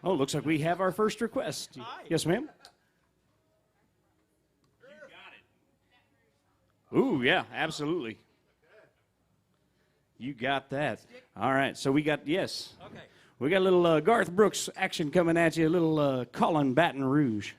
Oh, looks like we have our first request. Hi. Yes, ma'am. Ooh, yeah, absolutely. You got that. All right, so we got, yes. Okay. We got a little Garth Brooks action coming at you, a little Colin Baton Rouge.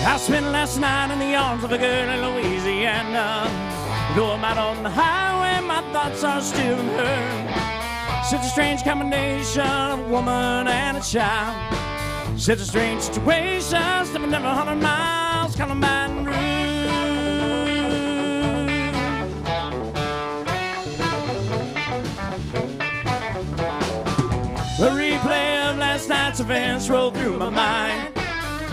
I spent last night in the arms of a girl in Louisiana. Though I'm out on the highway, my thoughts are still in her. Such a strange combination of a woman and a child. Such a strange situation, stepping never 100 miles, calling Baton Rouge. A replay of last night's events rolled through my mind.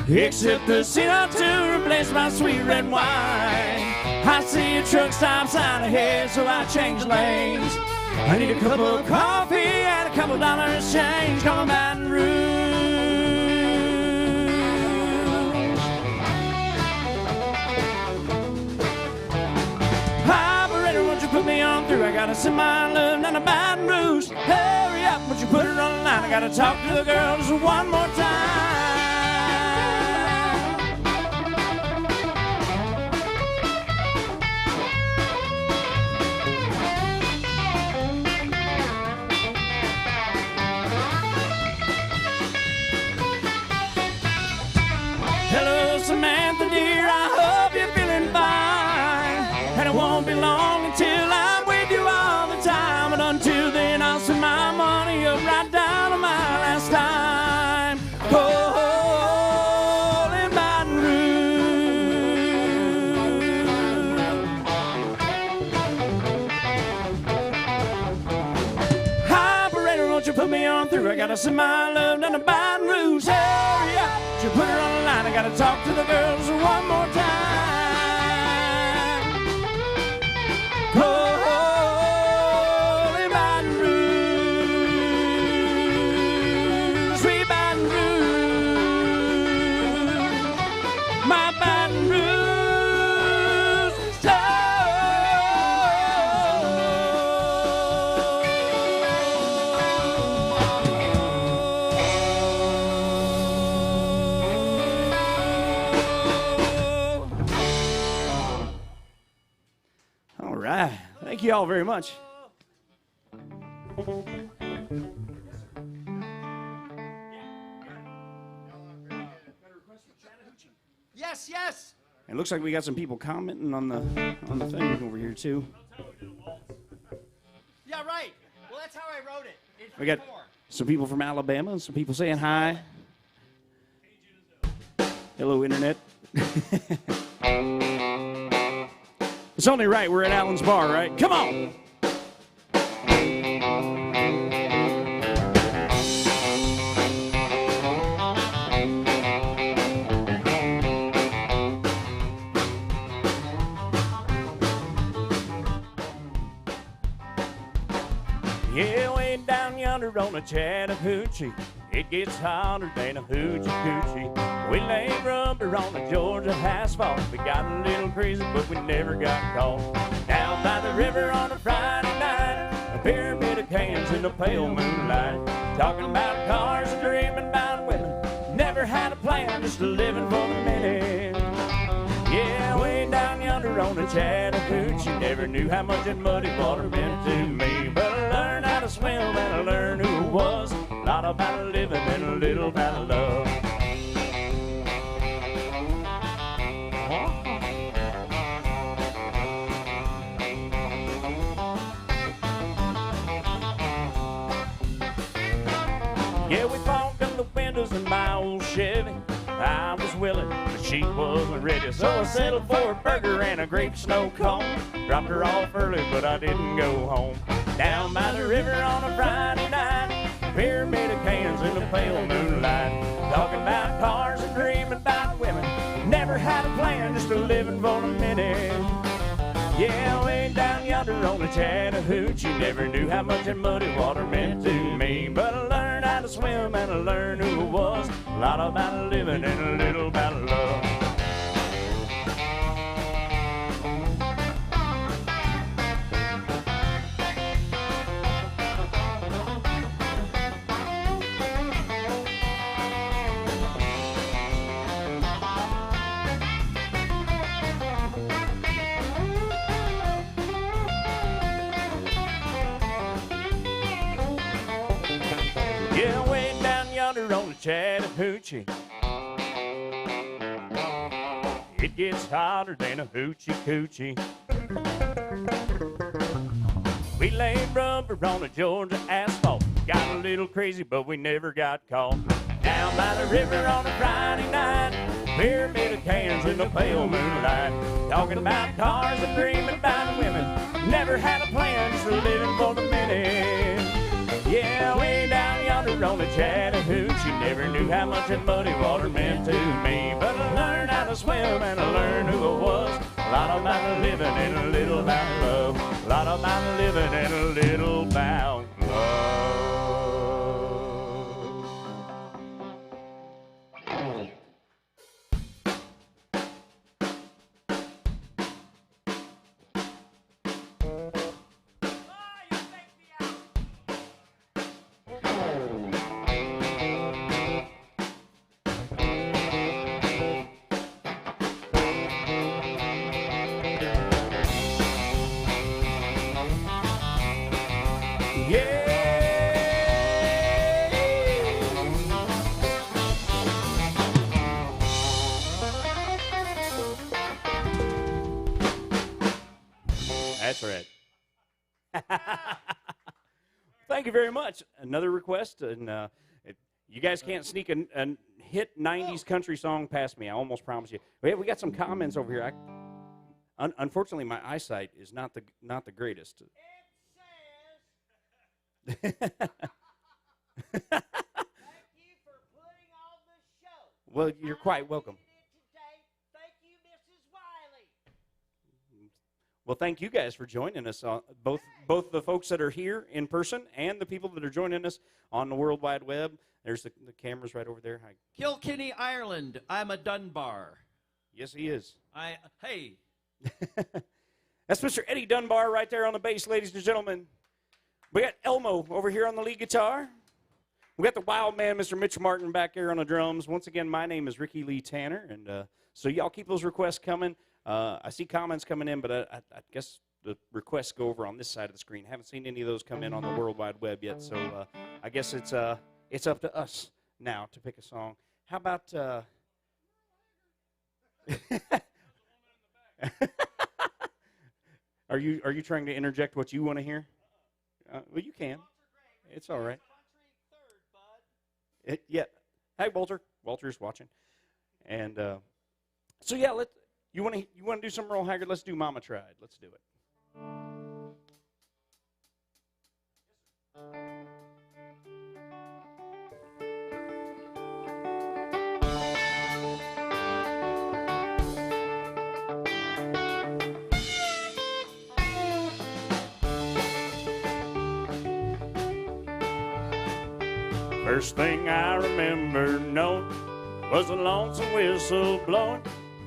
Except the CO2 replaced my sweet red wine. I see a truck stop sign ahead, so I change lanes. I need a cup of coffee and a couple dollars change. Come Baton Rouge. Operator, won't you put me on through? I gotta send my love down to Baton Rouge. Hurry up, won't you put it on the line? I gotta talk to the girls one more time. Samantha, dear, I hope you're feeling fine. And it won't be long until I'm with you all the time. But until then, I'll send my money up right down to my last dime. Oh, in Baton Rouge. Operator, won't you put me on through? I gotta send my love down to Baton Rouge. Hurry up. You put her on the line, I gotta talk to the girls one more time. Oh, in Baton Rouge, sweet Baton Rouge, my Baton Rouge star. Thank you all very much. Yes, yes. It looks like we got some people commenting on the thing over here too. Yeah, right. Well, that's how I wrote it. We got some people from Alabama and some people saying hi. Hello, Internet. It's only right. We're at Allen's Bar, right? Come on. Yeah, way down yonder on a Chattahoochee, it gets hotter than a hoochie coochie. We lay rubber on the Georgia asphalt. We got a little crazy, but we never got caught. Down by the river on a Friday night, a pyramid of cans in the pale moonlight. Talking about cars and dreaming about women. Never had a plan, just living for the minute. Yeah, way down yonder on the Chattahoochee, never knew how much that muddy water meant to me. But I learned how to swim and I learned who it was. A lot about living and a little about love. Yeah, we fogged up the windows in my old Chevy. I was willing, but she wasn't ready. So I settled for a burger and a grape snow cone. Dropped her off early, but I didn't go home. Down by the river on a Friday night, a pyramid of cans in the pale moonlight. Talking about cars and dreaming about women. Never had a plan, just a living for a minute. Yeah, way down yonder on the Chattahoochee, never knew how much that muddy water meant to me. But I learned how to to swim and I learned who I was. A lot about living and a little about love. Yeah, way down yonder on the Chattahoochee, it gets hotter than a hoochie coochie. We laid rubber on the Georgia asphalt, got a little crazy, but we never got caught. Down by the river on a Friday night, pyramid of cans in the pale moonlight, talking about cars and dreaming about women. Never had a plan, just living for the minute. Yeah, way down yonder on the Chattahoochee, never knew how much that muddy water meant to me. But I learned how to swim and I learned who I was. A lot about living and a little about love. A lot about living and a little about love. That's right. Thank you very much. Another request, and you guys can't sneak a hit 90s country song past me. I almost promise you. We got some comments over here. Unfortunately, my eyesight is not the greatest. It says, thank you for putting on the show. Well, you're quite welcome. Thank you, Mrs. Wiley. Well, thank you guys for joining us, both the folks that are here in person and the people that are joining us on the World Wide Web. There's the cameras right over there. Hi. Kilkenny, Ireland. I'm a Dunbar. Yes, he is. Hey. That's Mr. Eddie Dunbar right there on the bass, ladies and gentlemen. We got Elmo over here on the lead guitar. We got the wild man, Mr. Mitch Martin, back here on the drums. Once again, my name is Rickie Lee Tanner, and so y'all keep those requests coming. I see comments coming in, but I guess the requests go over on this side of the screen. Haven't seen any of those come in on the World Wide Web yet, so I guess it's up to us now to pick a song. How about... Are you trying to interject what you want to hear? Well, you can. It's all right. Yeah. Hey, Walter. Walter's watching. And so yeah, you want to do some Merle Haggard? Let's do Mama Tried. Let's do it. First thing I remember knowing was a lonesome whistle blowing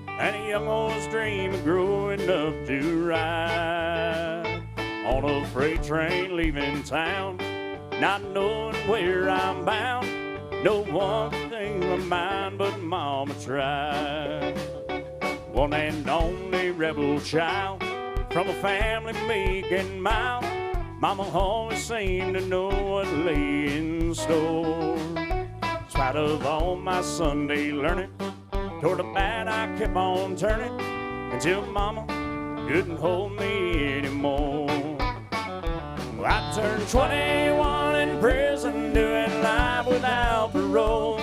and a young old's dream of growing up to ride on a freight train leaving town, not knowing where I'm bound. No one thing in my mind but Mama tried. One and only rebel child from a family meek and mild. Mama always seemed to know what lay in store. In spite of all my Sunday learning, toward the bad I kept on turning until Mama couldn't hold me anymore. Well, I turned 21 in prison, doing life without parole.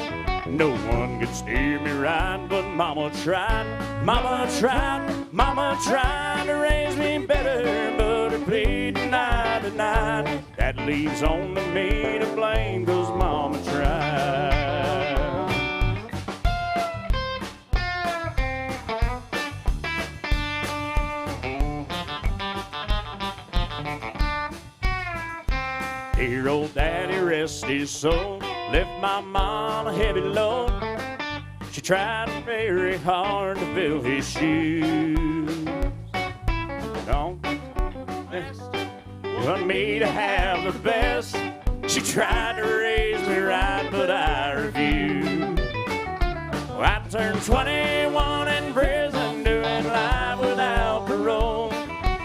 No one could steer me right, but Mama tried. Mama tried, Mama tried to raise me better, but her plea denied. That leaves only me to blame, 'cause Mama tried. Dear old Daddy, rest his soul, left my mom a heavy load. She tried very hard to fill his shoes. Don't want me to have the best. She tried to raise me right, but I refused. Well, I turned 21 in prison, doing life without parole.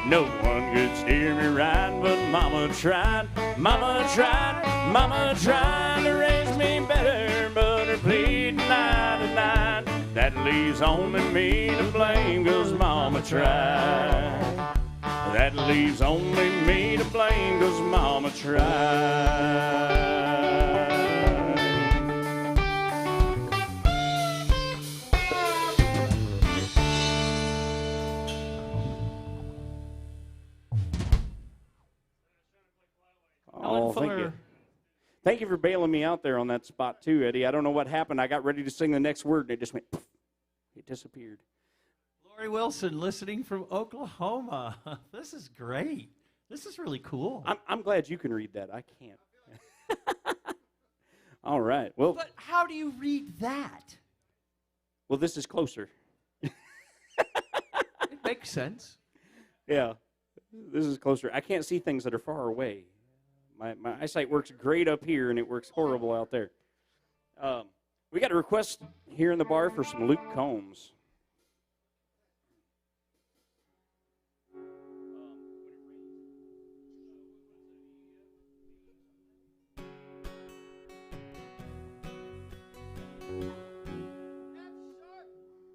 No one could steer me right, but Mama tried. Mama tried, Mama tried to raise me better, but her pleading 99. That leaves only me to blame, 'cause Mama tried. That leaves only me to blame, 'cause Mama tried. Oh, thank you. Thank you for bailing me out there on that spot, too, Eddie. I don't know what happened. I got ready to sing the next word, and it just went, poof. It disappeared. Lori Wilson, listening from Oklahoma. This is great. This is really cool. I'm glad you can read that. I can't. All right. Well, but how do you read that? Well, this is closer. It makes sense. Yeah, this is closer. I can't see things that are far away. My eyesight works great up here, and it works horrible out there. We got a request here in the bar for some Luke Combs.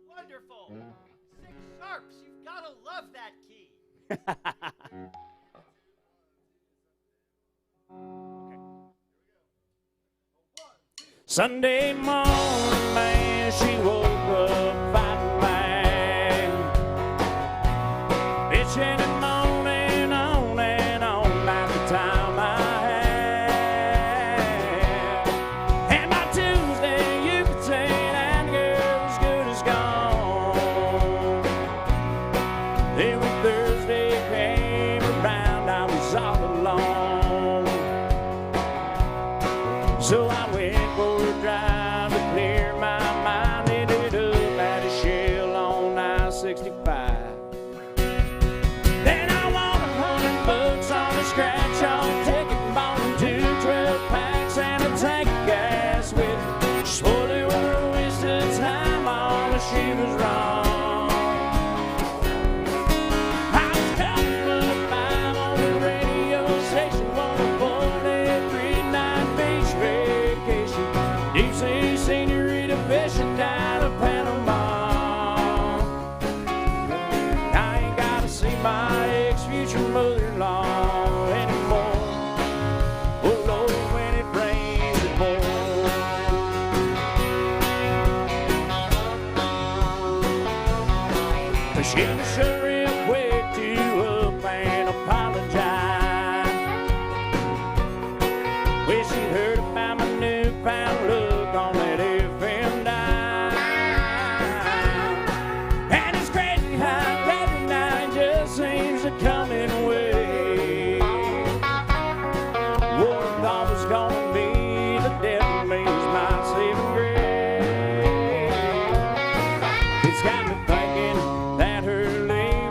Wonderful. 6 sharps. You've got to love that key. Sunday morning, man, she woke up fighting back, bitching and moaning on and on about the time I had. And by Tuesday, you could say that girl was good as gone. Then when Thursday came around, I was all alone. So I went for a drive to clear my mind. Ended up at a shell on I-65. Then I won $100 on a scratch-off ticket, bought 2 12-packs and a tank of gas with it. She swore they were a waste of time, all that she was wrong. I was counting for the 5 on the radio station, 143 night beach vacation. Deep sea senorita fishing down to Panama. I ain't gotta see my ex-future mother-in-law anymore. Oh Lord, when it rains it pours. But she was sure real quick to up and apologize. Wish she'd heard about my newfound look on that FM dial. And it's crazy how every night just seems to come in waves. What I thought was gonna be the death of me was my saving grace. It's got me thinking that her late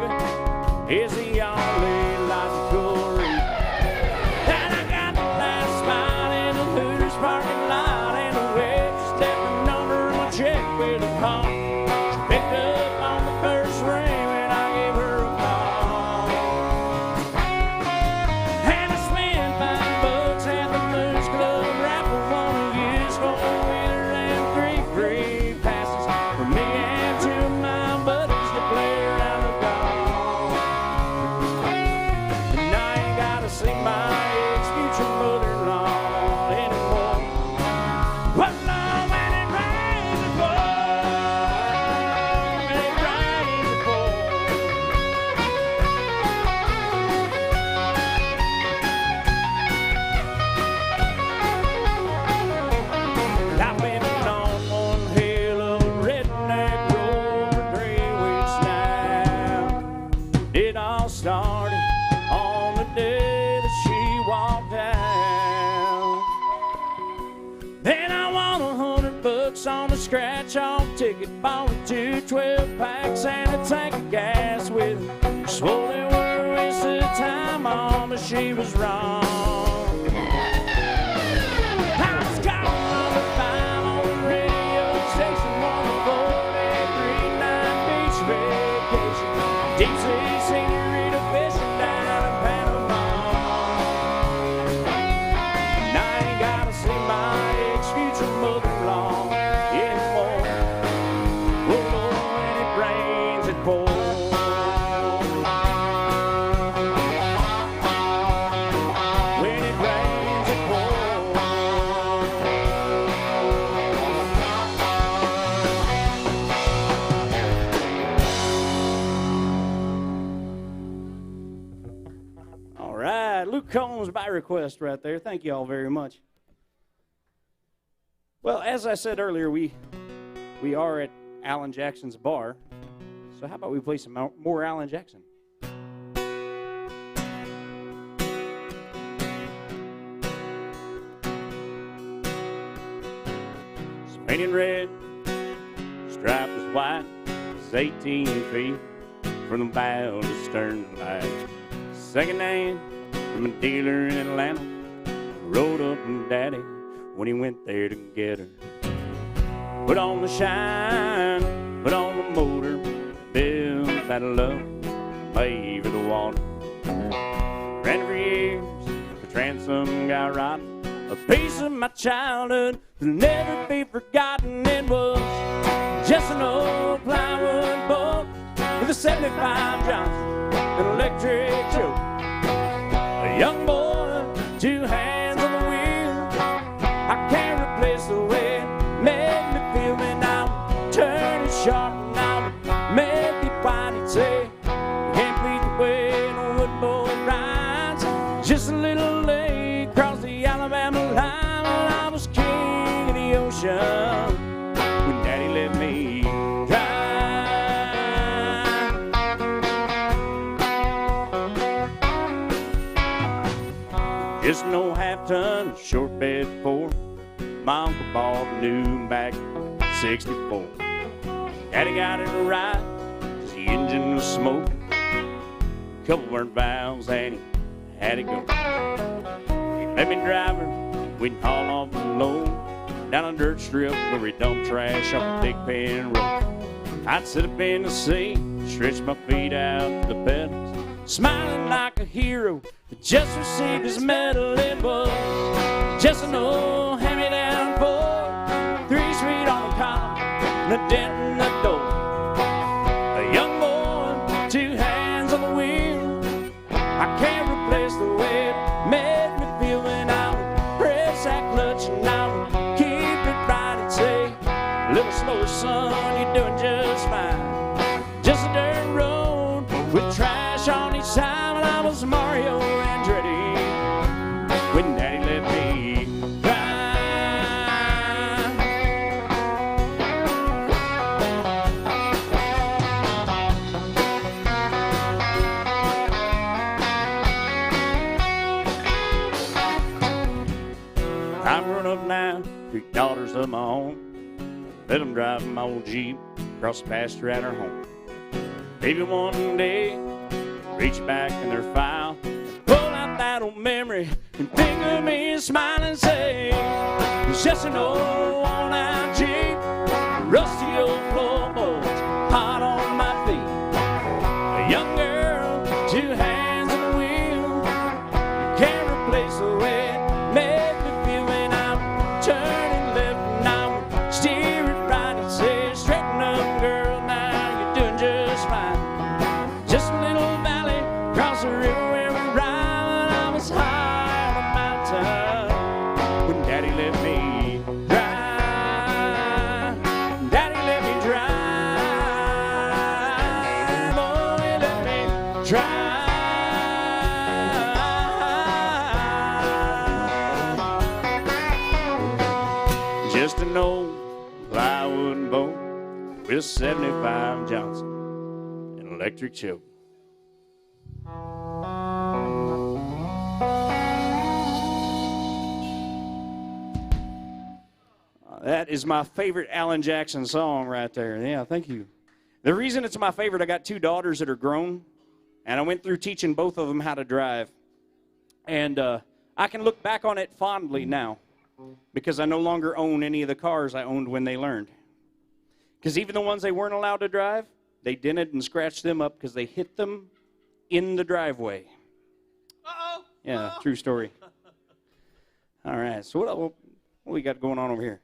Then I won $100 on a scratch-off ticket, bought 2 12-packs and a tank of gas with it. Swore they were a waste of time, Mama, she was wrong. I was calling number 5 on the radio station, 143.9 beach vacation. Deep sea senorita fishing down in Panama. And I ain't gotta see my ex-future mother-in-law anymore. Oh, when it rains, it pours. When it rains, it pours. All right, Luke Combs by request right there. Thank you all very much. Well, as I said earlier, we are at Alan Jackson's bar. So how about we play some more Alan Jackson? It's painted red, stripe was white, it's 18 feet from the bow to stern light. Second hand from a dealer in Atlanta, rode up with Daddy when he went there to get her. Put on the shine, put on the motor, built that love, made for the water. Ran for years, the transom guy riding, a piece of my childhood will never be forgotten. It was just an old plywood boat with a 75 Johnson, an electric choke. A young boy, 2 hands on the wheel. I can't replace the way it made me feel. And I'm turning sharp and I'm maybe white. He'd say, can't beat the way the wood boy rides. Just a little lake across the Alabama line when I was king of the ocean. When Daddy let me drive. Just no half-ton short bed Ford. My uncle bought new back in '64. Daddy got it right, 'cause the engine was smoking. Couple burnt valves and he had it going. He let me drive her, we'd haul off the load down a dirt strip where we dump trash off a big pen road. I'd sit up in the seat, stretch my feet out to the pedals, smiling like a hero that just received his medal. It was just an old hand-me-down Ford, 3 speed on the column and a dent in the door. A young boy, 2 hands on the wheel. I can't replace the way it made me feel. When I would press that clutch and I would keep it right and say, a little slower, son, you're doing just fine. Just a dirt road with trash on each side. When I was Mario Andretti, when Daddy let me drive. I'm grown up now, 3 daughters of my own. Let them drive my old Jeep across the pasture at our home. Maybe one day, reach back in their file, pull out that old memory and think of me and smile and say, it's just an old worn-out Jeep, rusty old floorboards, hot on my feet. A young girl, 2 hands on the wheel, can't replace the way it made me feel. When I'm turning left and I'm steering right and say, straighten up, girl, now you're doing just fine. Just a little valley across the river where we ride. I was high on a mountain when Daddy let me drive. Daddy let me drive. Oh, he let me drive. Just an old plywood boat with a 75 Johnson, an electric choke. That is my favorite Alan Jackson song right there. Yeah, thank you. The reason it's my favorite, I got 2 daughters that are grown, and I went through teaching both of them how to drive. And I can look back on it fondly now because I no longer own any of the cars I owned when they learned. Because even the ones they weren't allowed to drive, they dented and scratched them up because they hit them in the driveway. Uh-oh. Yeah, true story. All right, so what we got going on over here?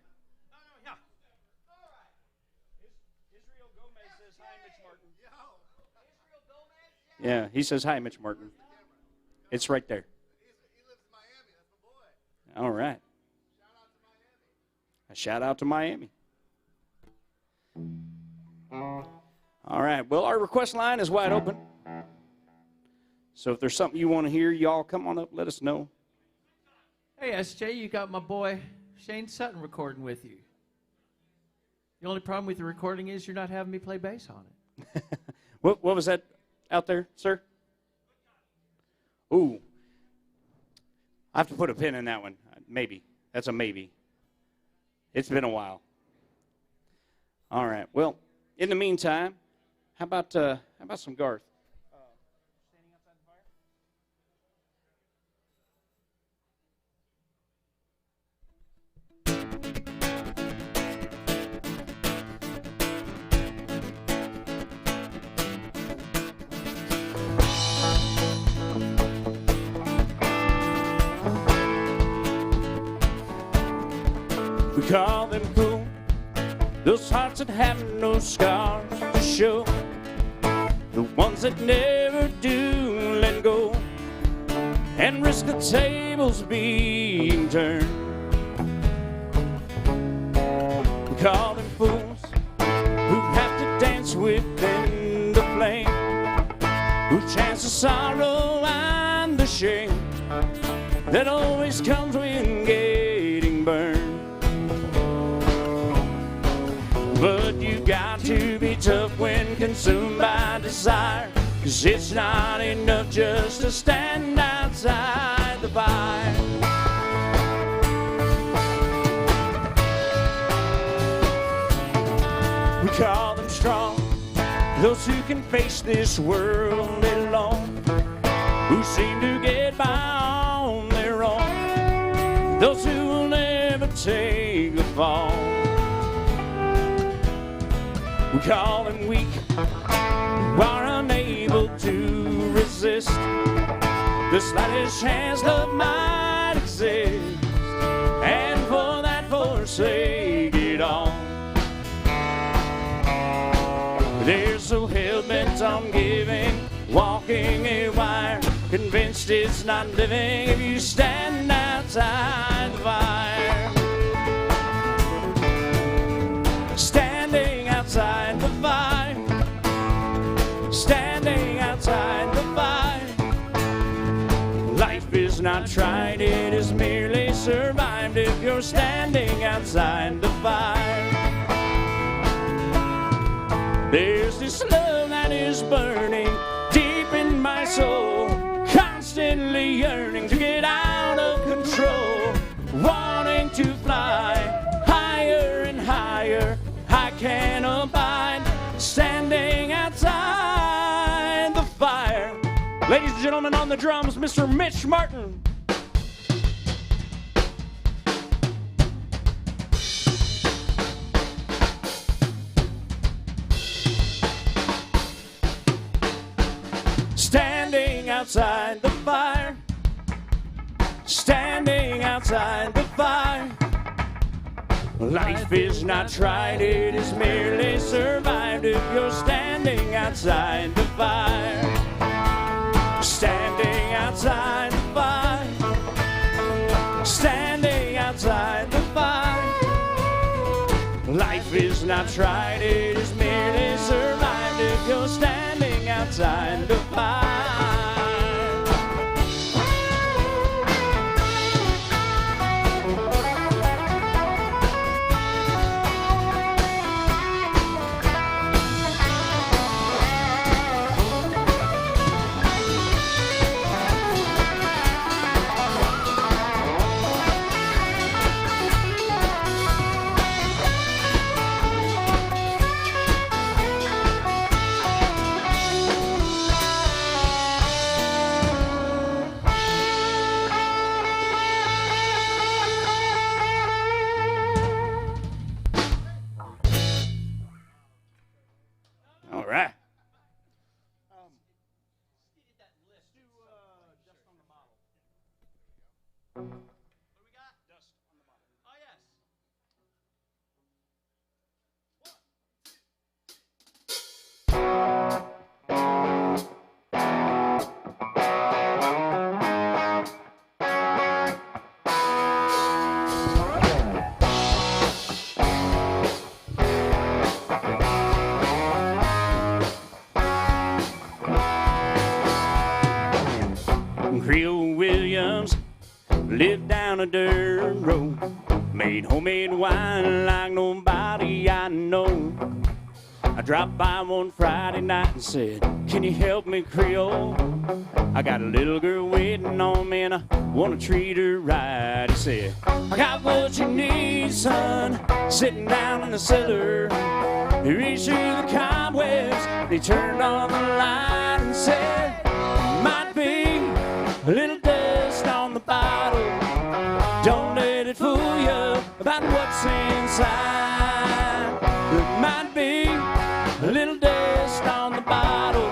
Yeah, he says hi, Mitch Martin. It's right there. He lives in Miami. That's my boy. All right. A shout out to Miami. All right. Well, our request line is wide open. So if there's something you want to hear, y'all come on up. Let us know. Hey, SJ, you got my boy Shane Sutton recording with you. The only problem with the recording is you're not having me play bass on it. What was that out there, sir? Ooh. I have to put a pin in that one. Maybe. That's a maybe. It's been a while. All right. Well, in the meantime, how about some Garth? Standing outside the fire? We call them cool, those hearts that have no scars to show, the ones that never do let go and risk the tables being turned. We call them fools who have to dance within the flame, who chance the sorrow and the shame that always comes when getting burned. But you got to be tough when consumed by desire, 'cause it's not enough just to stand outside the fire. We call them strong, those who can face this world alone, who seem to get by on their own, those who will never take the fall. We call them weak, who are unable to resist the slightest chance love might exist, and for that forsake it all. They're so hell-bent on giving, walking a wire, convinced it's not living if you stand outside the fire. Standing outside the fire, standing outside the fire. Life is not tried, it is merely survived if you're standing outside the fire. There's this love that is burning deep in my soul, constantly yearning to get out of control, wanting to fly higher and higher. I can't abide standing outside the fire. Ladies and gentlemen, on the drums, Mr. Mitch Martin. Standing outside the fire, standing outside the fire. Life is not tried, it is merely survived if you're standing outside the fire. Standing outside the fire, standing outside the fire. Life is not tried, it is merely survived if you're standing outside the fire. down a dirt road. Made homemade wine like nobody I know. I dropped by one Friday night and said, can you help me, Creole? I got a little girl waiting on me and I want to treat her right. He said, I got what you need, son, sitting down in the cellar. He reached through the cobwebs, he turned on the light and said, might be a little dust on the bottle. Don't let it fool you about what's inside. There might be a little dust on the bottle.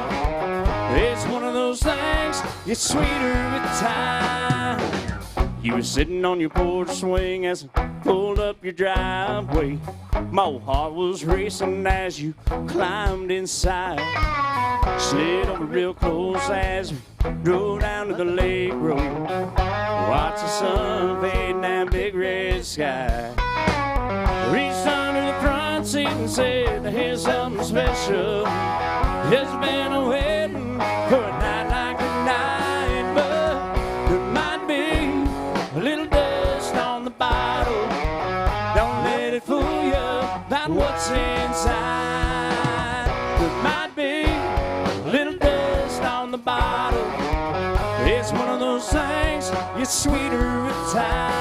It's one of those things, it's sweeter with time. You were sitting on your porch swing as I pulled up your driveway. My heart was racing as you climbed inside. Slid over real close as we drove down to the lake road. Watch the sun fade in that big red sky. Reached under the front seat and said, here's something special. It's been a wedding for a night like tonight, but there might be a little dust on the bottle. Don't let it fool you about what's inside. There might be a little dust on the bottle. It's one of those things, it's sweeter with time.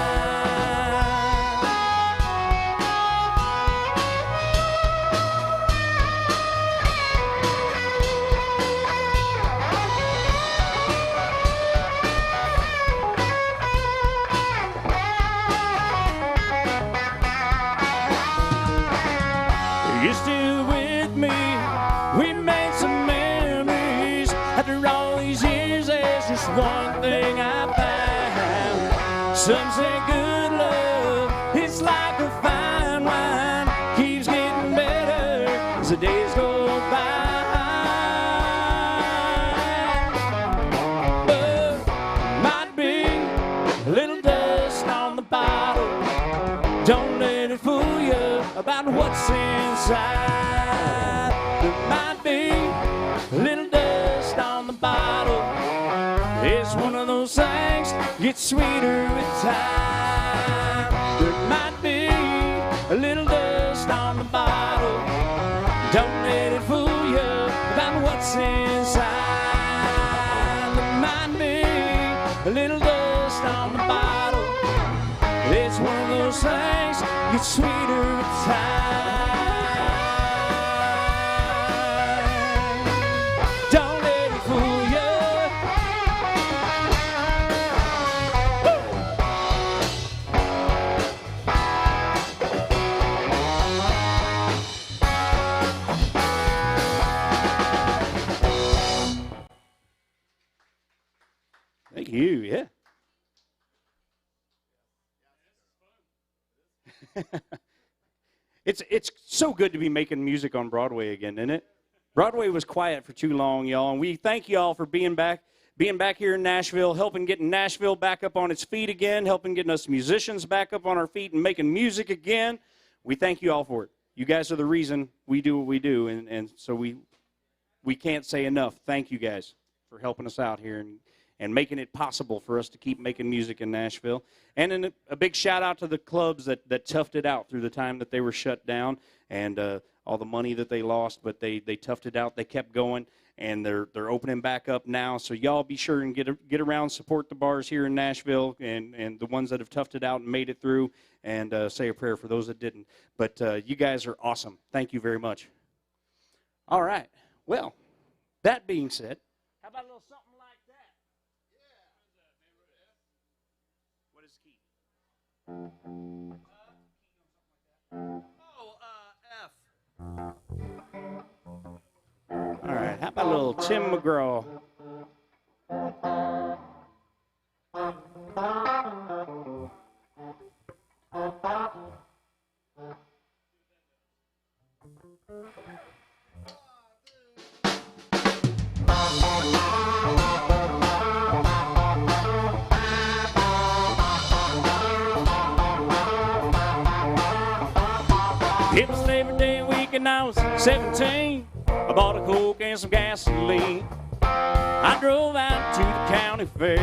You're still with me, we made some memories. After all these years, there's just one thing I found. Some say good love, it's like a fine wine, keeps getting better as the days go by. But might be a little dust on the bottle. Don't let it fool you about what's inside. There might be a little dust on the bottle. It's one of those things, gets sweeter with time. There might be a little dust on the bottle. Don't let it fool you about what's inside. There might be a little dust on the bottle. It's one of those things, it's sweeter with time. Don't let it fool you. Thank you, yeah. It's so good to be making music on Broadway again, isn't it? Broadway was quiet for too long, y'all, and we thank you all for being back here in Nashville, helping getting Nashville back up on its feet again, helping getting us musicians back up on our feet and making music again. We thank you all for it. You guys are the reason we do what we do, and so we can't say enough. Thank you guys for helping us out here and making it possible for us to keep making music in Nashville. And a big shout-out to the clubs that toughed it out through the time that they were shut down and all the money that they lost, but they toughed it out. They kept going, and they're opening back up now. So y'all be sure and get around, support the bars here in Nashville and the ones that have toughed it out and made it through, and say a prayer for those that didn't. But you guys are awesome. Thank you very much. All right. Well, that being said, how about a little something like that? What is key? F. All right, how about a little Tim McGraw? It was Labor Day week and I was 17. I bought a Coke and some gasoline. I drove out to the county fair.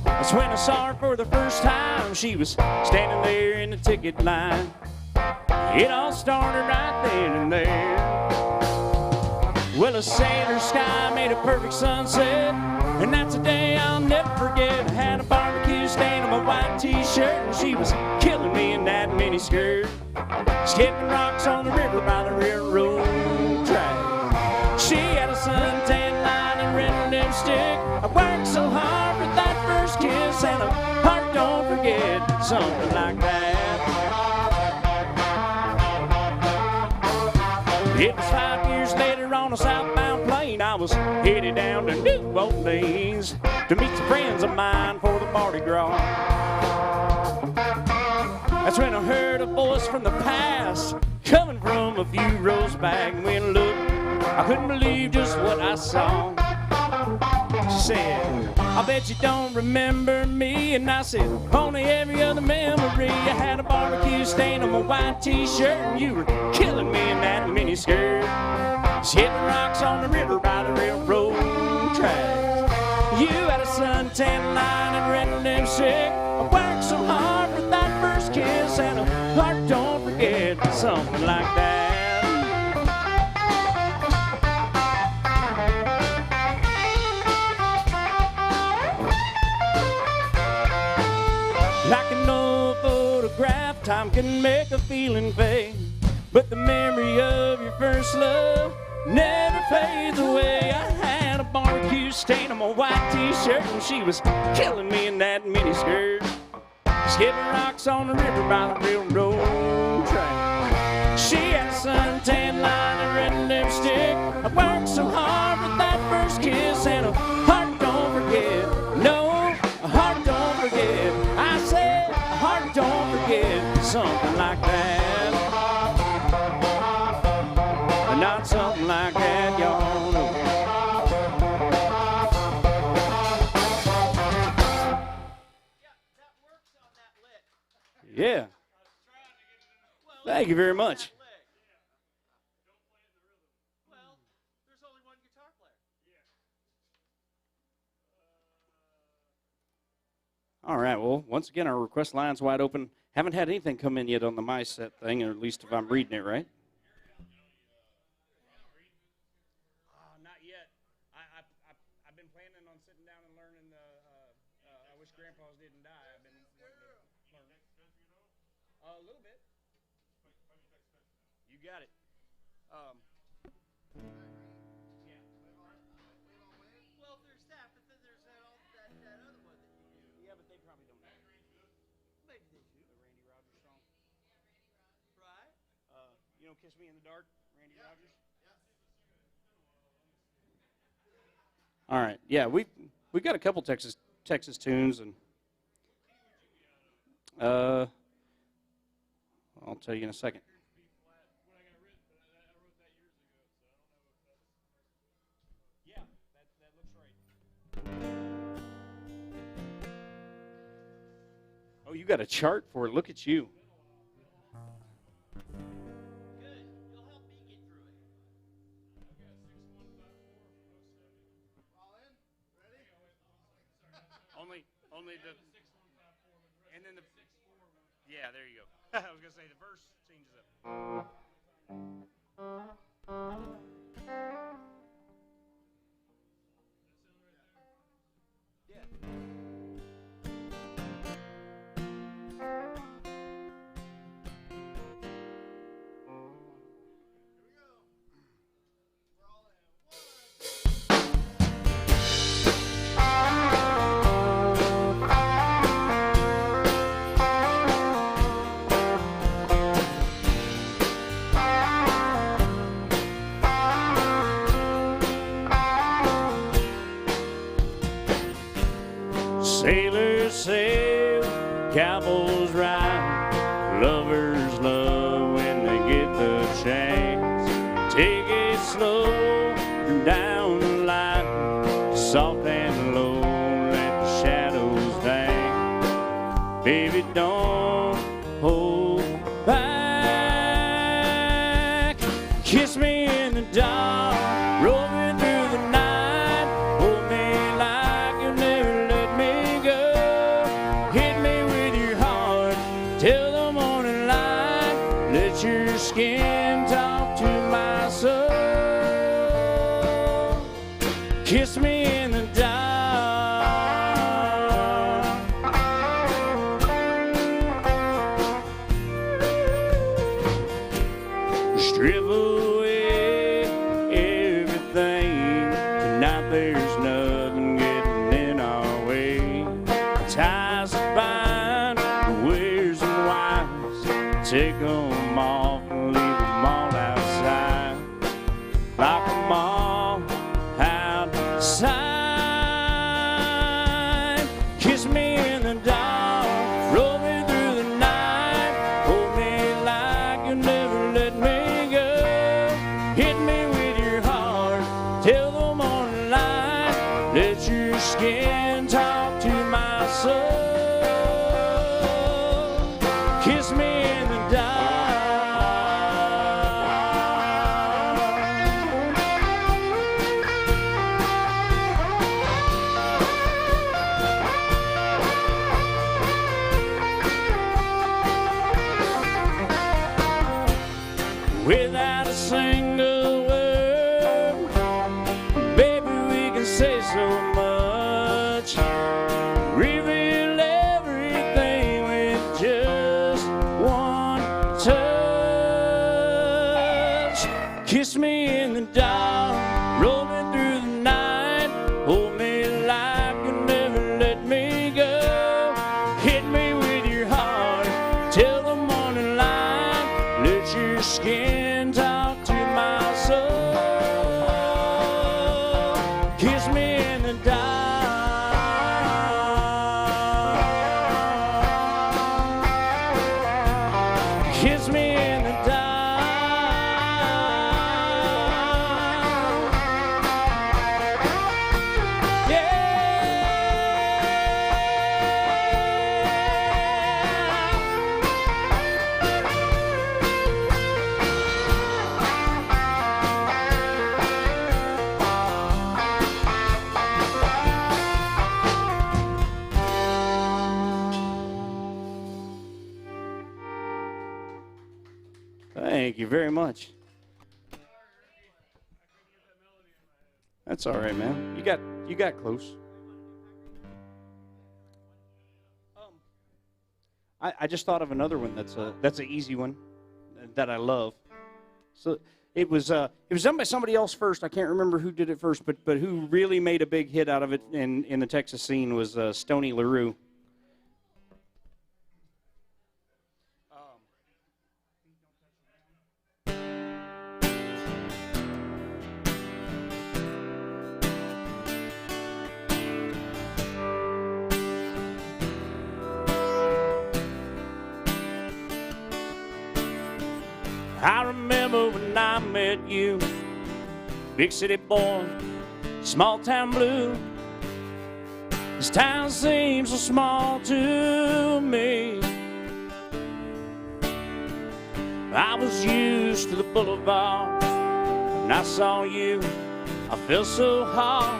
I That's when I saw her for the first time. She was standing there in the ticket line. It all started right then and there. Well, a sailor sky made a perfect sunset, and that's a day I'll never forget. I had a barbecue stain on my white t-shirt, and she was killing me in that mini skirt. Skipping rocks on the river by the railroad track. She had a suntan line and red lipstick. I worked so hard for that first kiss, and a heart don't forget, something like that. It was 5 years later on a southbound plane. I was headed down to New Orleans to meet some friends of mine for the Mardi Gras. That's when I heard a voice from the past coming from a few rows back. And when I looked, I couldn't believe just what I saw. She said, I bet you don't remember me. And I said, only every other memory. I had a barbecue stain on my white t-shirt, and you were killing me in that mini skirt. Skipping rocks on the river by the railroad tracks. You had a suntan line and red lipstick. I worked so hard for that first kiss, and a heart don't forget, something like that. Like an old photograph, time can make a feeling fade, but the memory of your first love never fades away. I had a barbecue stain on my white t-shirt, and she was killing me in that mini skirt. Skipping rocks on the river by the railroad track. She had a suntan line and red lipstick. I worked so hard for that first kiss, and a heart don't forget. No, a heart don't forget. I said, a heart don't forget, something like that. Not something like that, y'all know. Yeah. Thank you very much. Well, there's only one guitar player. All right, well, once again, our request line's wide open. Haven't had anything come in yet on the My Set thing, or at least if I'm reading it right. Not yet. I've been planning on sitting down and learning I Wish Grandpa's Didn't Die. I've been learning a little bit. You got it. Yeah. Well, there's that, but then there's that other one that you do. Yeah, but they probably don't know. Maybe they do. The Randy Rogers song. Right? You know, Kiss Me in the Dark, Randy Rogers? All right. Yeah, we've got a couple Texas tunes, and I'll tell you in a second. Yeah, that looks right. Oh, you got a chart for it. Look at you. Good. You'll help me get through it. Only the, and then the, yeah, there you go. I was going to say the verse changes up. Yeah. Sailors sail, cowboys ride, lovers love when they get the chance. Take it slow down the line, soft and low, let the shadows hang. Baby, don't hold back. Kiss me in the dark, roll me through the night, hold me like you'll never let me go. skin talk to my soul. Kiss me in the dark. Strip away everything. Tonight there's nothing getting in our way. Ties that bind, wares and wires. Take them off and leave them all outside. Lock them all outside. Kiss me in the dark. Roll me through the night. Hold me like you never let me go. Hit me with your heart till the morning light. Let your skin talk to my soul. Kiss me in the dark. Without a single word, baby, we can say so much. Reveal everything with just one touch. Kiss me in the dark, roll me through the night. Hold me like you never let me go. Hit me with your heart till the morning light. Let your skin talk to my soul. Kiss me in the dark. Kiss me in the dark. Thank you very much. That's all right, man. You got close. I just thought of another one that's an easy one that I love. So it was done by somebody else first. I can't remember who did it first, but who really made a big hit out of it in the Texas scene was Stoney LaRue. I remember when I met you, big city boy, small town blue. This town seems so small to me. I was used to the boulevard. When I saw you, I felt so hard.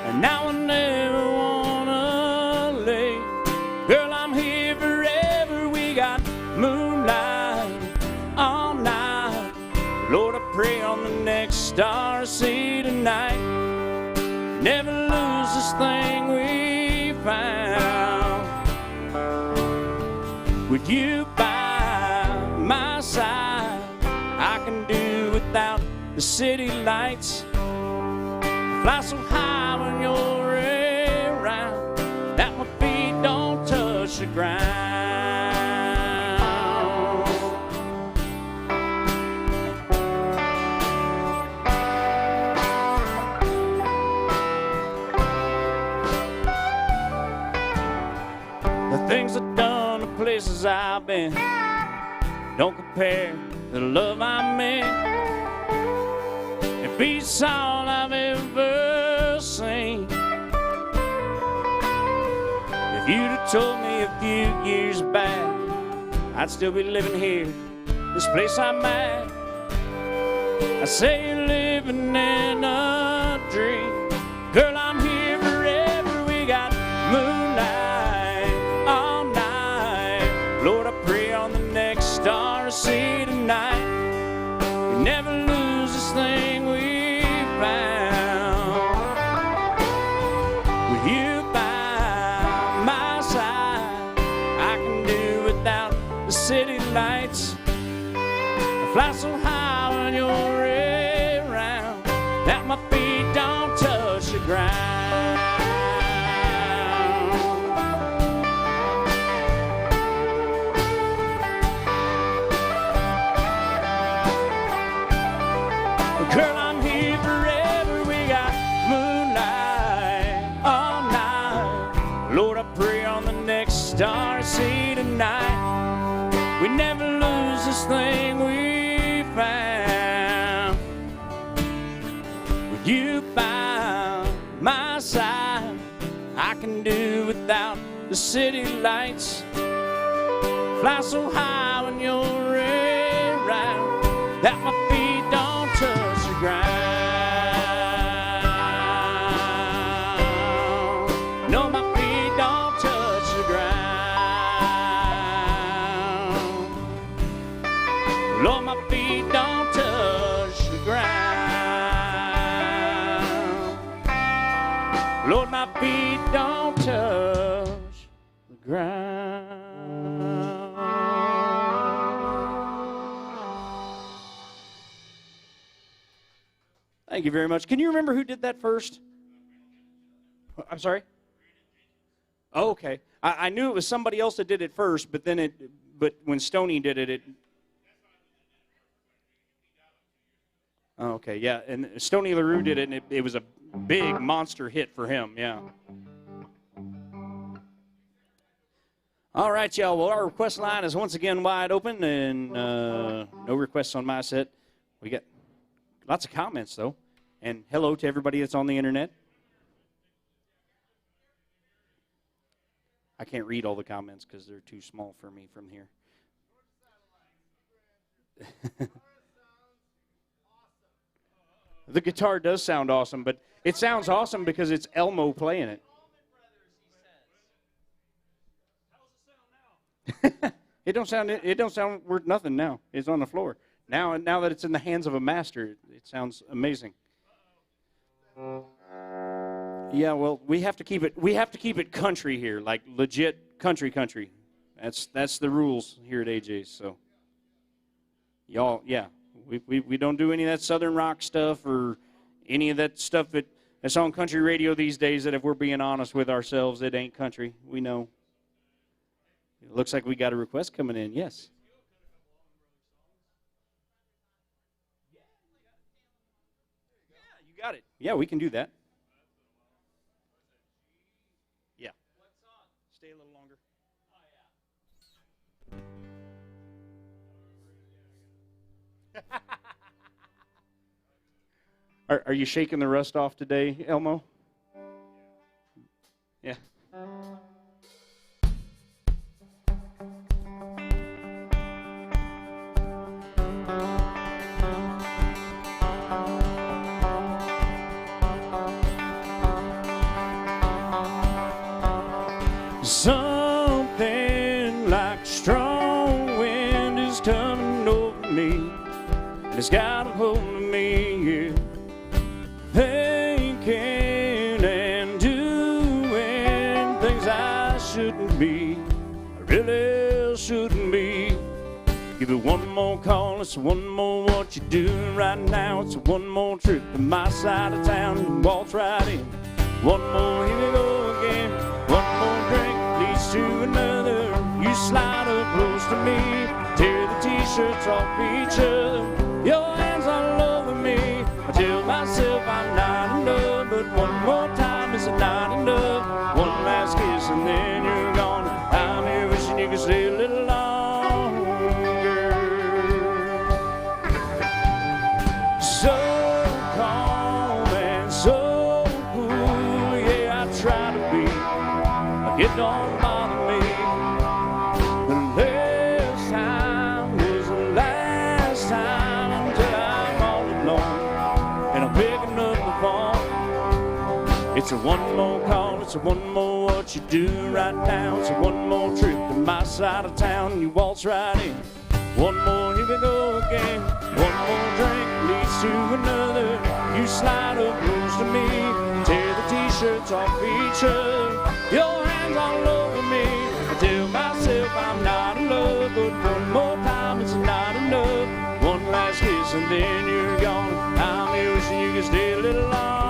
And now I never wanna leave. Girl, I'm here forever. We got moonlight all night. Lord, I pray on the next star I see tonight. Never lose this thing we found. With you by my side, I can do without the city lights. Fly so high when you're around that my feet don't touch the ground. The things I've done, the places I've been, don't compare to the love I meant. It beats all I've ever seen. If you'd have told me a few years back, I'd still be living here, this place I'm at. I say you're living in a dream. Girl, I'm here forever. We got moonlight all night. Lord, I pray on the next star sea tonight. We never lose this thing we found. With you by my side, I can do without the city lights. I fly so high when you're around that my feet don't touch the ground. Girl, I'm here forever. We got moonlight all night. Lord, I pray on the next star I see tonight. We never lose this thing we found. With you by my side, I can do without the city lights. Fly so high when you're around that my feet don't touch the ground. No, my feet don't touch the ground. Lord, my feet don't touch the ground. Lord, my feet don't touch the ground. Thank you very much. Can you remember who did that first? I'm sorry? Oh, okay. I knew it was somebody else that did it first, but when Stoney did it, oh, okay, yeah. And Stoney LaRue did it, and it was a big monster hit for him, yeah. All right, y'all. Well, our request line is once again wide open, and no requests on my set. We got lots of comments, though. And hello to everybody that's on the internet. I can't read all the comments because they're too small for me from here. The guitar does sound awesome, but it sounds awesome because it's Elmo playing it. It don't sound worth nothing now. It's on the floor. Now that it's in the hands of a master, it sounds amazing. Yeah, well, we have to keep it country here, like legit country. That's the rules here at AJ's. So, y'all, yeah, we don't do any of that southern rock stuff or any of that stuff that's on country radio these days. That if we're being honest with ourselves, it ain't country. We know. It looks like we got a request coming in. Yes. You got it. Yeah, we can do that. Yeah. Stay a little longer. Are you shaking the rust off today, Elmo? Yeah. Something like strong wind is coming over me, and it's got a hold of me, yeah. Thinking and doing things I shouldn't be, I really shouldn't be. Give it one more call, it's one more what you're doing right now. It's one more trip to my side of town and waltz right in. One more, here we go again. One more drink leads to another. You slide up close to me, tear the t-shirts off each other. Your hands all over me. I tell myself I'm not enough, but one more time is not enough. One last kiss and then you're gone. I'm here wishing you could stay a little longer. So calm and so cool, yeah, I try to be. It don't bother me. The last time is the last time until I'm all alone and I'm picking up the phone. It's a one more call, it's a one more what you do right now. It's a one more trip to my side of town and you waltz right in. One more, here we go again. One more drink leads to another. You slide up close to me, tear the t-shirts off each other. Your hands all over me. I tell myself I'm not in love, but one more time it's not enough. One last kiss and then you're gone. I'm wishing you could stay a little longer.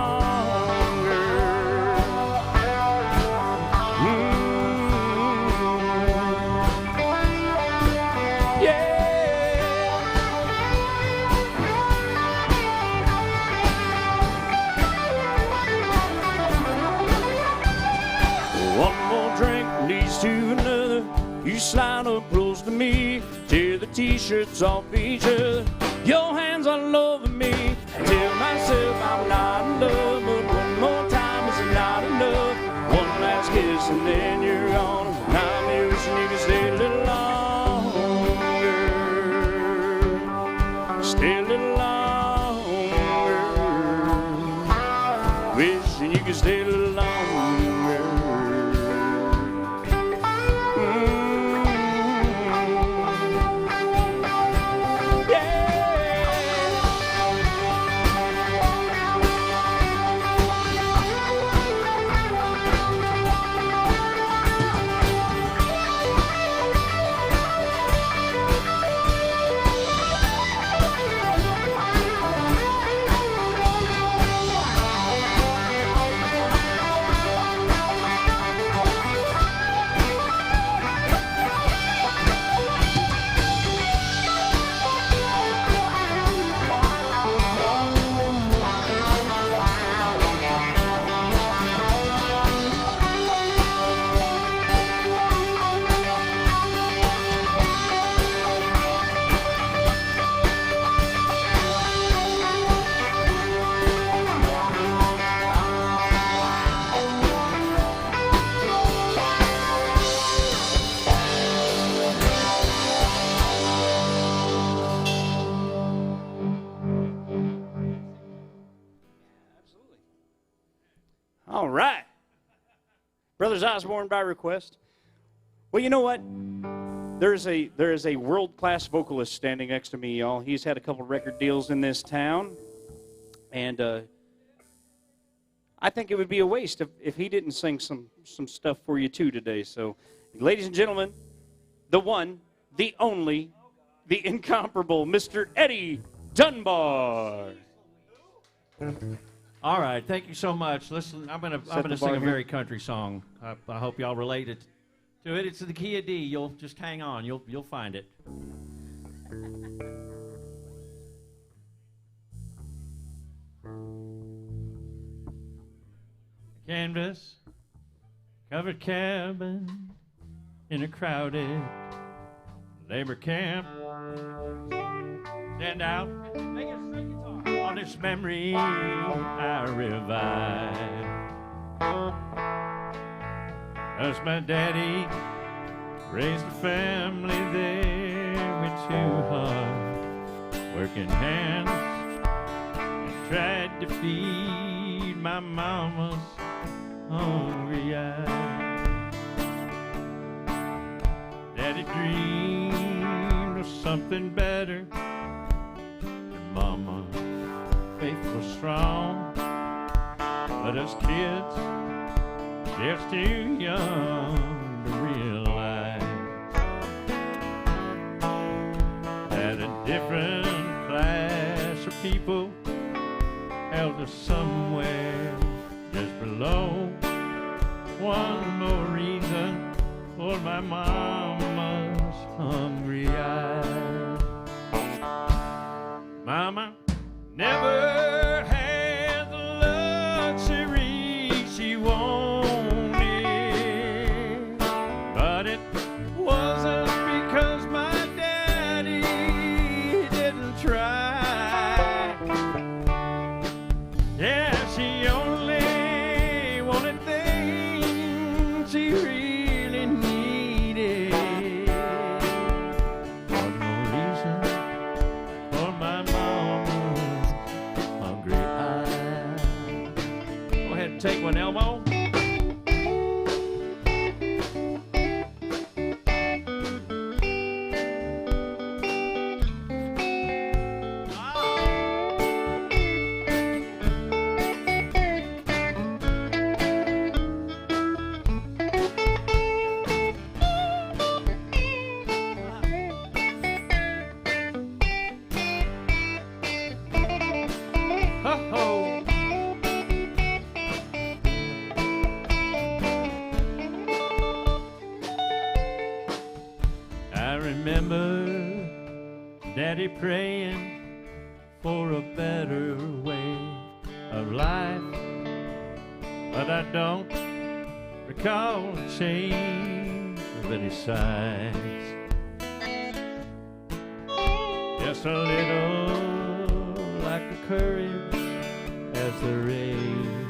To another, you slide up close to me, tear the t-shirts off each other. Your hands all over me. I tell myself I'm not in love, but one more time is not enough. One last kiss and then you're gone. I'm wishing you could stay a little longer. Stay a little longer. Wishing you could stay a little longer. All right. Brothers Osborne by request. Well, you know what? There is a world-class vocalist standing next to me, y'all. He's had a couple record deals in this town. And I think it would be a waste if he didn't sing some stuff for you, too, today. So, ladies and gentlemen, the one, the only, the incomparable Mr. Eddie Dunbar. All right, thank you so much. Listen, I'm gonna sing a very country song. I hope y'all related to it. It's in the key of D. You'll just hang on. You'll find it. Canvas covered cabin in a crowded labor camp. Stand out. Make it a string guitar. On this memory I revive. 'Cause my daddy raised a family there with two hard working hands, and tried to feed my mama's hungry eyes. Daddy dreamed of something better, and mama faith was strong, but us kids just too young to realize that a different class of people held us somewhere just below. One more reason for my mama's hungry eyes. Mama never had the luxury she wanted, but it wasn't because my daddy didn't try. Yeah, she only wanted things she really needed. One more reason for my mama's hungry eyes. Go ahead and take one, Elmo. I remember Daddy praying for a better way of life, but I don't recall a change of any size. Just a little lack of courage as the rain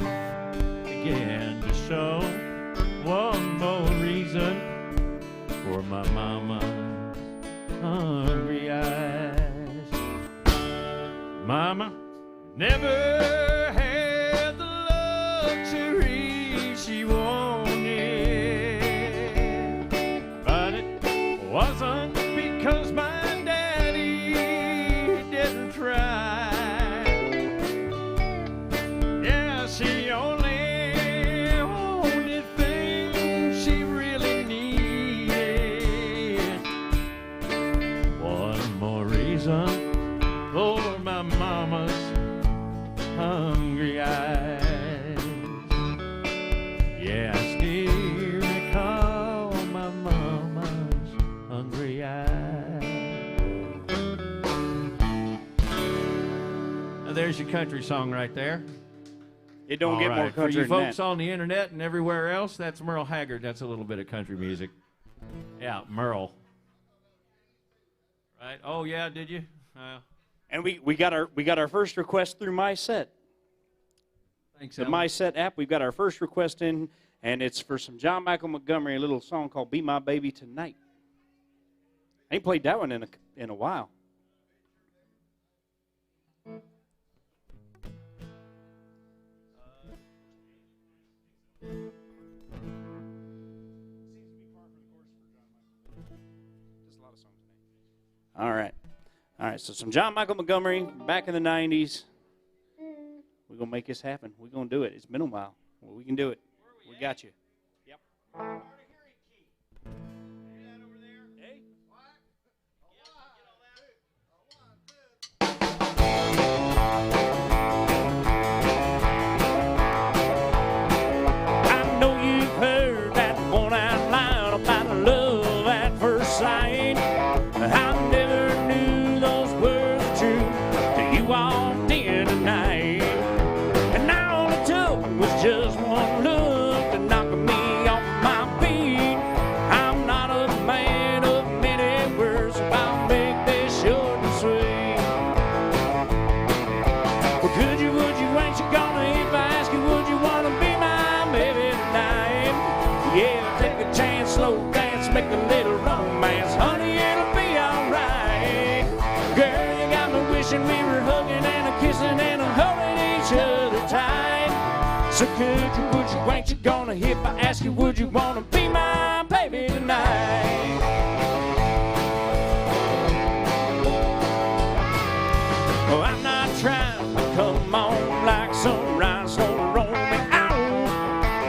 began to show. One more reason for my mama's hungry eyes. Mama never had the luxury she wanted, but it wasn't because my daddy didn't try. Yeah, she only wanted things she really needed. One more reason for my mama's hungry eyes. Yeah, I still recall my mama's hungry eyes. Now there's your country song right there. It don't get more For country you than folks that. on the internet and everywhere else, that's Merle Haggard. That's a little bit of country music. Yeah, Merle. Right? Oh yeah, did you? And we got our first request through My Set. Thanks, The Ellen. My Set app. We've got our first request in, and it's for some John Michael Montgomery, a little song called "Be My Baby Tonight." I ain't played that one in a while. All right. So some John Michael Montgomery back in the 90s. We're going to make this happen. We're going to do it. It's been a while. Well, we can do it. We got you. Yep. I know you've heard that one out loud about love at first sight. I never knew those words were true till you walked in tonight. And all it took was just one look to knock me off my feet. I'm not a man of many words, so I'll make this short and sweet. Well, could you, would you, ain't you gonna, if I ask you, would you wanna be my baby tonight? Yeah, take a chance, slow dance, make a little romance. Honey, it'll be alright. Girl, you got me wishing we were hugging and a kissing and a holding each other tight. So could you, would you, ain't you gonna, if I ask you, would you wanna be my baby tonight? Well, I'm not trying to come on like some rhinestone roll me out.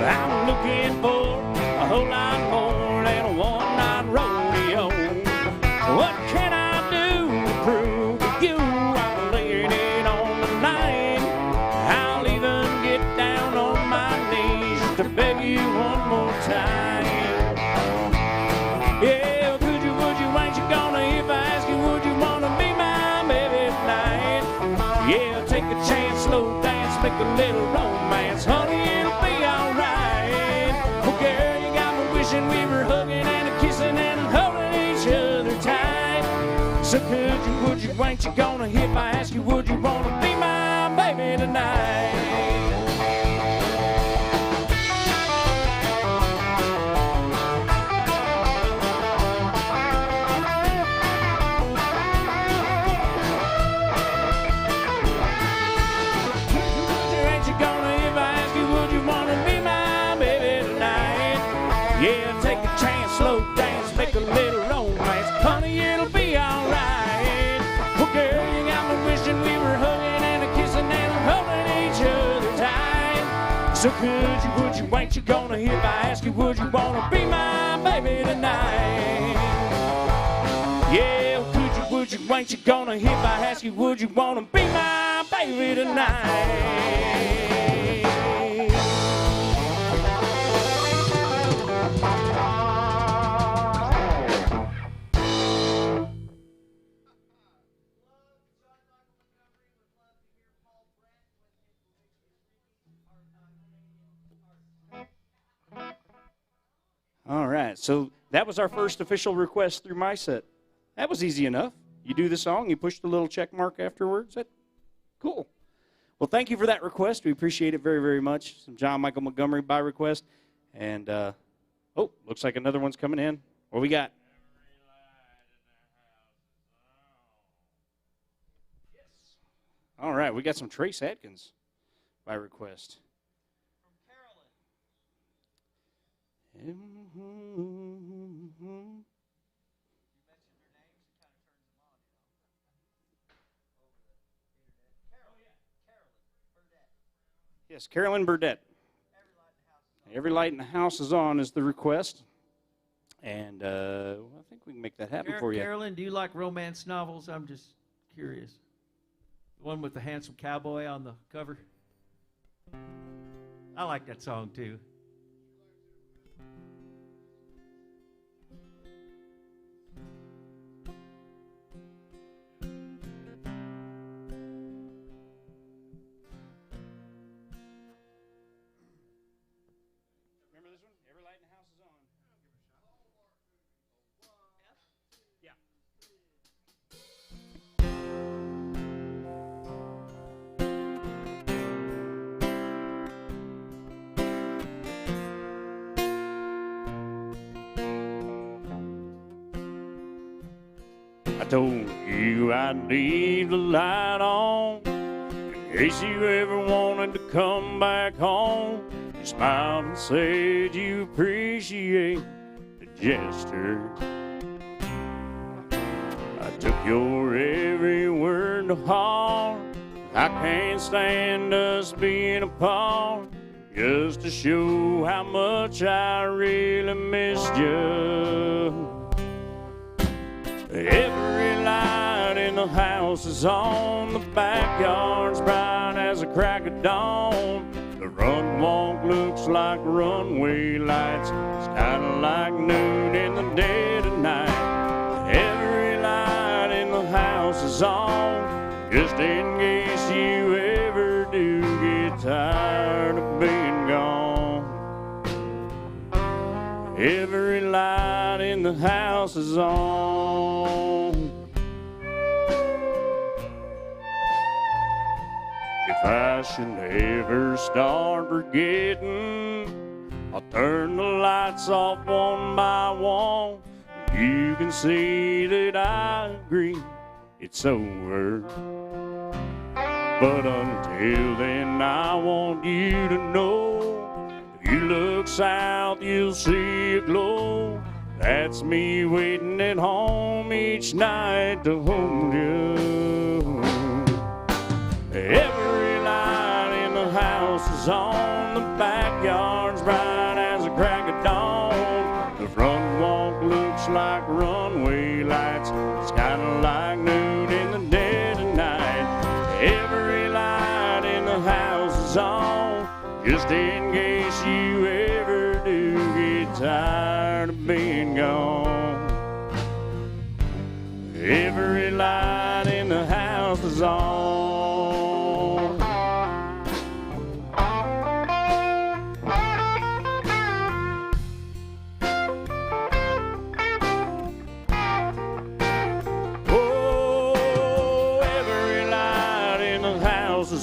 I'm looking for a whole lot more than a one-night rodeo. What can I do to prove to you I'm laying it on the line? I'll even get down on my knees to beg you one more time. Yeah, could you, would you, ain't you gonna, if I ask you, would you wanna be my baby tonight? Yeah, take a chance, slow dance, make a little romance. Honey, it'll be alright. Well, girl, you got me wishing we were hugging and a kissing and a holding each other tight. So could you, would you, ain't you gonna, if I ask you, would you wanna be my baby tonight? Ain't you gonna, if I ask you, would you wanna be my baby tonight? Yeah, take a chance, slow dance, make a little romance. Honey, it'll be alright. Well, girl, you got me wishing we were hugging and a kissing and a holding each other tight. So could you, would you, ain't you gonna, if I ask you, would you wanna be my baby tonight? Yeah, could you, would you, ain't you gonna, if I ask you, would you wanna be my baby tonight? right, so that was our first official request through my set. That was easy enough. You do the song, you push the little check mark afterwards. Cool. Well, thank you for that request. We appreciate it very, very much. Some John Michael Montgomery by request. And, looks like another one's coming in. What we got? All right, we got some Trace Adkins by request. From Carolyn. Yes, Carolyn Burdette. Every light in the house is on is the request. And I think we can make that happen for you. Carolyn, do you like romance novels? I'm just curious. The one with the handsome cowboy on the cover? I like that song, too. I told you I'd leave the light on in case you ever wanted to come back home. You smiled and said you appreciate the gesture. I took your every word to heart. I can't stand us being apart, just to show how much I really missed you. Every light in the house is on, the backyard's bright as a crack of dawn. The run walk looks like runway lights, it's kinda like noon in the dead of night. Every light in the house is on, just in case you ever do get tired of being gone. Every light in the house is on. If I should ever start forgetting, I'll turn the lights off one by one. You can see that I agree it's over. But until then, I want you to know, if you look south, you'll see a glow. That's me waiting at home each night to hold you. Every light in the house is on, the backyard's bright as a crack of dawn. The front walk looks like runway lights, it's kinda like noon in the dead of night. Every light in the house is on, just in case you ever do get tired of being gone. Every light in the house is on.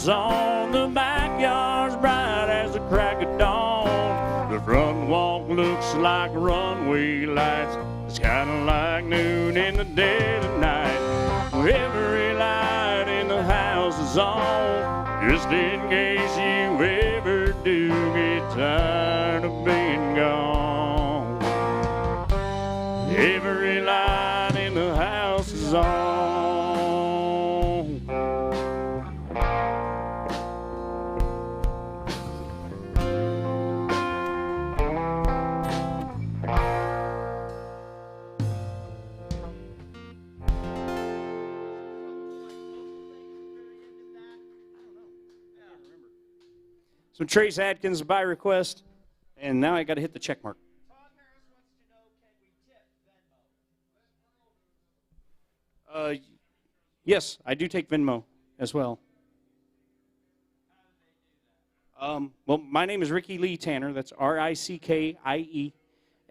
On the backyard's bright as a crack of dawn. The front walk looks like runway lights, it's kinda like noon in the dead of night. Every light in the house is on, just in case you ever do get tired of being gone. Every light in the house is on. Some Trace Adkins by request, and now I got to hit the check mark. Tom Harris wants to know, can we tip Venmo? Yes, I do take Venmo as well. How do they do that? Well, my name is Rickie Lee Tanner. That's Rickie,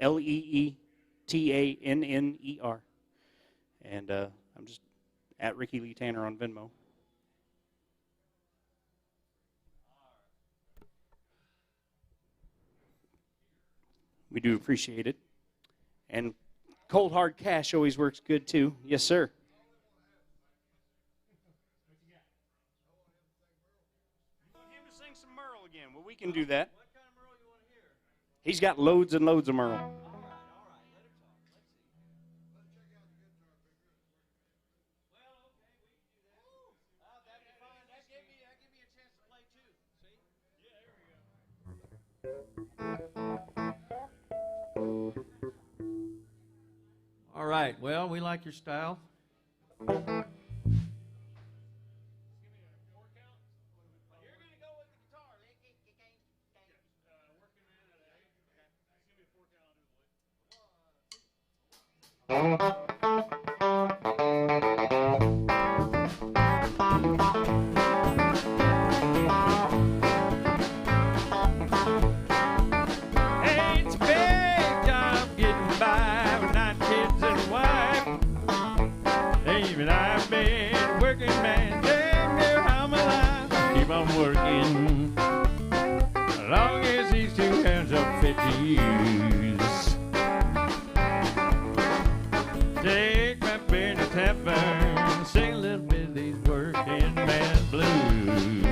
Leetanner. And I'm just at Rickie Lee Tanner on Venmo. We do appreciate it. And cold hard cash always works good too. Yes, sir. You want him to sing some Merle again? Well, we can do that. What kind of Merle you want to hear? He's got loads and loads of Merle. All right. Let her talk. Let's see. Well, okay, we can do that. That'd be fine. That give me a chance to play too. See? Yeah, there we go. All right. Well, we like your style. Hey, it's a big job getting by with 9 kids and a wife. Even I've been working, man, damn near all my life. Keep on working, as long as these 2 hands are fit to use. Take my Benny Tapper, sing a little bit of these working man blues.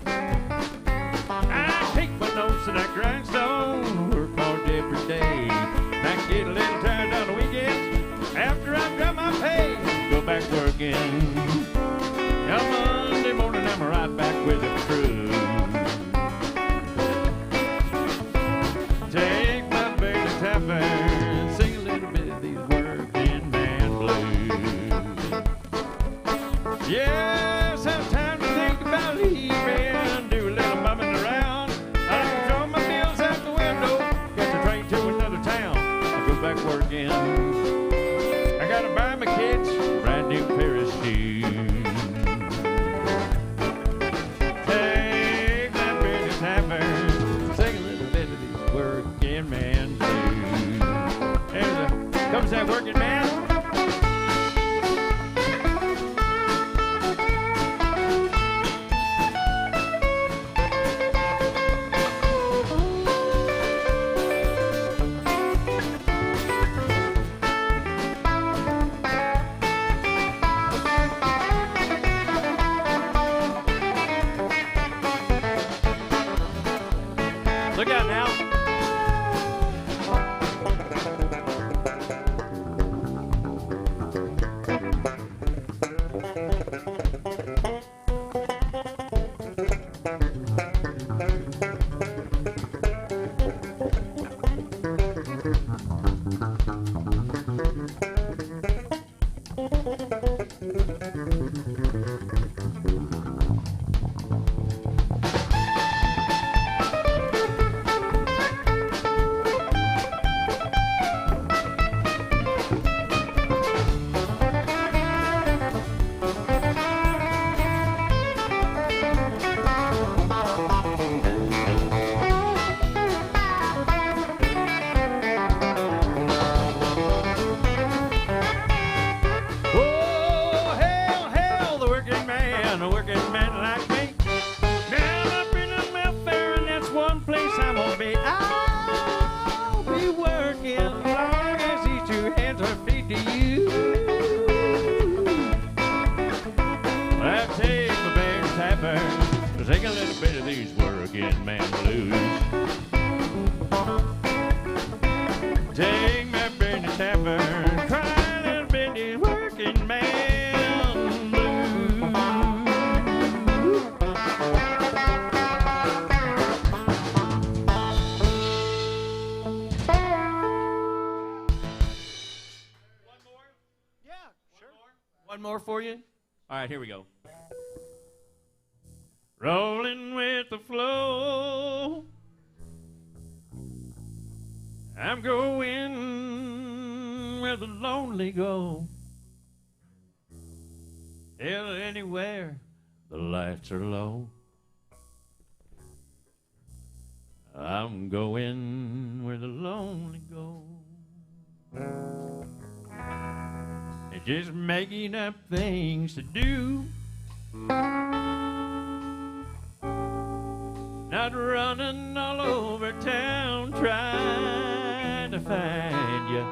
I take my notes to that grindstone, work hard every day. I get a little tired on the weekends. After I drop my pay, go back working. Come Monday morning, I'm right back with the crew. Take my Benny Tapper, sing a little bit of these working man blues. Yeah, sometimes I think about leaving, do a little bumming around. I can throw my bills out the window, catch a train to another town. I go back working. I gotta buy my kids a brand new pair of shoes. Take that Benny Tapper, sing a little bit of these working man blues. Comes that working man. Look out now. Sing a little bit of these working man blues. Take my Benny Tapper, cry a little bit of these working man blues. One more? Yeah, sure. One more for you? All right, here we go. Rolling with the flow, I'm going where the lonely go. Hell, anywhere the lights are low. I'm going where the lonely go. And just making up things to do. Not running all over town trying to find you.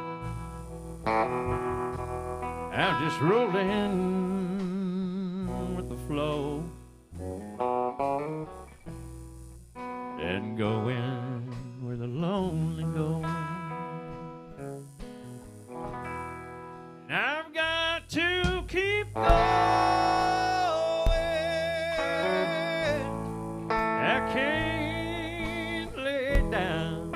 I'm just rolling with the flow and going where the lonely go. And I've got to keep going. I can't lay down.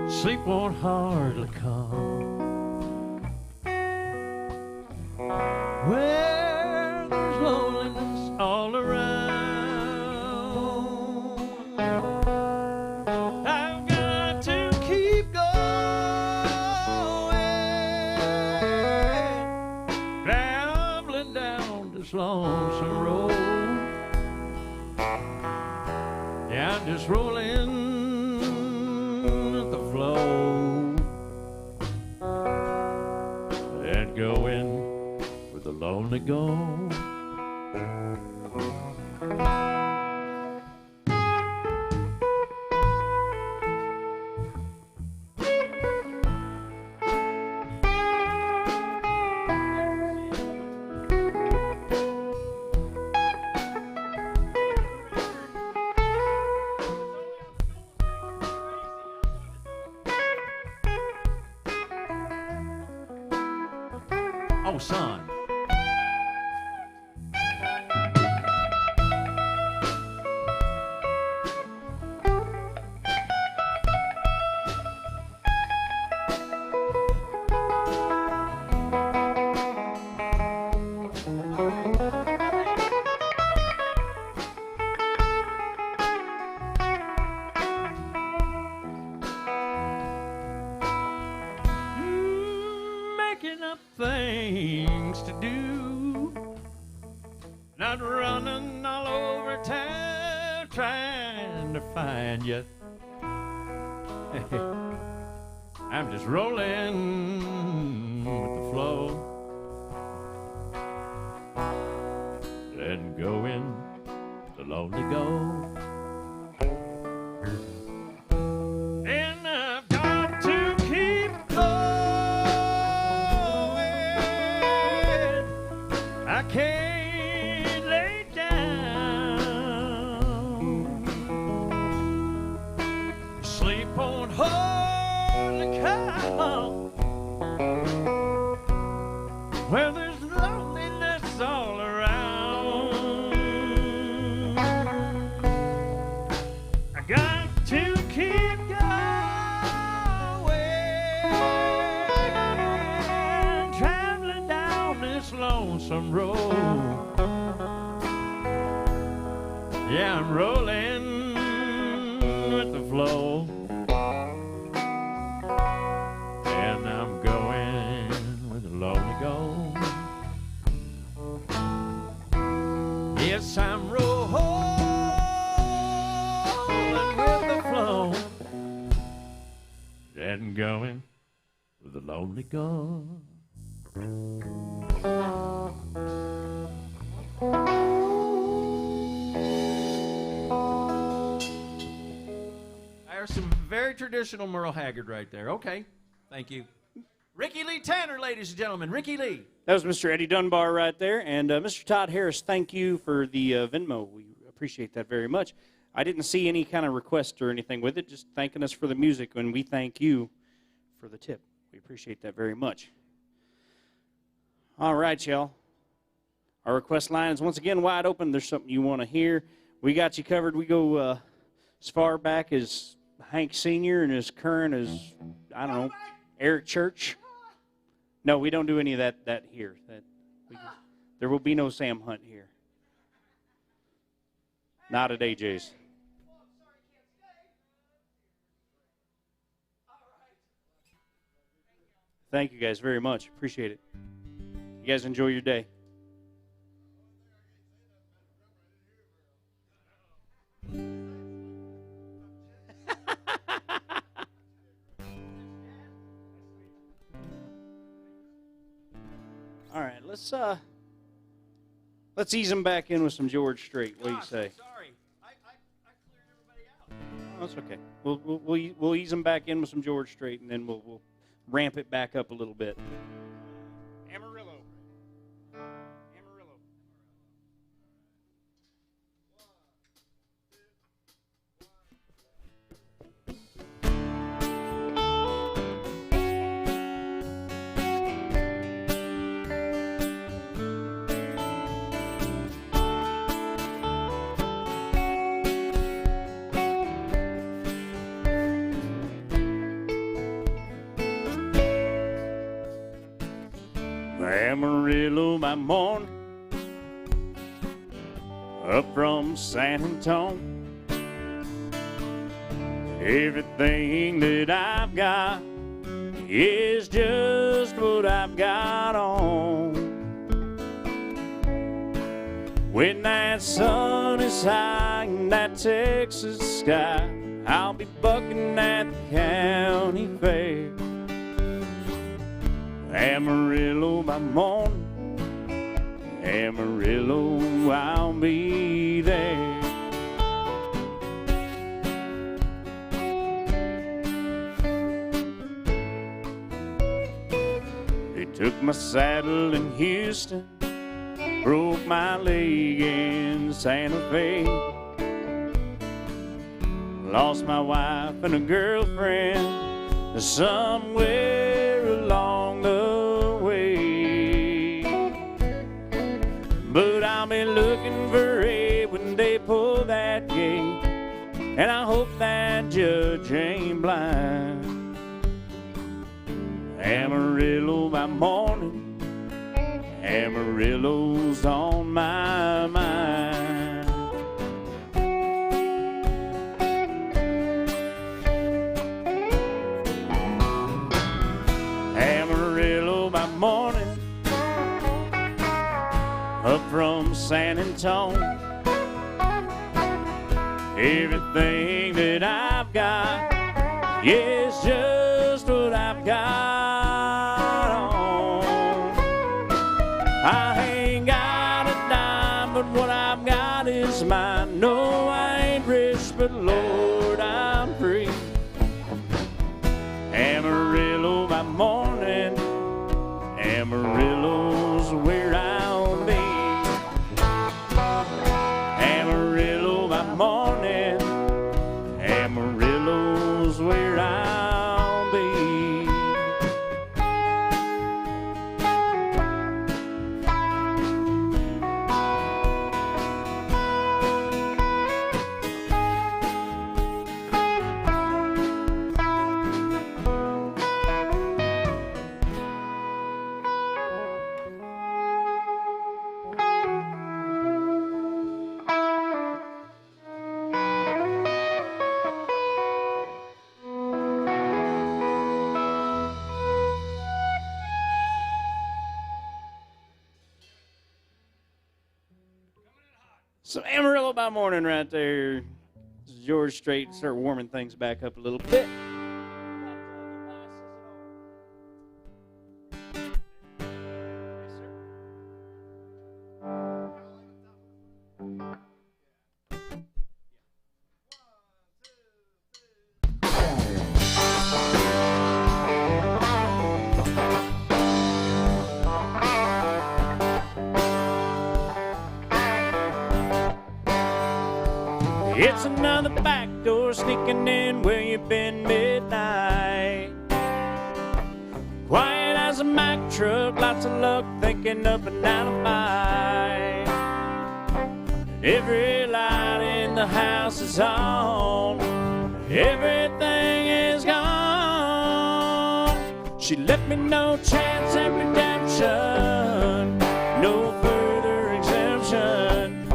Sleep won't hardly come where there's loneliness all around. I've got to keep going, traveling down this lonesome road. Yeah, I'm just rolling with the flow and going where the lonely go. Oh, son. Making up things to do, not running all over town trying to find you. I'm just rolling with the flow and going the lonely go. And I've got to keep going. I can't lay down. Sleep won't hardly come where there's loneliness all around. I got to keep going, traveling down this lonesome road. Yeah, I'm rolling with the flow, and I'm going where the lonely go. Yes, I'm rolling with the flow and going where the lonely go. There's some very traditional Merle Haggard right there. Okay, thank you. Rickie Lee Tanner, ladies and gentlemen. Rickie Lee. That was Mr. Eddie Dunbar right there. And Mr. Todd Harris, thank you for the Venmo. We appreciate that very much. I didn't see any kind of request or anything with it, just thanking us for the music, and we thank you for the tip. We appreciate that very much. All right, y'all. Our request line is once again wide open. There's something you want to hear, we got you covered. We go as far back as Hank Sr. and as current as, I don't know, Eric Church. No, we don't do any of that here. There will be no Sam Hunt here. Not at AJ's. Thank you guys very much. Appreciate it. You guys enjoy your day. All right, let's ease them back in with some George Strait. What do you say? Sorry. I cleared everybody out. Oh, that's okay. We'll ease them back in with some George Strait, and then we'll ramp it back up a little bit. Amarillo. Amarillo. Amarillo by morning, up from San Antonio. Everything that I've got is just what I've got on. When that sun is high in that Texas sky, I'll be bucking at the county fair. Amarillo by morning, Amarillo, I'll be there. They took my saddle in Houston, broke my leg in Santa Fe. Lost my wife and a girlfriend somewhere along the way. But I'll be looking for Ed when they pull that gate, and I hope that judge ain't blind. Amarillo by morning, Amarillo's on my mind. Amarillo by morning, up from San Antonio. Everything that I've got is just what I've got on. I ain't got a dime, but what I've got is mine. No, I ain't rich, but Lord, I'm free. Amarillo by morning, Amarillo's where I'll be. Amarillo by morning, Amarillo's where I'll be. So Amarillo by morning right there. This is George Strait. Start warming things back up a little bit. It's another back door sneaking in where you've been midnight. Quiet as a Mack truck, lots of luck thinking up an alibi. Every light in the house is on, everything is gone. She left me no chance at redemption, no further exemption,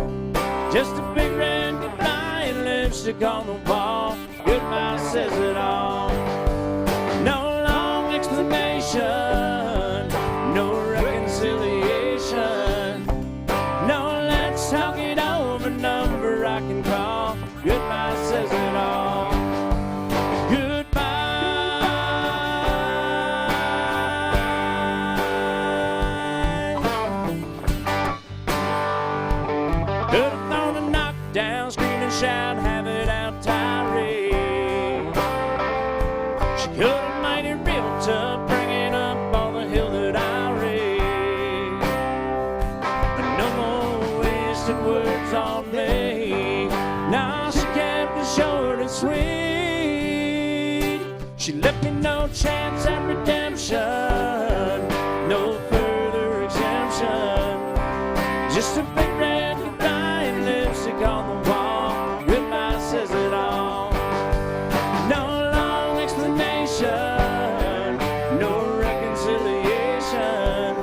just a big red goodbye and lipstick on the wall. Goodbye says it all. No long explanation, no reconciliation, no let's talk it over number I can call. Goodbye says it all. Goodbye. picked up bringing up on the hill that I raised. No more wasted words on me. Now she kept it short and sweet. She left me no chance at redemption, no further exemption. Just a big red goodbye and lipstick on the wall. Goodbye says it all. No long explanation, no reconciliation.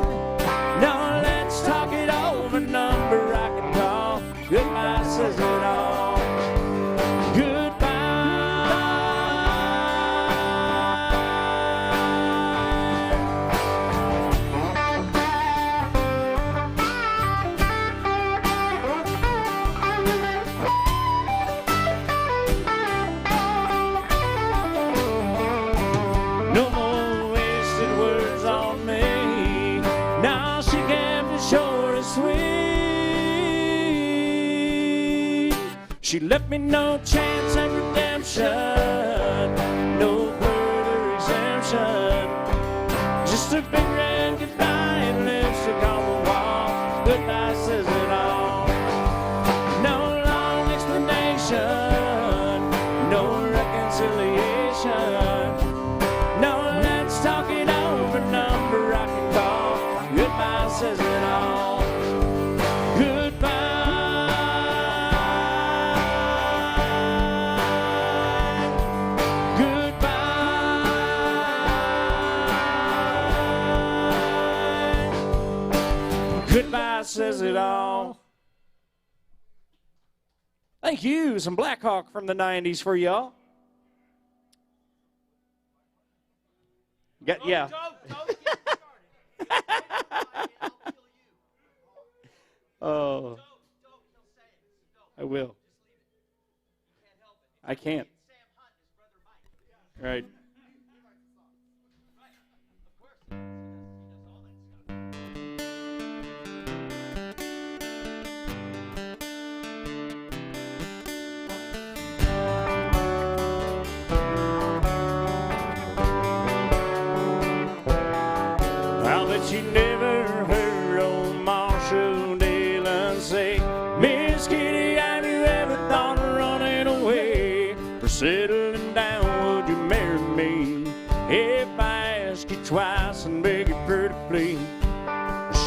No, let's talk it over, number I can call. Goodbye says it all. Goodbye. No more wasted words on me. Now she kept it short and sweet. She left me no chance at redemption, no further exemption. Just a big red goodbye and lipstick on the wall. Goodbye says it all. No long explanation, no reconciliation. No, let's talk it over, number I can call. Goodbye says it all. Goodbye. Goodbye. Goodbye says it all. Thank you. Some Black Hawk from the 90s for y'all. Yeah. Oh, I will. I can't. Right. I'll bet you never heard old Marshall Dillon say, Miss Kitty, have you ever thought of running away? Or settling down, would you marry me? If I ask you twice and beg you pretty please.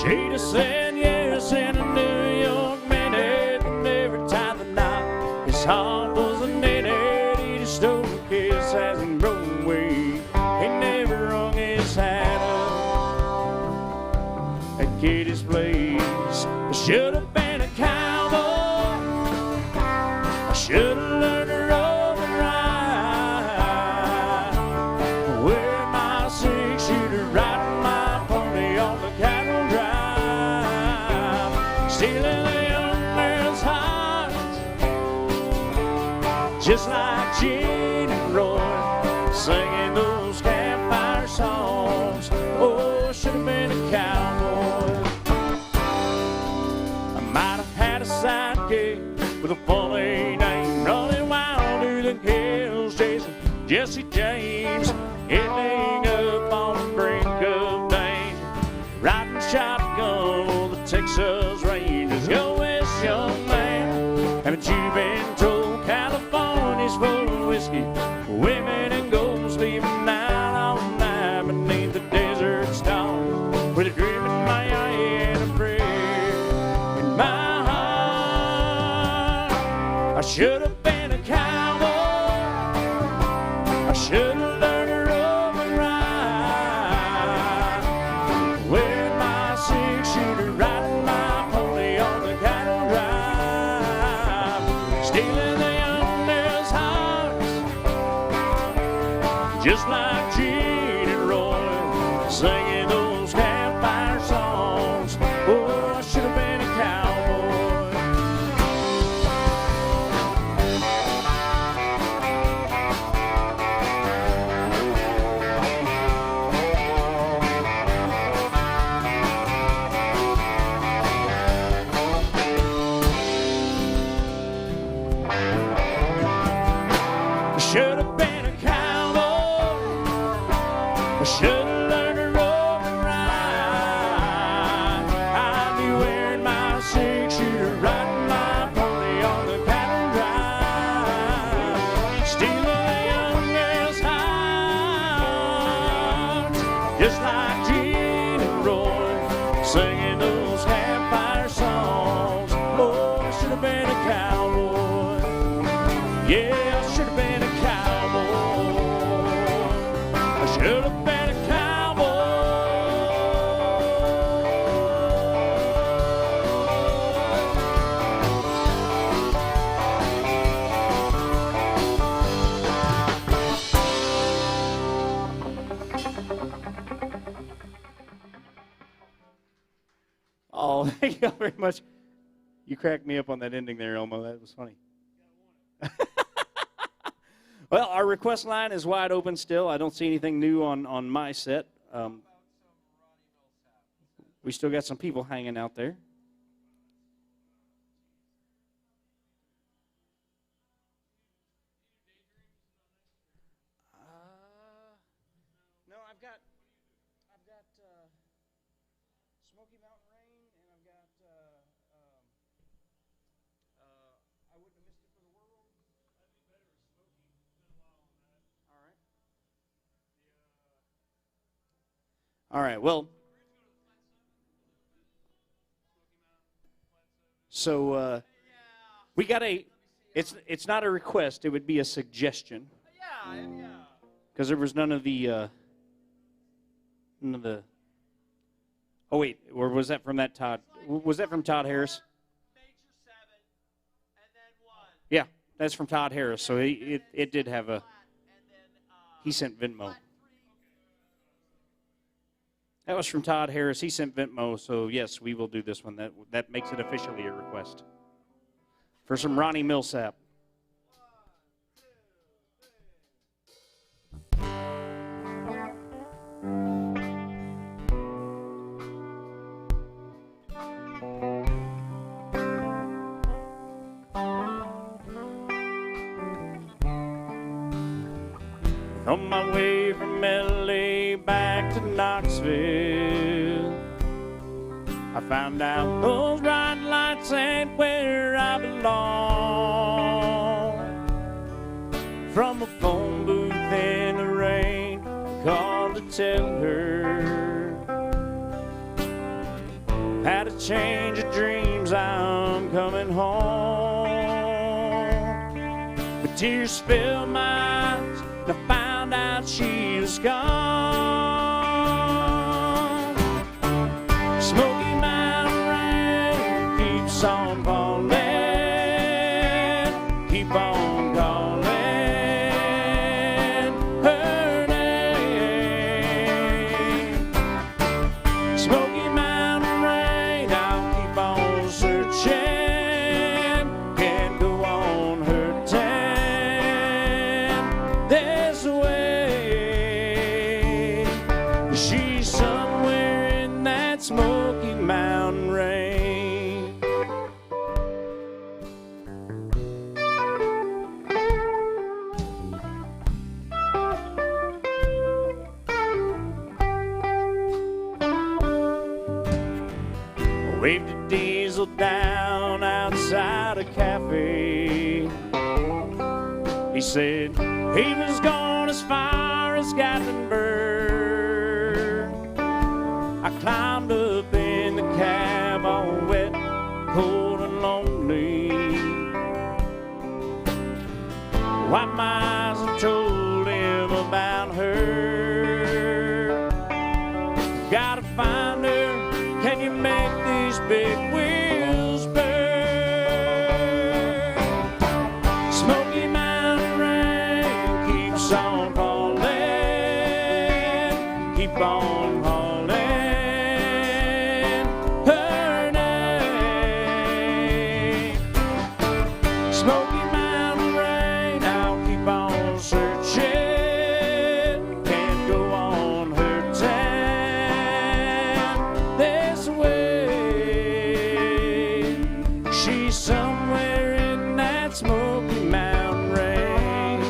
She'd have said yes in a New York minute. And every time the night his heart was a knitted, he just stole a kiss as he rode away. He never hung his hat up at Kitty's place. I should have been a cowboy. I should have learned to rope and ride. Wear my six-shooter, riding my pony on the cattle drive. Stealing the young man's heart, just like Gene and Roy, singing those campfire songs. Oh, I should have been a cowboy. I might have had a sidekick with a funny name, running wild through the hills, chasing Jesse James, ending up on the brink of danger, riding shotgun on the Texas Rangers. Go west, young man, haven't you been told California's full of whiskey, women and ghosts leaving out all night beneath the desert stars, with a dream in my eye and a prayer in my heart. I should have been a cowboy. I should have learned to rope and ride. Wearing my six-shooter, riding my pony on the cattle drive. Stealing the young man's hearts, just like Gene and Roy, singing those campfire songs. Oh, I should have been a cowboy. I should have been a cowboy. I should Should have learned to roll right. I'd be wearing my 6-shooter, riding my pony on the cattle drive, stealing a young girl's heart, just like Gene and Roy, singing those campfire songs. Oh, I should have been a cowboy. Yeah, I should have been a cowboy. I should have been a cowboy. Oh, thank you very much. You cracked me up on that ending there, Elmo. That was funny. Well, our request line is wide open still. I don't see anything new on my set. We still got some people hanging out there. No, I've got Smoky Mountain Rain, and I've got I Wouldn't Have Missed It for the World. That'd be better with Smoky. It's been a while on that. All right. All right. Well. So we got a. It's not a request. It would be a suggestion. Yeah. Because there was none of the. Oh wait, or was that from that Todd? Was that from Todd Harris? Major 7, and then 1. Yeah, that's from Todd Harris. So it did have a. And then He sent Venmo. flat 3. That was from Todd Harris. He sent Venmo. So yes, we will do this one. That makes it officially a request for some Ronnie Millsap. On my way from L.A. back to Knoxville, I found out those bright lights ain't where I belong. From a phone booth in the rain, called to tell her had a change of dreams, I'm coming home. But tears filled my eyes, and I found out she was gone. Smoky Mountain rain keeps on falling, keep on calling her name. Smoky Mountain rain, I'll keep on searching, can't go on hurting this way. She's somewhere in that Smoky Mountain rain. Waved a diesel down outside a cafe. He said he was going as far as Gatlinburg. I climbed up in the cab, all wet, cold, and lonely. Wiped my eyes and told him about her. Gotta find her. Can you make these big wheels burn? Smoky Mountain rain keeps on falling, keep on calling her name. Smoky Mountain rain, I'll keep on searching, can't go on hurting this way. She's somewhere in that Smoky Mountain rain.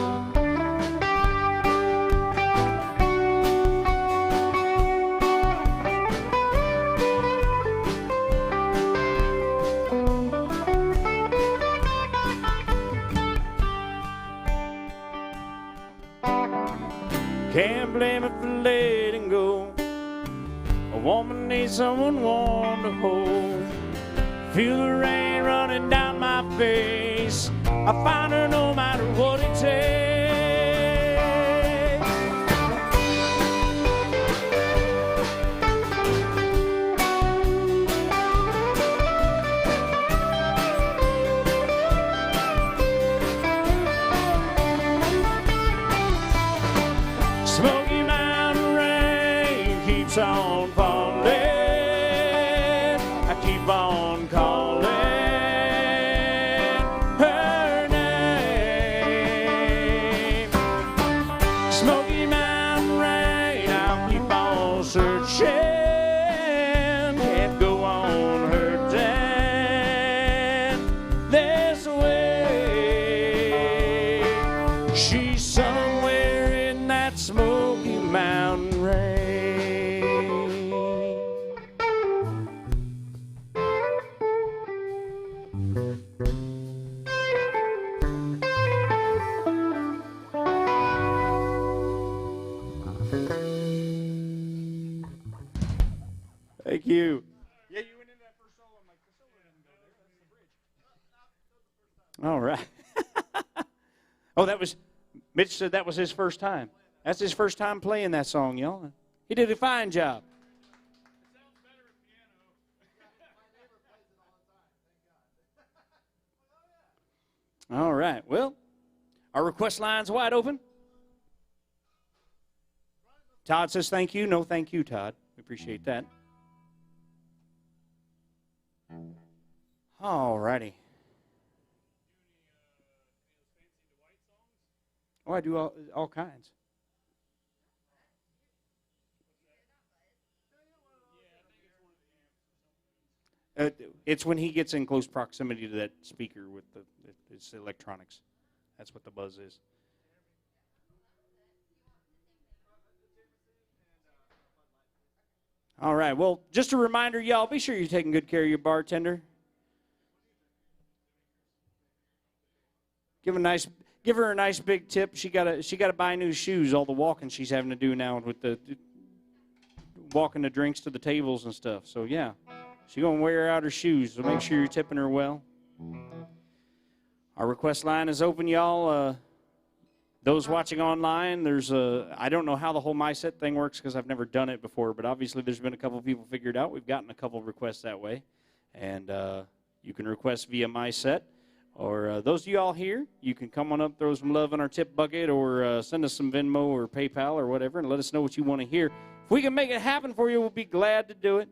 blame her for letting go. A woman needs someone warm to hold. Feel the rain running down my face. I find her no matter what it takes. Smoky Mountain rain keeps on falling. I keep on calling her name. Smoky Mountain rain, I'll keep on searching. Can't go on hurting this way. She's somewhere in that Smoky Mountain rain. Thank you. Yeah, you went into that first solo. I'm like, the solo didn't go there. That's the bridge. All right. Oh, that was, Mitch said that was his first time. That's his first time playing that song, y'all. He did a fine job. It sounds better at piano. All right. Well, our request line's wide open. Todd says thank you. No, thank you, Todd. We appreciate that. All righty. Oh, I do all kinds. It's when he gets in close proximity to that speaker with it's electronics. That's what the buzz is. All right. Well, just a reminder, y'all, be sure you're taking good care of your bartender. Give her a nice big tip. She gotta buy new shoes. All the walking she's having to do now with the walking the drinks to the tables and stuff. So yeah, she's gonna wear out her shoes. So make sure you're tipping her well. Our request line is open, y'all. Those watching online, there's I don't know how the whole MySet thing works because I've never done it before, but obviously there's been a couple of people figured out. We've gotten a couple of requests that way, and you can request via MySet. Or those of you all here, you can come on up, throw some love in our tip bucket, or send us some Venmo or PayPal or whatever, and let us know what you want to hear. If we can make it happen for you, we'll be glad to do it.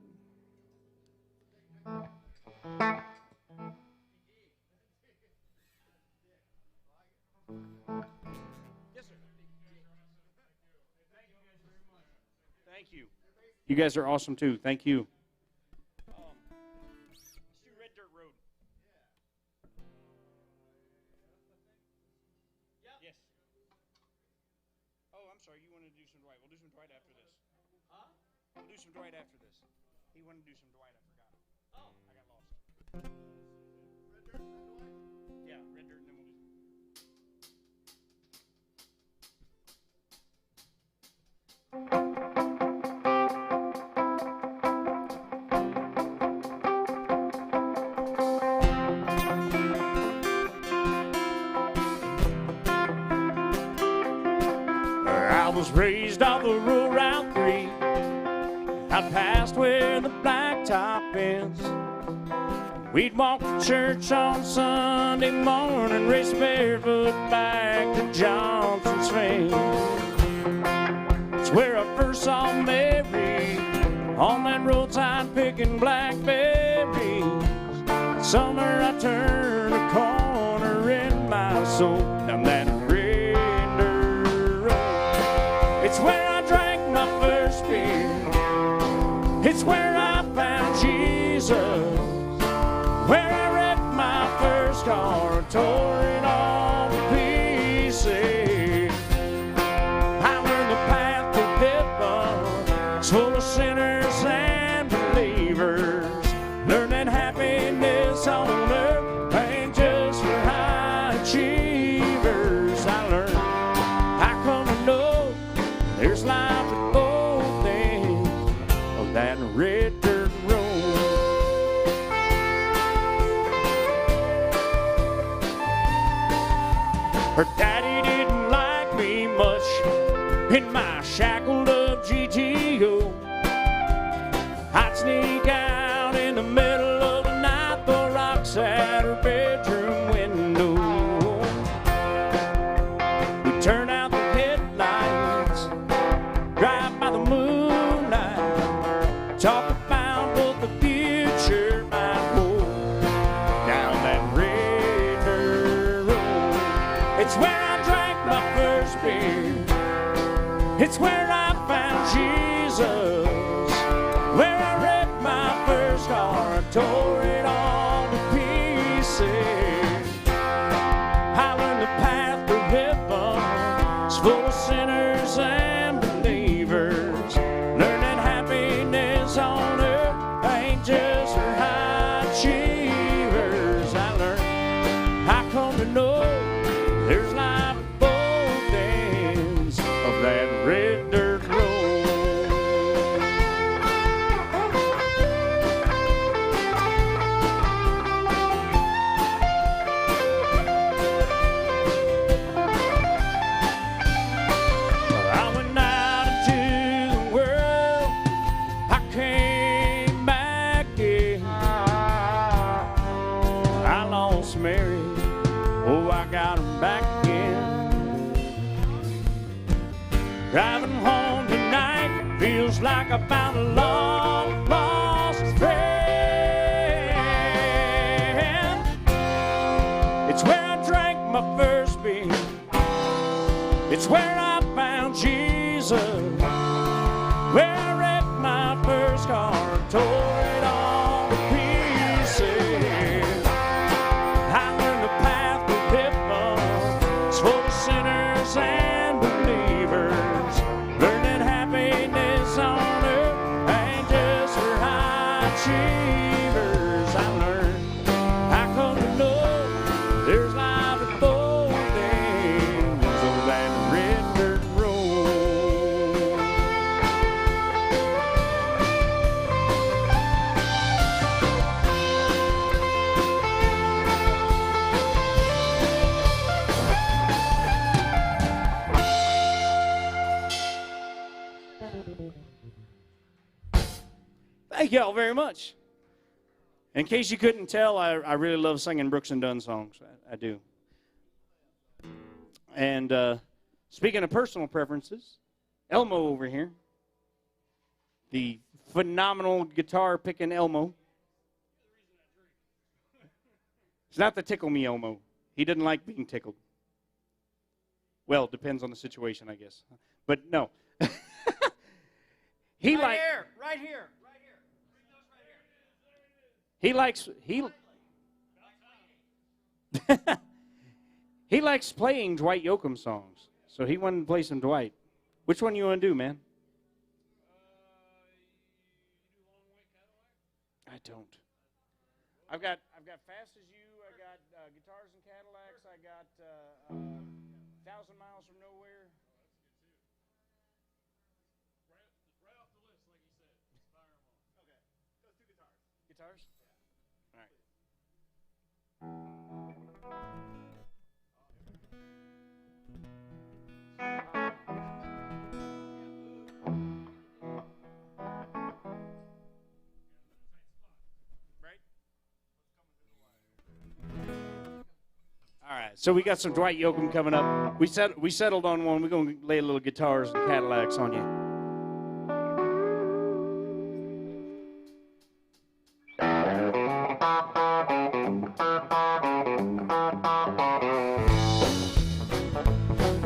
Yes, sir. Thank you. You guys are awesome, too. Thank you. Let's do Red Dirt Road. Yes. Oh, I'm sorry. You wanted to do some Dwight. We'll do some Dwight after this. Huh? We'll do some Dwight after this. He wanted to do some Dwight. I forgot. Oh. I got lost. Red Dirt and Dwight? Yeah, Red Dirt and then we'll do I was raised off the rural Route 3, out past where the blacktop ends. We'd walk to church on Sunday morning, race barefoot back to Johnson's Fence. It's where I first saw Mary, on that roadside picking blackberries. Summer I turned a corner in my soul, down that red dirt road. It's where I drank my first beer. It's where I found Jesus. Where I wrecked my first car and tore it all to pieces. I learned the path to heaven. It's full of sinners and believers. Learned that happiness on earth ain't just for high achievers. I learned I come to know there's life Her daddy didn't like me much in my shackled up GTO. I'd sneak out in the middle of the night, throw rocks at her bedroom window. We'd turn out the headlights, drive by the moonlight, talk about what the future might hold down that red dirt road. It's where I drank my first beer. It's where I found Jesus. Where I wrecked my first car, tore it all to pieces. I learned the path to heaven is full of sinners and believers. Learned that happiness on earth ain't just for high achievers. I learned, I come to know there's life at both ends of that red dirt road. I went out into the world, I came back in. I lost Mary, oh, I got her back again. Driving home tonight feels like I found a long lost friend. It's where I drank my first beer. It's where I found Jesus. Where I wrecked my first car, tore it all to pieces. I learned the path to heaven is full of sinners and believers. Learned that happiness on earth ain't just for high achievers. I learned, I come to know there's life at both ends of that red dirt road. Thank y'all very much. In case you couldn't tell, I really love singing Brooks and Dunn songs. I do. And speaking of personal preferences, Elmo over here, the phenomenal guitar-picking Elmo. It's not the tickle me Elmo. He didn't like being tickled. Well, depends on the situation, I guess. But no. He Right like here, right here, right here. Bring those right here. he likes playing Dwight Yoakam songs. So he wanted to play some Dwight. Which one you want to do, man? I don't. I've got Fast as You. I got Guitars and Cadillacs. I got 1,000 Miles from Nowhere. Right off the list, like you said. Fire 'em on. Okay. Let's do guitars. Guitars? All right. All right, so we got some Dwight Yoakam coming up. We settled on one. We're going to lay a little Guitars and Cadillacs on you.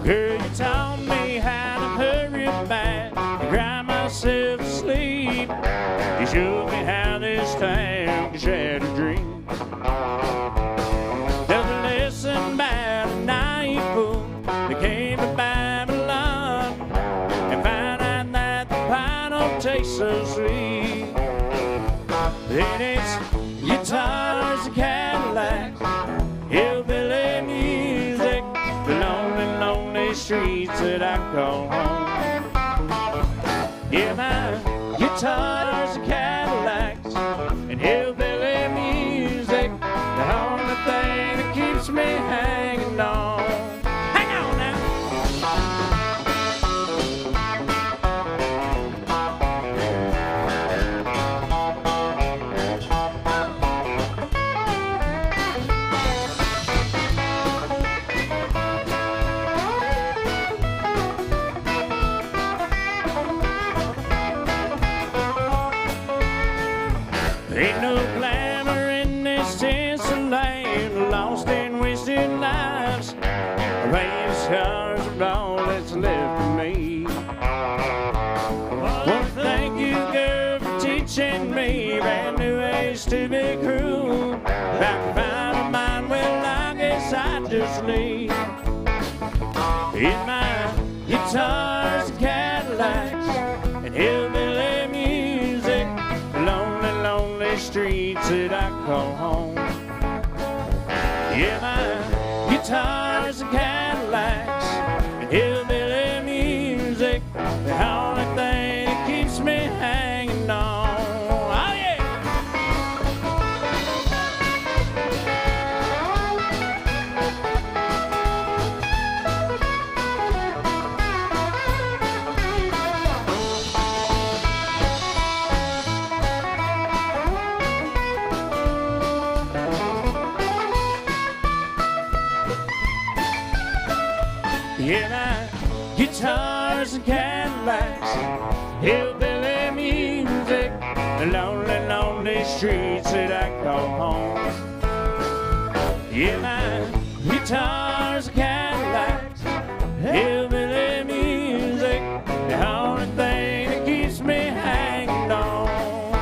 Girl, you taught me how to hurry back and cry myself to sleep. You showed me how this town can shatter dreams. There's a lesson about a night fool that came to Babylon and found out that the pie don't taste so sweet. Then it's guitars and Cadillacs, hillbilly music, the lonely, lonely streets that I call home. Yeah, my guitars and Cadillacs and hillbilly music, the only thing that keeps me hanging on. Ain't no glamour in this tinsel land, lost and wasted lives. Rain scars are all that's left of me. Well, thank you, girl, for teaching me brand new ways to be cruel. About to find a mind, well, I guess I just leave. In my guitars and Cadillacs and hillbilly music, lonely, lonely streets that I call home. Yeah, my guitars and Cadillacs and hillbilly music, the only thing that keeps me hanging on. Oh yeah! Yeah, my guitars and Cadillacs, hillbilly music, the lonely, lonely streets that I call home. Yeah, my guitars and Cadillacs, hillbilly music, the only thing that keeps me hanging on.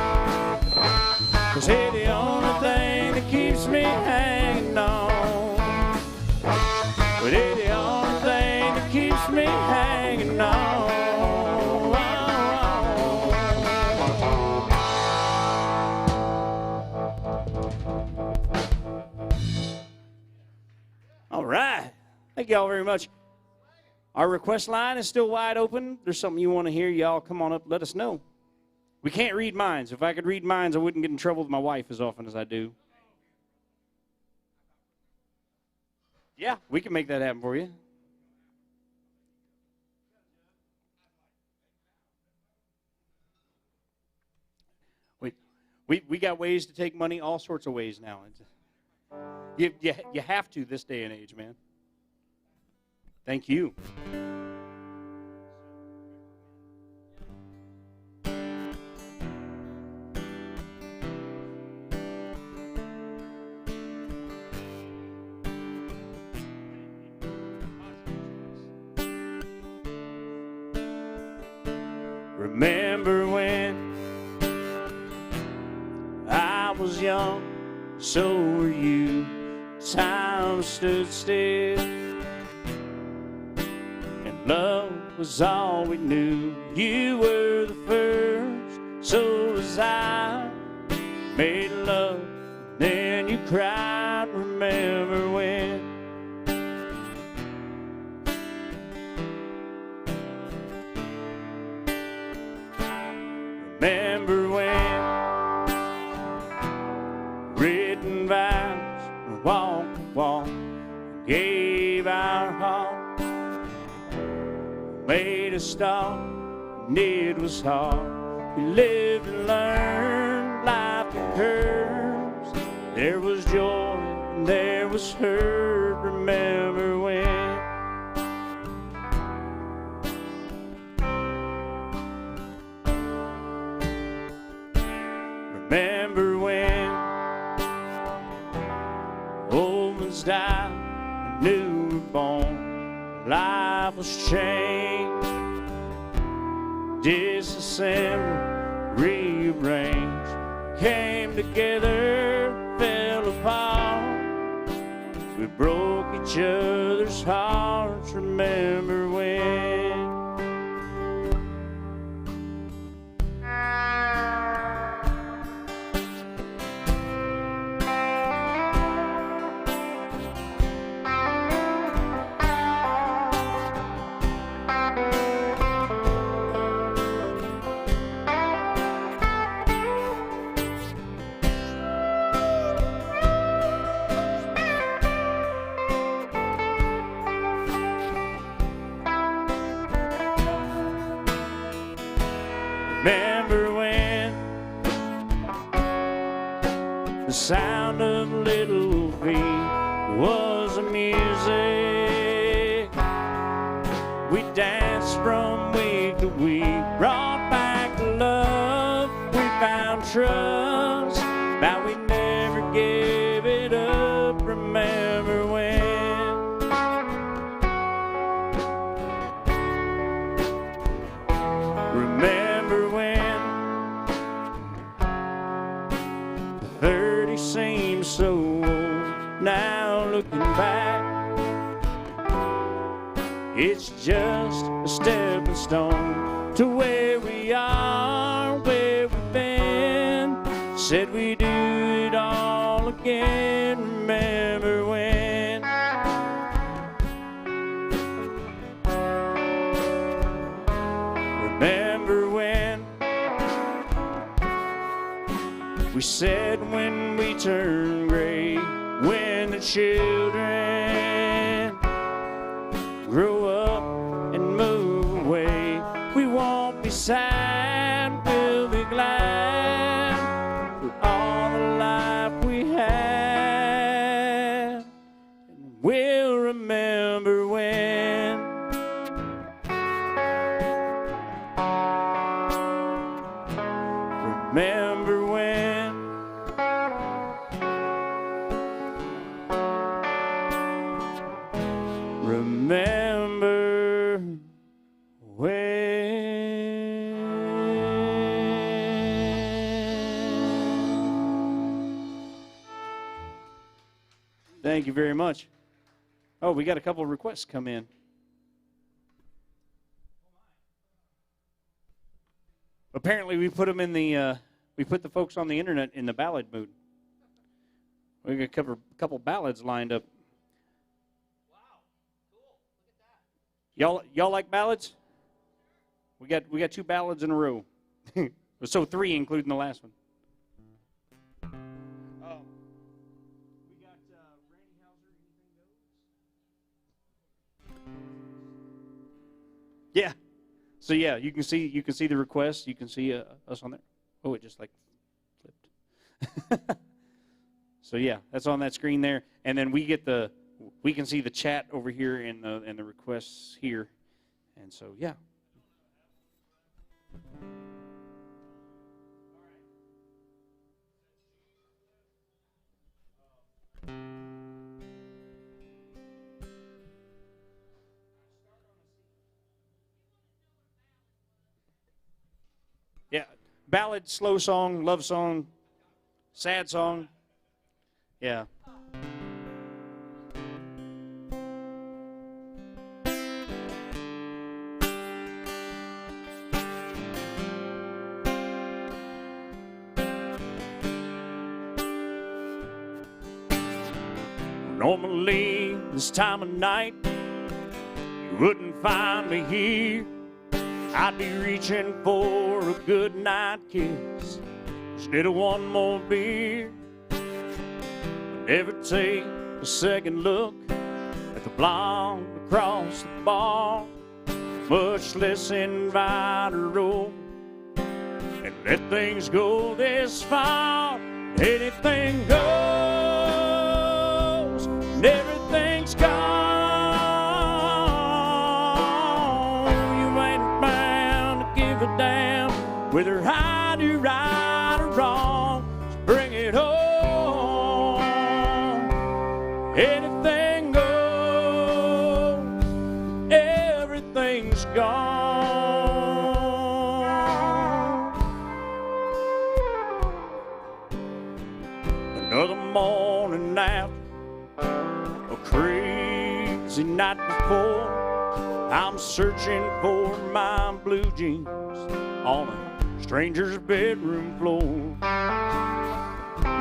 'Cause hey, the only thing that keeps me hanging on. But hey, the only thing that keeps me hanging on. All right. Thank y'all very much. Our request line is still wide open. If there's something you want to hear, y'all come on up, let us know. We can't read minds. If I could read minds, I wouldn't get in trouble with my wife as often as I do. Yeah, we can make that happen for you. We got ways to take money all sorts of ways now. You have to this day and age, man. Thank you. Remember when I was young, so were you. Time stood still, and love was all we knew. You were the first, so was I. Made love, then you cried. Remember when? Remember when? Written vows, walk the walk, gave our heart, made a start, and it was hard. We lived and learned life in curves. There was joy and there was hurt. Remember when? Remember when old ones died and new were born? Life was changed, disassembled, rearranged, came together, fell apart. We broke each other's hearts. Remember when? Remember when the sound of little feet was the music? We danced from week to week, brought back the love, we found trust. Now we never gave it up. Remember when? Remember when? 30 seems so old. Now looking back, it's just a stepping stone to where we are, where we've been. Said we do it all again. Remember when? Remember when? We said when we turn gray, when the children grow up and move away, we won't be sad, we'll be glad for all the life we had. And we'll remember when. Remember when. Remember when. Thank you very much. Oh, we got a couple of requests come in. Apparently, we put them in the we put the folks on the internet in the ballad mood. We got a couple ballads lined up. Wow, cool. Look at that. Y'all like ballads? We got 2 ballads in a row. So 3, including the last one. We got Randy Hauser, Anything Goes. Yeah. So yeah, you can see the requests. You can see us on there. Oh, it just like flipped. So yeah, that's on that screen there, and then we can see the chat over here and the requests here, and so yeah. Yeah, ballad, slow song, love song, sad song. Yeah. Normally, this time of night, you wouldn't find me here. I'd be reaching for a good night kiss instead of one more beer. I'd never take a second look at the blonde across the bar, much less invite her over and let things go this far. Anything goes, and everything's gone. Down, whether I do right or wrong, so bring it on. Anything goes, everything's gone. Another morning out, a crazy night before, I'm searching for my blue jeans on a stranger's bedroom floor.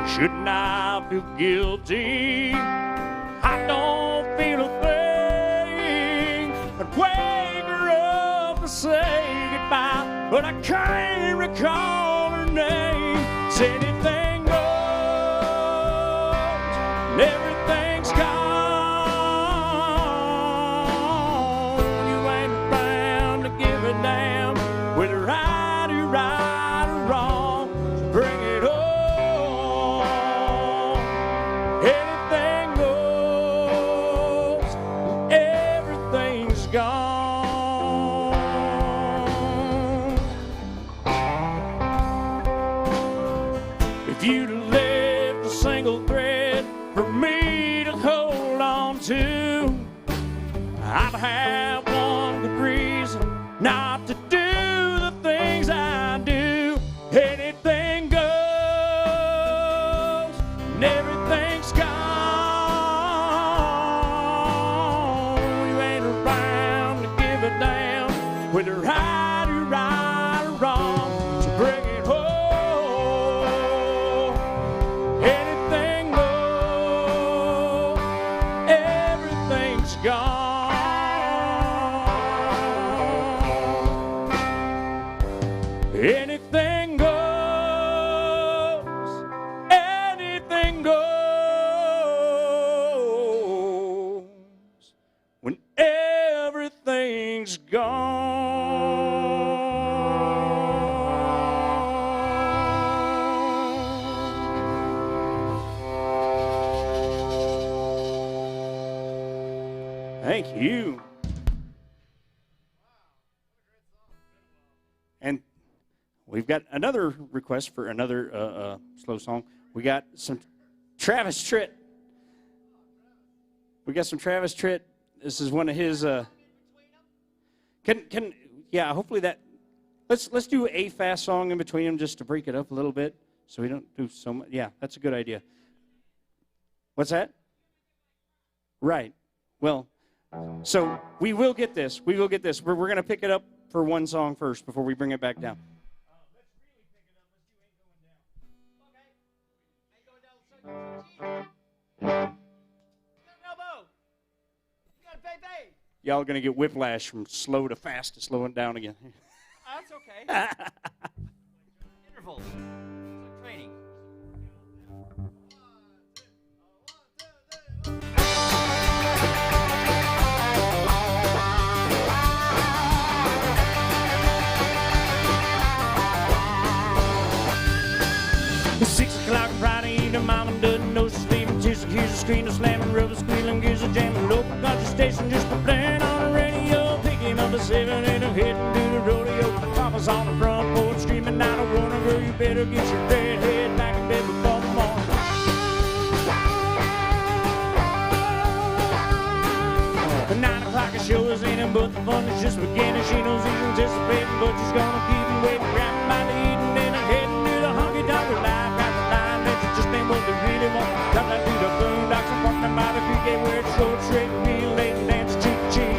Shouldn't I feel guilty? I don't feel a thing. I'd wake her up and say goodbye, but I can't recall her name. Say anything goes, and everything's gone. You ain't bound to give a damn whether I do right or wrong, so bring it on. Anything goes, everything's gone. If you'd have let single thread for me to hold on to. I'd have one good reason not to do the things I do. Anything goes, and everything's gone. You ain't around to give a damn whether right or right or wrong. So bring it home. Anything goes, everything's gone. Anything goes, anything goes when everything's gone. Thank you. And we've got another request for another slow song. We got some Travis Tritt. We got some Travis Tritt. This is one of his. Yeah. Hopefully that. Let's do a fast song in between them just to break it up a little bit, so we don't do so much. Yeah, that's a good idea. What's that? Right. Well, so we will get this. We will get this. We're going to pick it up for one song first before we bring it back down. Y'all are going to get whiplash from slow to fast to slowing down again. That's okay. Intervals. It's like training. 6 o'clock Friday evening, Mama doesn't know she's leaving. Tears hears a screen, a slamming, rubber squealing, gears a jamming. Local country station just a playing on the radio. Picking up a 7 and a heading to the rodeo. Papa's on the front porch screaming, I don't wanna go. You better get your red head back in bed before the morning. The 9 o'clock show is in, but the fun is just beginning. She knows he's anticipating, but she's gonna keep him waiting. Grabbing by the eating and heading to the honky-tonk life. Just ain't what they really want. Come down to the boondocks and walk them by the creek, where it's short, straight, real late, and dance cheek to cheek.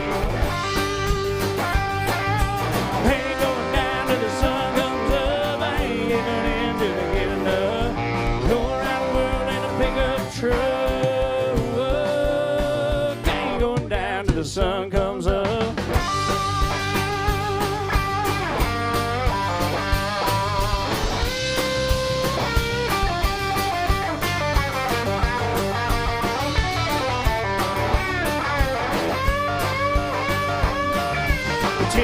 I ain't going down till the sun comes up. I ain't giving in till they get enough. Go around the world in a pickup truck. I ain't going down till the sun comes up.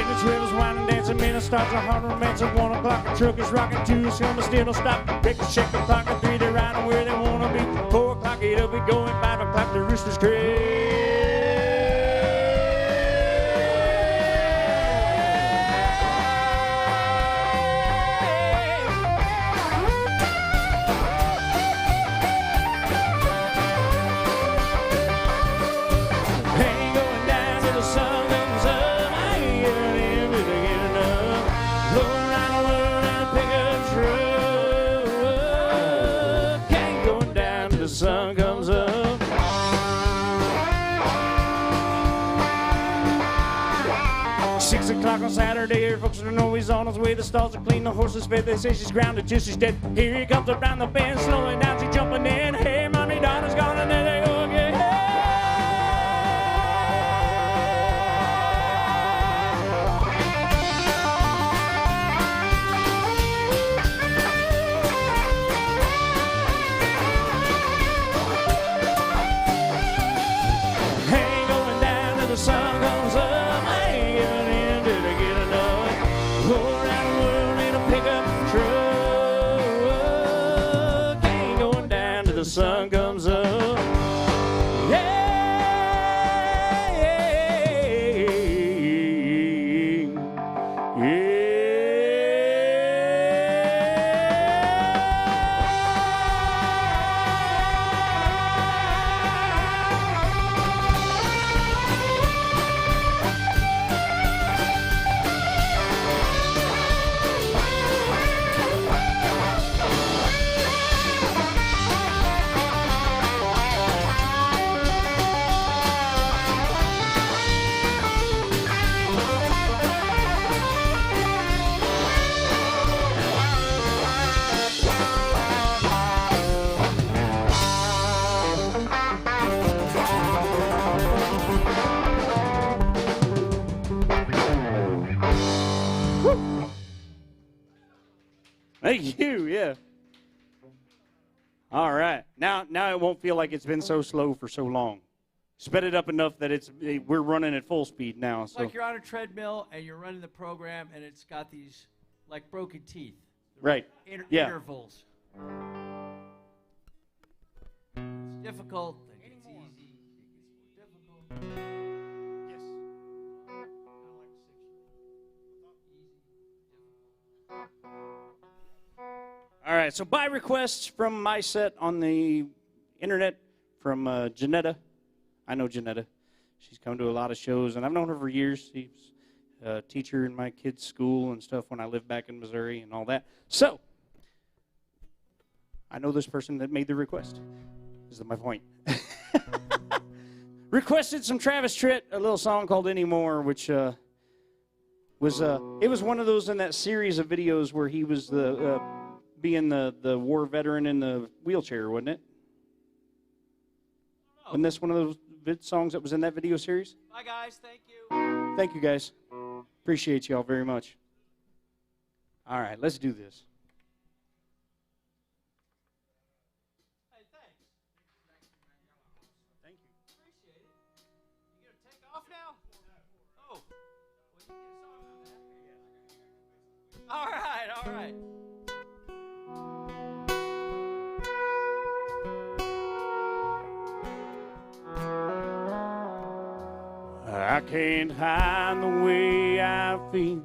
The trail's winding, dancing, man, it starts a hard romance at 1 o'clock. The truck is rocking, 2 is coming, still don't stop. Break the check the clock at 3, they're riding where they wanna be. 4 o'clock, 8 up, we going, 5 o'clock, the rooster's crib. Sun comes up. 6 o'clock on Saturday, here folks don't know he's on his way. The stalls are clean, the horses fed. They say she's grounded till she's dead. Here he comes around the bend, slowing down, she jumping in. Hey, mommy, Donna's gone, and there they go again. The sun comes up, I ain't giving in till they get enough. Go around the world in a pickup truck. Ain't going down till the sun comes up. Yeah. Thank you, yeah. All right. Now it won't feel like it's been so slow for so long. Sped it up enough that we're running at full speed now. It's So. like you're on a treadmill and you're running the program and it's got these like broken teeth. Right. Yeah. Intervals. It's difficult. Then it's easy. It gets more difficult. Yes. All right, so by requests from my set on the internet from Janetta. I know Janetta. She's come to a lot of shows, and I've known her for years. She's a teacher in my kids' school and stuff when I lived back in Missouri and all that. So, I know this person that made the request. This is my point. Requested some Travis Tritt, a little song called Anymore, which was one of those in that series of videos where he was being the war veteran in the wheelchair, wasn't it? Wasn't this one of those songs that was in that video series? Bye, guys. Thank you. Thank you, guys. Appreciate y'all very much. All right, let's do this. Hey, thanks. Thank you. Appreciate it. You gonna take off now? Oh. Well, you get a song on that. All right. All right. I can't hide the way I feel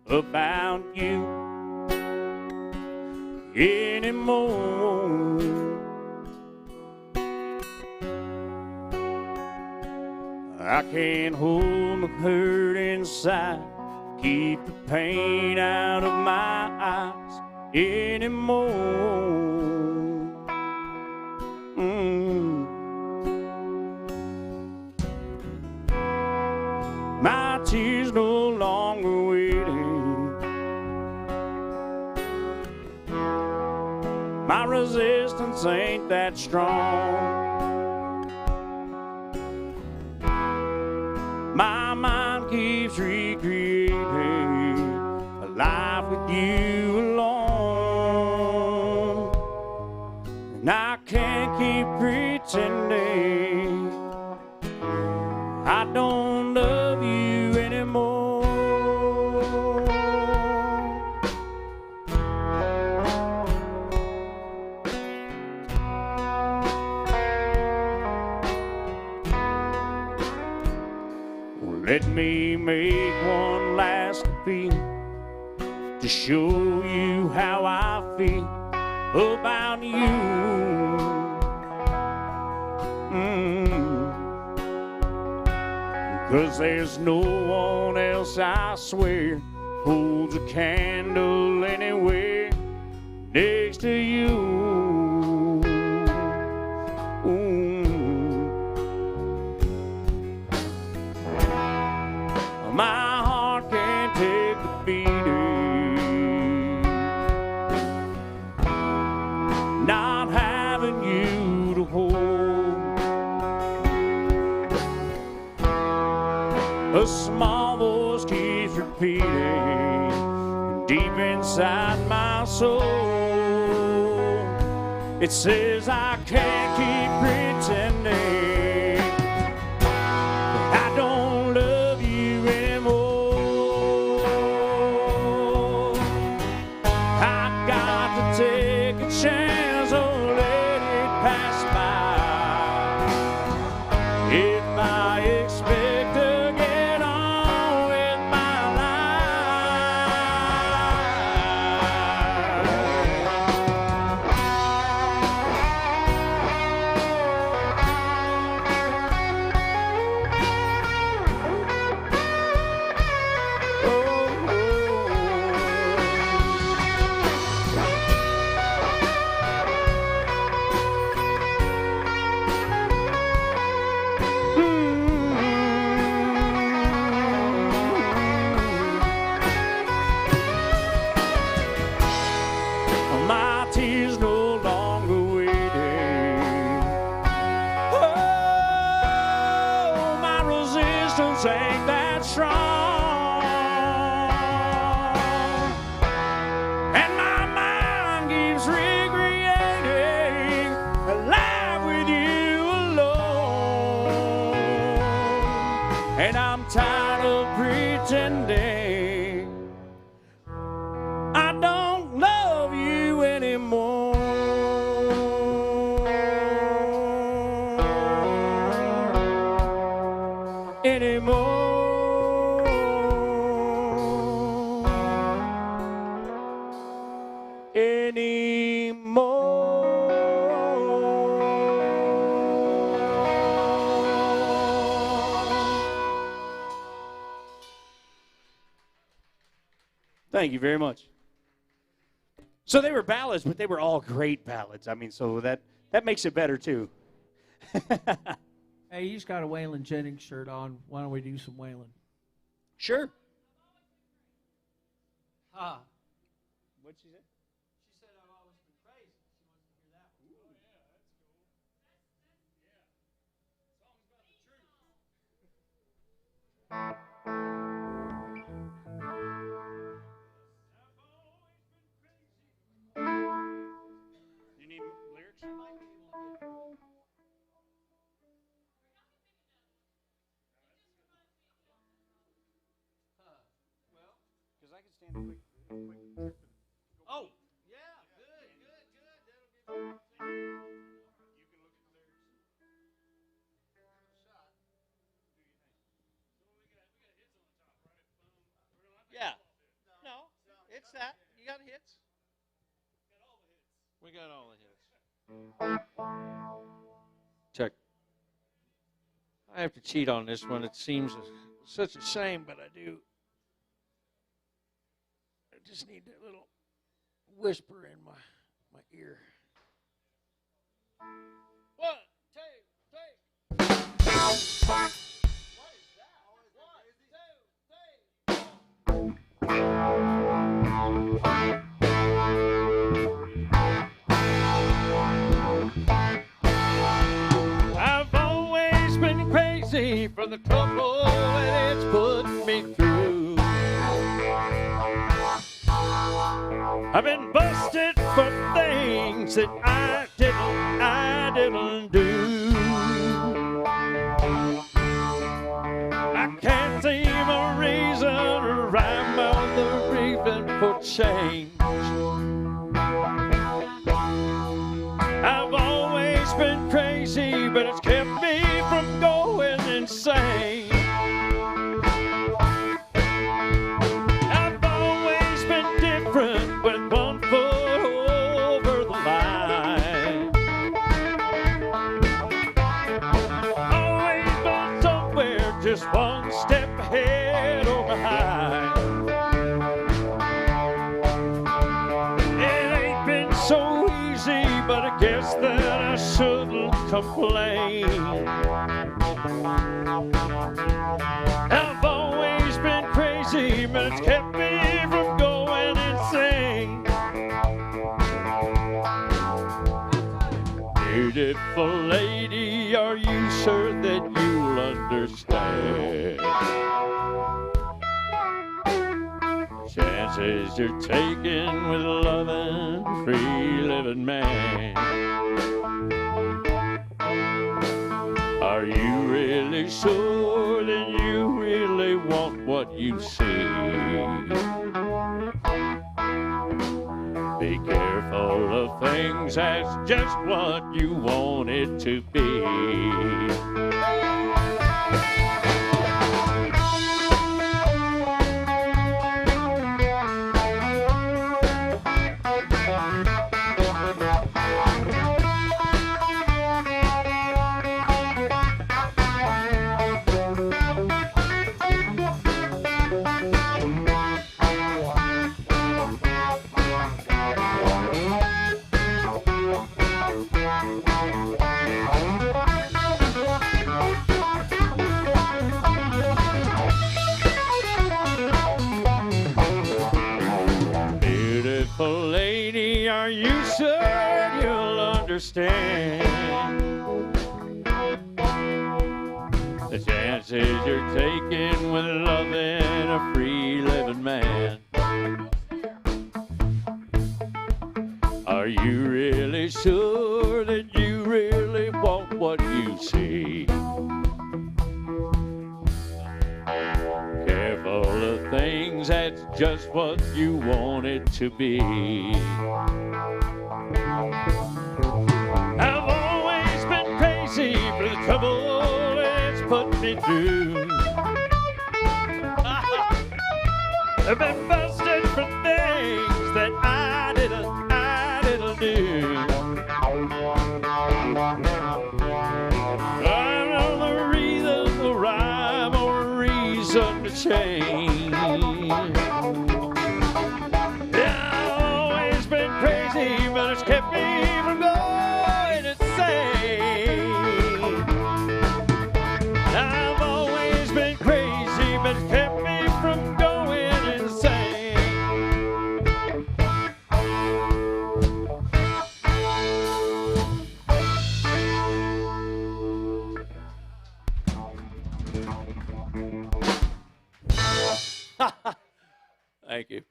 about you anymore. I can't hold the hurt inside, keep the pain out of my eyes anymore. My tears no longer waiting. My resistance ain't that strong. My mind keeps recreating a life with you alone. And I can't keep pretending I don't love you anymore. Let me make one last appeal to show you how I feel about you. 'Cause there's no one else, I swear, holds a candle anywhere next to you. My heart can't take the beating, not having you to hold. A small voice keeps repeating deep inside my soul. It says I can't keep pretending I don't love you anymore. I got to take a chance or let it pass by. If I expect to get on with my Thank you very much. So they were ballads, but they were all great ballads. I mean, so that makes it better, too. Hey, you just got a Waylon Jennings shirt on. Why don't we do some Waylon? Sure. Ah. What'd she say? She said I've always been crazy. She wants to hear that one. Oh, yeah, that's cool. Yeah. Song's about the truth. You need lyrics? Because I can stand a quick trip. Oh, yeah, good. That'll give you. You can look at the lyrics. Yeah. No, it's that. You got hits? We got all the hits. Check. I have to cheat on this one. It seems such a shame, but I do. I just need that little whisper in my ear. 1, 2, 3. What is that? 1, 2, 3. I've always been crazy for the trouble that it's put me through. I've been busted for things that I didn't do. I can't seem a reason or rhyme out the reason for change. I've always been crazy, but it's kept me from going insane. I've always been different with one foot over the line. Always been somewhere just one step ahead or behind. It ain't been so easy, but I guess that I shouldn't complain. I've always been crazy, but it's kept me from going insane. Beautiful lady, are you sure that you'll understand? Chances you're taking with a loving, free-living man. Are you really sure that you really want what you see? Be careful of things, that's just what you want it to be. Beautiful lady, are you sure you'll understand? The chances you're taking with loving a free-living man. Are you really sure that you really want what you see? Careful of things, that's just what you want it to be. I've always been crazy for the trouble it's put me through. I've been busted for things that I crazy, but it's kept me from going insane. I've always been crazy, but it's kept me from going insane. Thank you.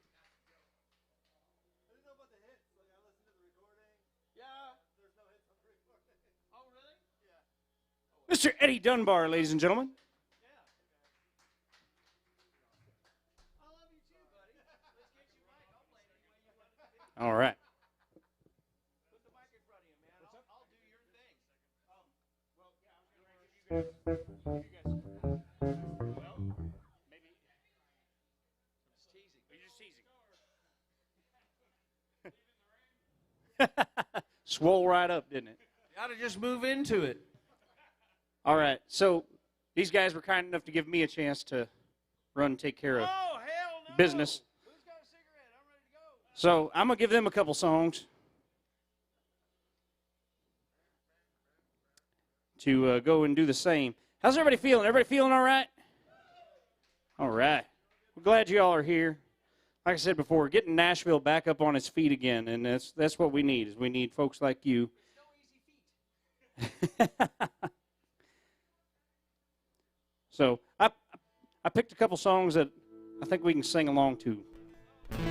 Mr. Eddie Dunbar, ladies and gentlemen. All right. Swole right up, didn't it? Got to just move into it. All right. So these guys were kind enough to give me a chance to run and take care of business. Who's got a cigarette? I'm ready to go. So I'm going to give them a couple songs to go and do the same. How's everybody feeling? Everybody feeling all right? All right. We're glad you all are here. Like I said before, getting Nashville back up on its feet again, and that's what we need. Is we need folks like you. So I picked a couple songs that I think we can sing along to,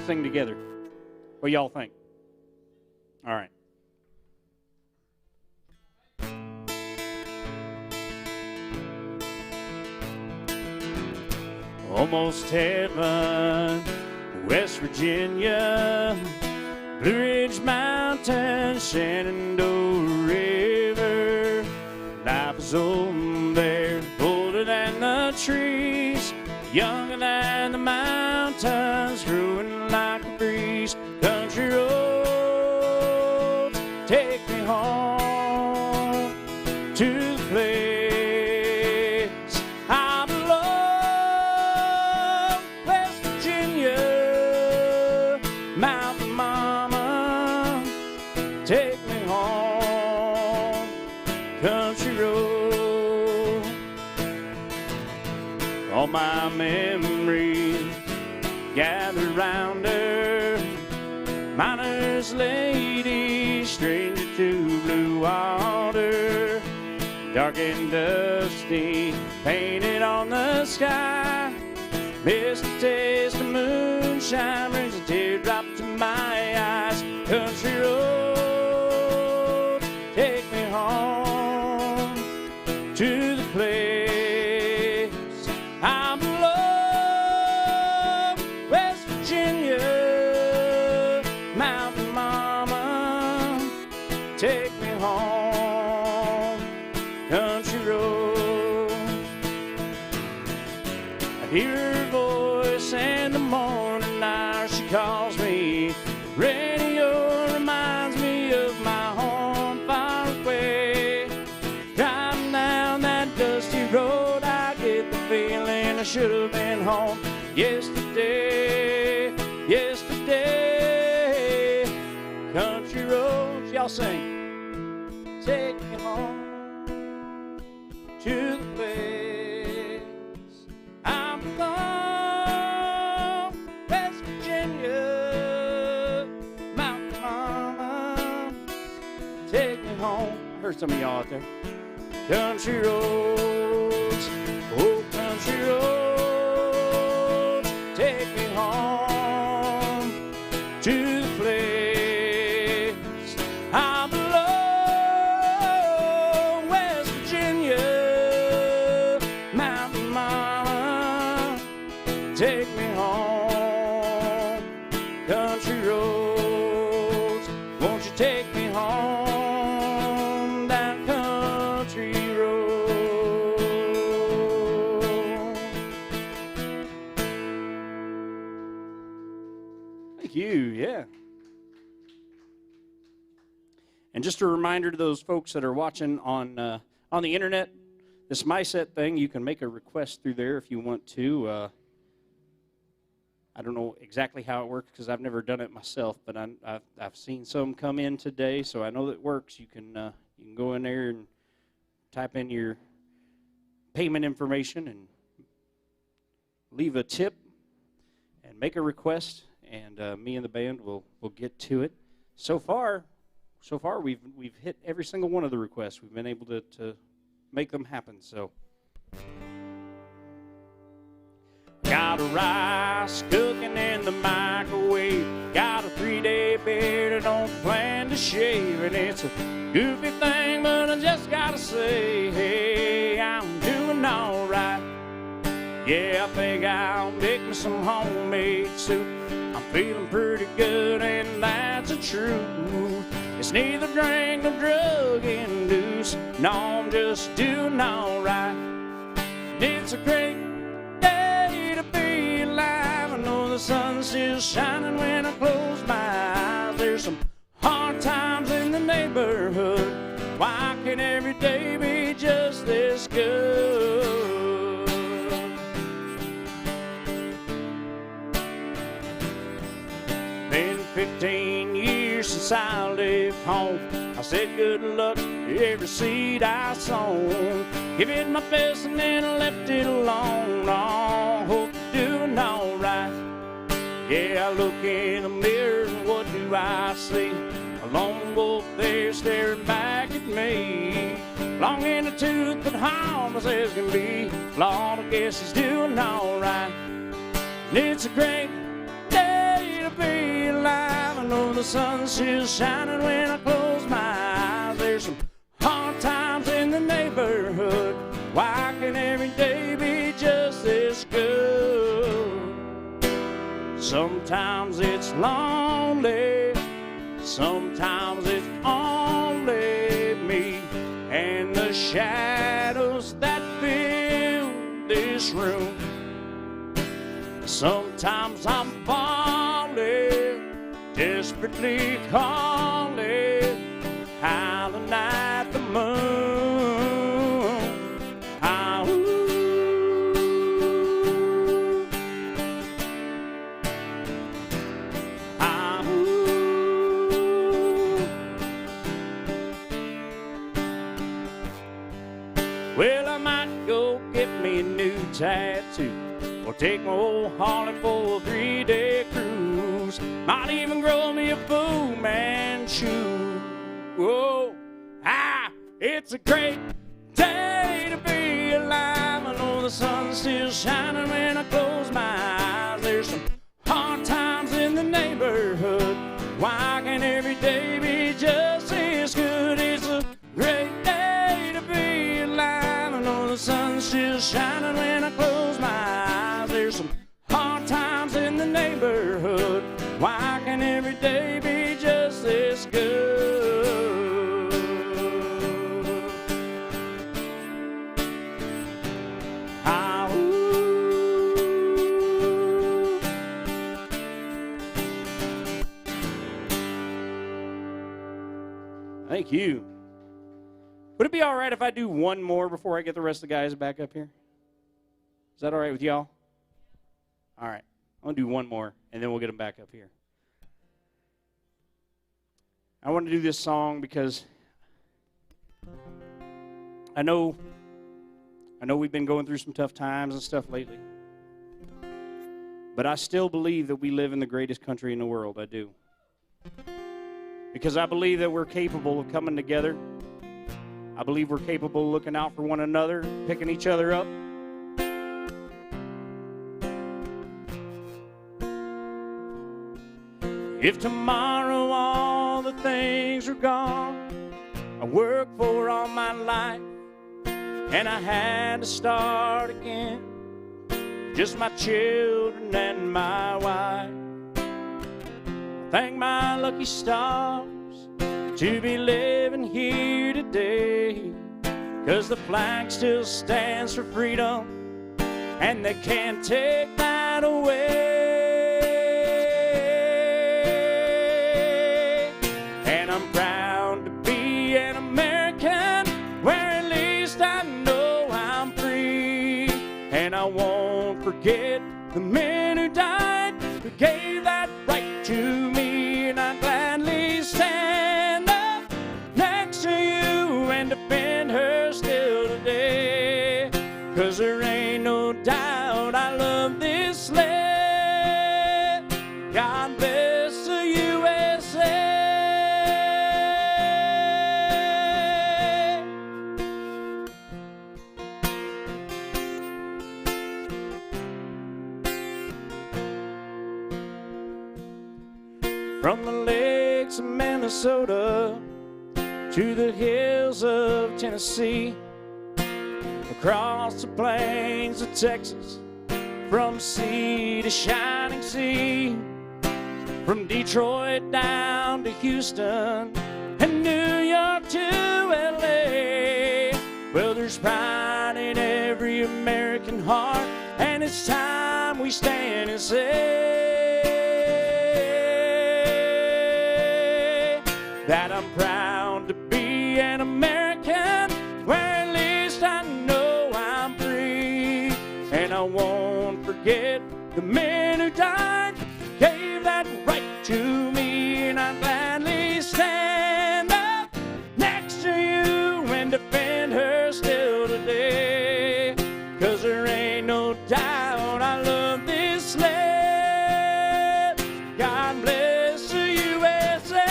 sing together. What y'all think? All right. Almost heaven, West Virginia, Blue Ridge Mountains, Shenandoah River. Life is old there, older than the trees, younger than the mountains, growing like a breeze. Country roads take me home to the place I belong. West Virginia, Mountain Mama, take me home. Country road, all my memories gather round her. Miner's lady, stranger to blue water, dark and dusty, painted on the sky. Miss the taste of moonshine, brings a teardrop to my eyes. Country road, take me home to the place I belong. West Virginia, Mountain Mama, take me home. Country road, I hear her voice in the morning hour. She calls me. Radio reminds me of my home far away. Driving down that dusty road, I get the feeling I should have been home yesterday. Yesterday, country roads, y'all sing. Take me home to the place I belong. West Virginia, Mountain Mama, take me home. I heard some of y'all out there. Country roads, oh country roads, take me home to the place I belong. West Virginia, Mountain Mama, take me home. Country roads, won't you take me home down country road? Thank you, yeah. And just a reminder to those folks that are watching on the internet, this My Set thing, you can make a request through there if you want to. I don't know exactly how it works because I've never done it myself, but I've seen some come in today, so I know that it works. You can go in there and type in your payment information and leave a tip and make a request, and me and the band will get to it. So far we've hit every single one of the requests. We've been able to make them happen. So got a rice cooking in the microwave, got a 3-day beard I don't plan to shave, and it's a goofy thing, but I just gotta say, hey, I'm doing all right. Yeah, I think I'll make me some homemade soup. I'm feeling pretty good, and that's the truth. It's neither drink nor drug induced. No, I'm just doing all right. It's a great day to be alive. I know the sun's still shining when I close my eyes. There's some hard times in the neighborhood. Why can't every day be just this good? Been 15 years since I left home. I said good luck to every seed I sown. Give it my best and then I left it alone. Oh, hope you're doing all right. Yeah, I look in the mirror and what do I see? A lone wolf there staring back at me. Long in the tooth but harmless as can be. Lord, I guess he's doing all right. And it's a great day to be alive. I know the sun's still shining when I close my eyes. There's some hard times in the neighborhood. Why can every day be just this good? Sometimes it's lonely, sometimes it's only me and the shadows that fill this room. Sometimes I'm falling, desperately calling, howling at the moon. Ah, ooh. Ah, ooh. Well, I might go get me a new tattoo, or take my old Harley for a 3-day cruise. Might even grow me a Fu Manchu. Whoa, it's a great day to be alive. I know the sun's still shining when I close my eyes. There's some hard times in the neighborhood. Why can't every day be just as good? It's a great day to be alive. I know the sun's still shining when I close my eyes. There's some hard times in the neighborhood. Why can every day be just this good? Ah, ooh. Thank you. Would it be all right if I do one more before I get the rest of the guys back up here? Is that all right with y'all? All right. I'm going to do one more, and then we'll get them back up here. I want to do this song because I know we've been going through some tough times and stuff lately. But I still believe that we live in the greatest country in the world. I do. Because I believe that we're capable of coming together. I believe we're capable of looking out for one another, picking each other up. If tomorrow all the things are gone I worked for all my life, and I had to start again, just my children and my wife, I thank my lucky stars to be living here today, 'cause the flag still stands for freedom, and they can't take that away. And I'm proud to be an American, where at least I know I'm free. And I won't forget the men who died Minnesota to the hills of Tennessee, across the plains of Texas, from sea to shining sea, from Detroit down to Houston and New York to LA. Well, there's pride in every American heart, and it's time we stand and say that I'm proud to be an American, where at least I know I'm free. And I won't forget the men who died, gave that right to me. And I gladly stand up next to you and defend her still today. 'Cause there ain't no doubt I love this land. God bless the USA.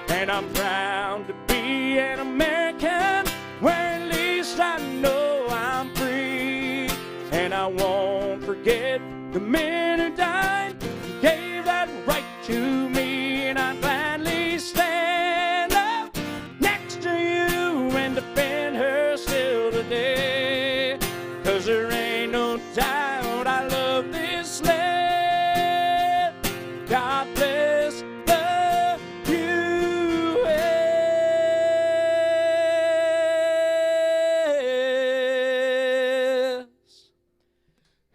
And I'm proud to be an American, where at least I know I'm free. And I won't forget the men who died, gave that right to me. And I gladly stand up next to you and defend her still today. 'Cause there ain't no doubt I love this land. God bless the U.S.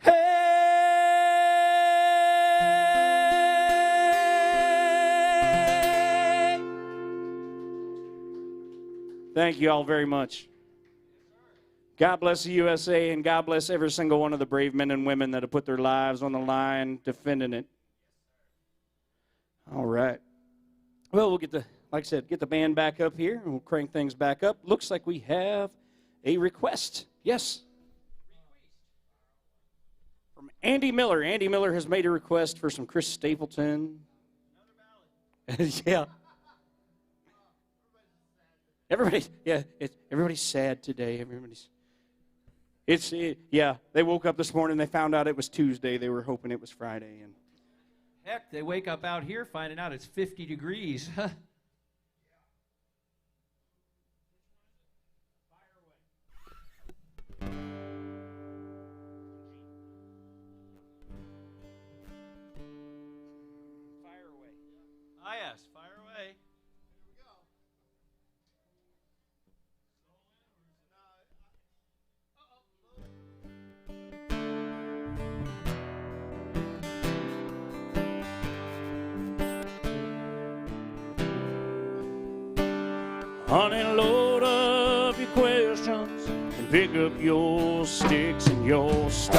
Hey. Thank you all very much. God bless the USA, and God bless every single one of the brave men and women that have put their lives on the line defending it. All right. Well, we'll like I said, get the band back up here, and we'll crank things back up. Looks like we have a request. Yes. From Andy Miller. Andy Miller has made a request for some Chris Stapleton. Yeah. Everybody's sad today. Yeah, they woke up this morning, they found out it was Tuesday. They were hoping it was Friday. And Heck, they wake up out here finding out it's 50 degrees. fire away. Ah, yes, fire away. Honey, load up your questions and pick up your sticks and your stones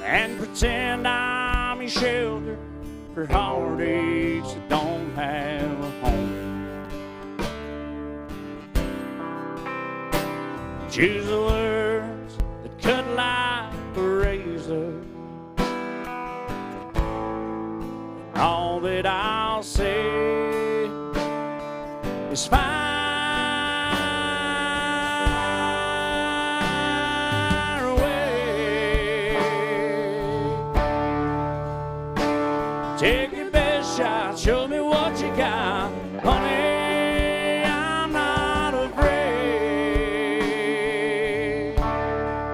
and pretend I'm your shelter for heartaches that don't have a home. Choose the words that cut like a razor. All that I'll say is fire away. Take your best shot, show me what you got, honey. I'm not afraid.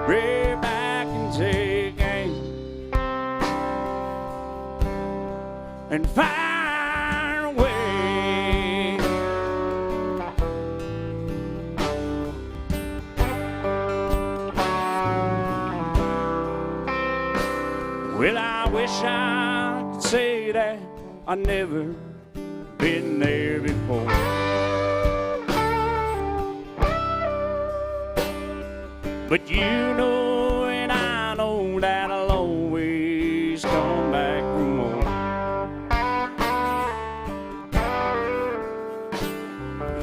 Rear back and take aim and fire away. Well, I wish I could say that I've never been there before. But you know and I know that I'll always come back for more.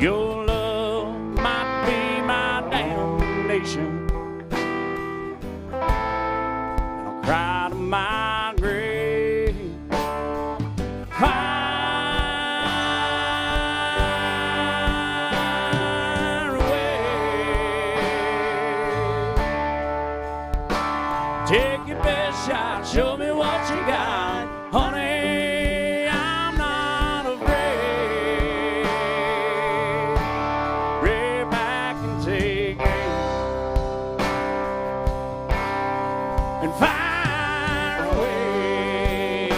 Your love might be my damnation, and I'll cry to my grave. Fire away. Take your best shot, show me what you got, honey. I'm not afraid. Rear back and take aim and fire away.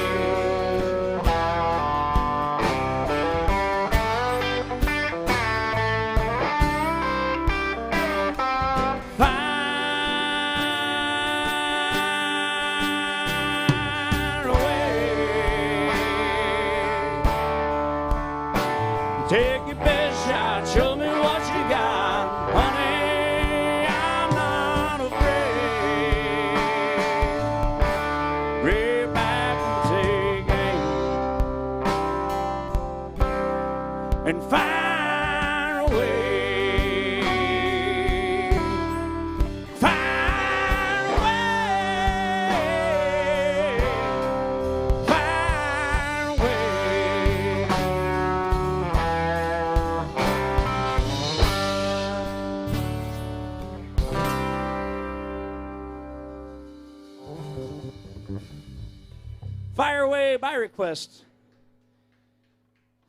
Fire away. Take your best shot, show me what you got, honey. I'm not afraid. Rear back and take aim and fire away. Fire away. Fire away. Fire away by request.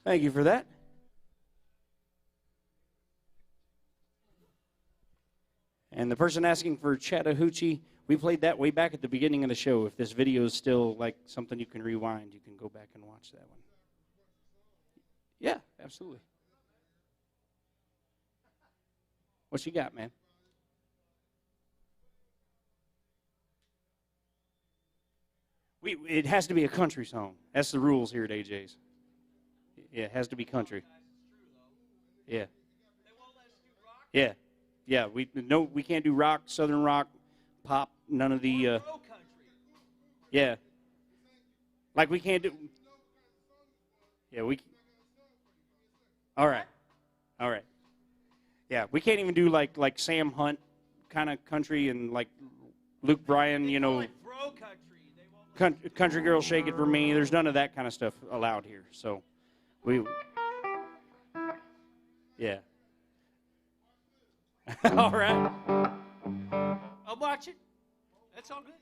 Thank you for that. And the person asking for Chattahoochee, we played that way back at the beginning of the show. If this video is still like something you can rewind, you can go back and watch that one. Yeah, absolutely. What you got, man? It has to be a country song. That's the rules here at AJ's. Yeah, it has to be country. Yeah. Yeah. Yeah, we can't do rock, southern rock, pop, none of the yeah. Like we can't do. Yeah, we. All right. All right. Yeah, we can't even do like Sam Hunt kind of country and like Luke Bryan, you know. Country Girl, Shake It For Me. There's none of that kind of stuff allowed here. So we. Yeah. All right. I'll watch it. That's all good.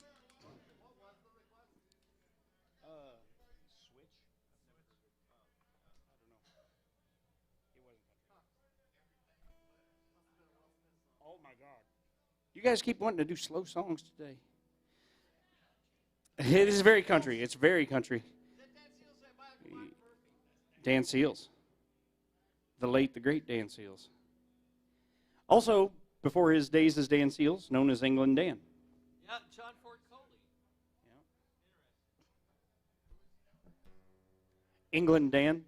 Oh my God. You guys keep wanting to do slow songs today. It is very country. It's very country. Dan Seals. The late, the great Dan Seals. Also, before his days as Dan Seals, known as England Dan. Yeah, John Ford Coley. England Dan.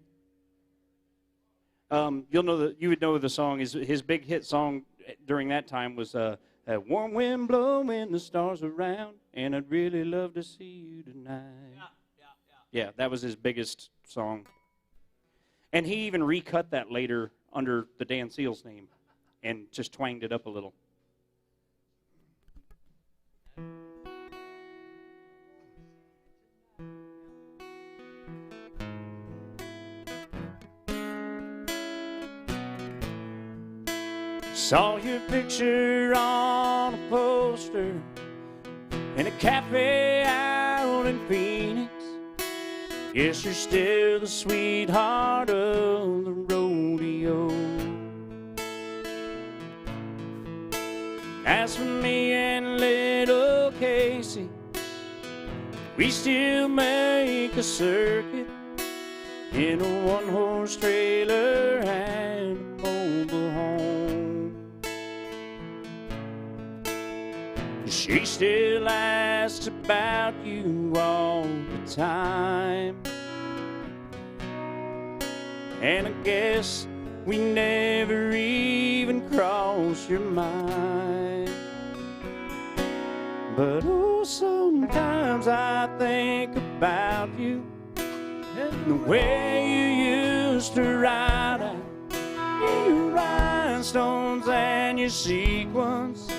You would know the song. His big hit song during that time was "That Warm Wind Blowing the Stars Around," and I'd really love to see you tonight. Yeah, that was his biggest song. And he even recut that later under the Dan Seals name and just twanged it up a little. Saw your picture on a poster in a cafe out in Phoenix. Guess you're still the sweetheart of the rodeo. As for me and little Casey, we still make a circuit in a one-horse trailer and a mobile home. She still asks about you all the time, and I guess we never even crossed your mind. But oh, sometimes I think about you and the way you used to ride out your rhinestones and your sequins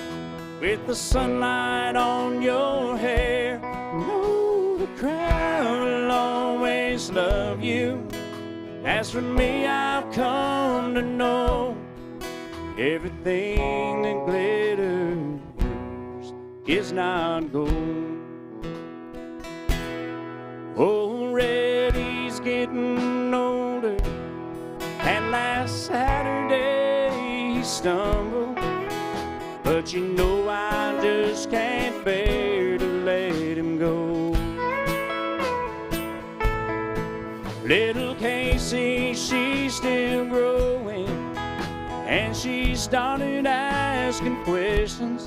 with the sunlight on your hair. No, the crowd will always love you. As for me, I've come to know everything that glitters is not gold. Old Reddy's getting older, and last Saturday he stumbled. But you know I just can't bear to let him go. Little Casey, she's still growing, and she started asking questions.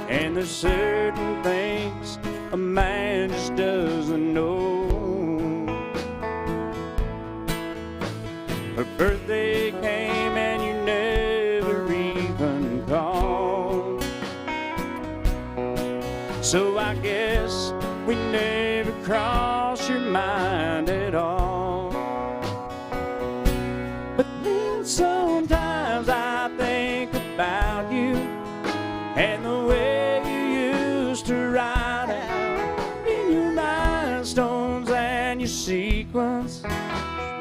And there's certain things a man just doesn't know. Her birthday came and you never even called. So I guess we never crossed your mind at all. But then sometimes I think about you and the way you used to ride out in your rhinestones and your sequins,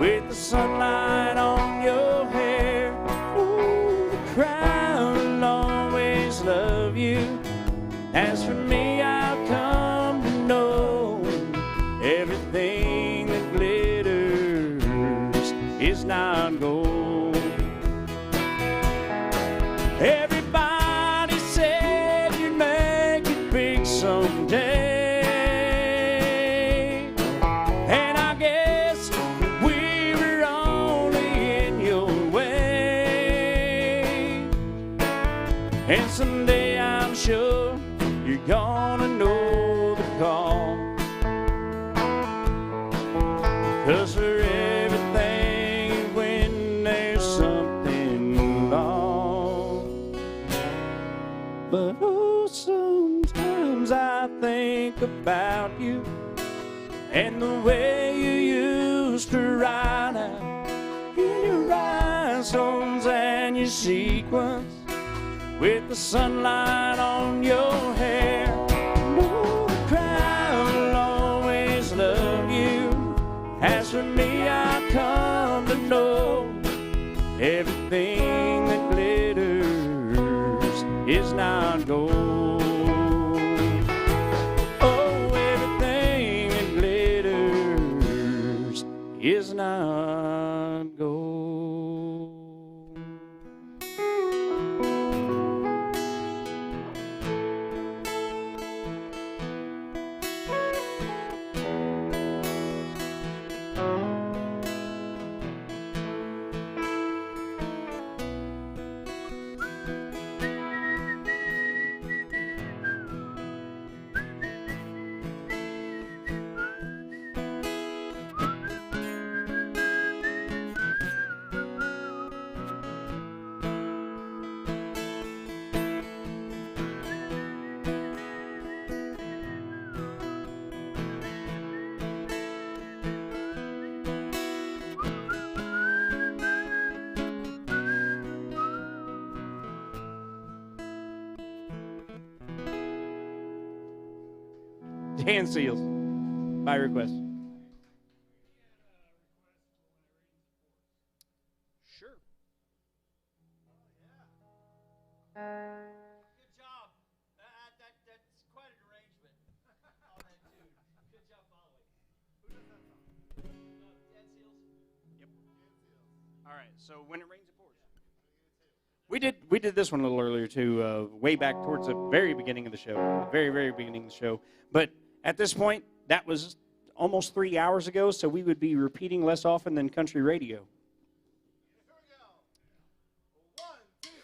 with the sunlight on your hair. Ooh, the crowd will always love you. As for me, I've come to know everything that glitters is not gold. Everybody said you'd make it big someday, and I guess we were only in your way. And someday I'm sure you're gonna know the call, 'cause for everything when there's something wrong. But oh, sometimes I think about you and the way you used to ride out in your rhinestones and your sequins, with the sunlight on your hair. Oh, the crowd will always love you. As for me, I've come to know everything that glitters is not gold. Oh, everything that glitters is not gold. Dan Seals, by request. Sure. Good job. That's quite an arrangement on that tune. Good job following. Who does that song? Dan Seals. Yep. All right. So when it rains, it pours. We did this one a little earlier too, way back towards the very beginning of the show, very beginning of the show. But at this point, that was almost 3 hours ago, so we would be repeating less often than country radio.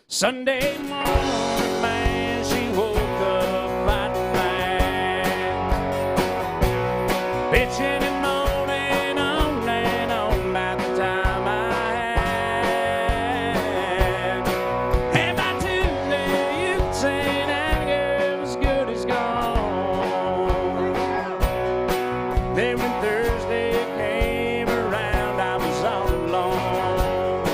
Sunday morning, man, she woke up fighting back, bitching and moaning on and on about the time I had. And by Tuesday, you could say that girl was good as gone. Then when Thursday came around, I was all alone.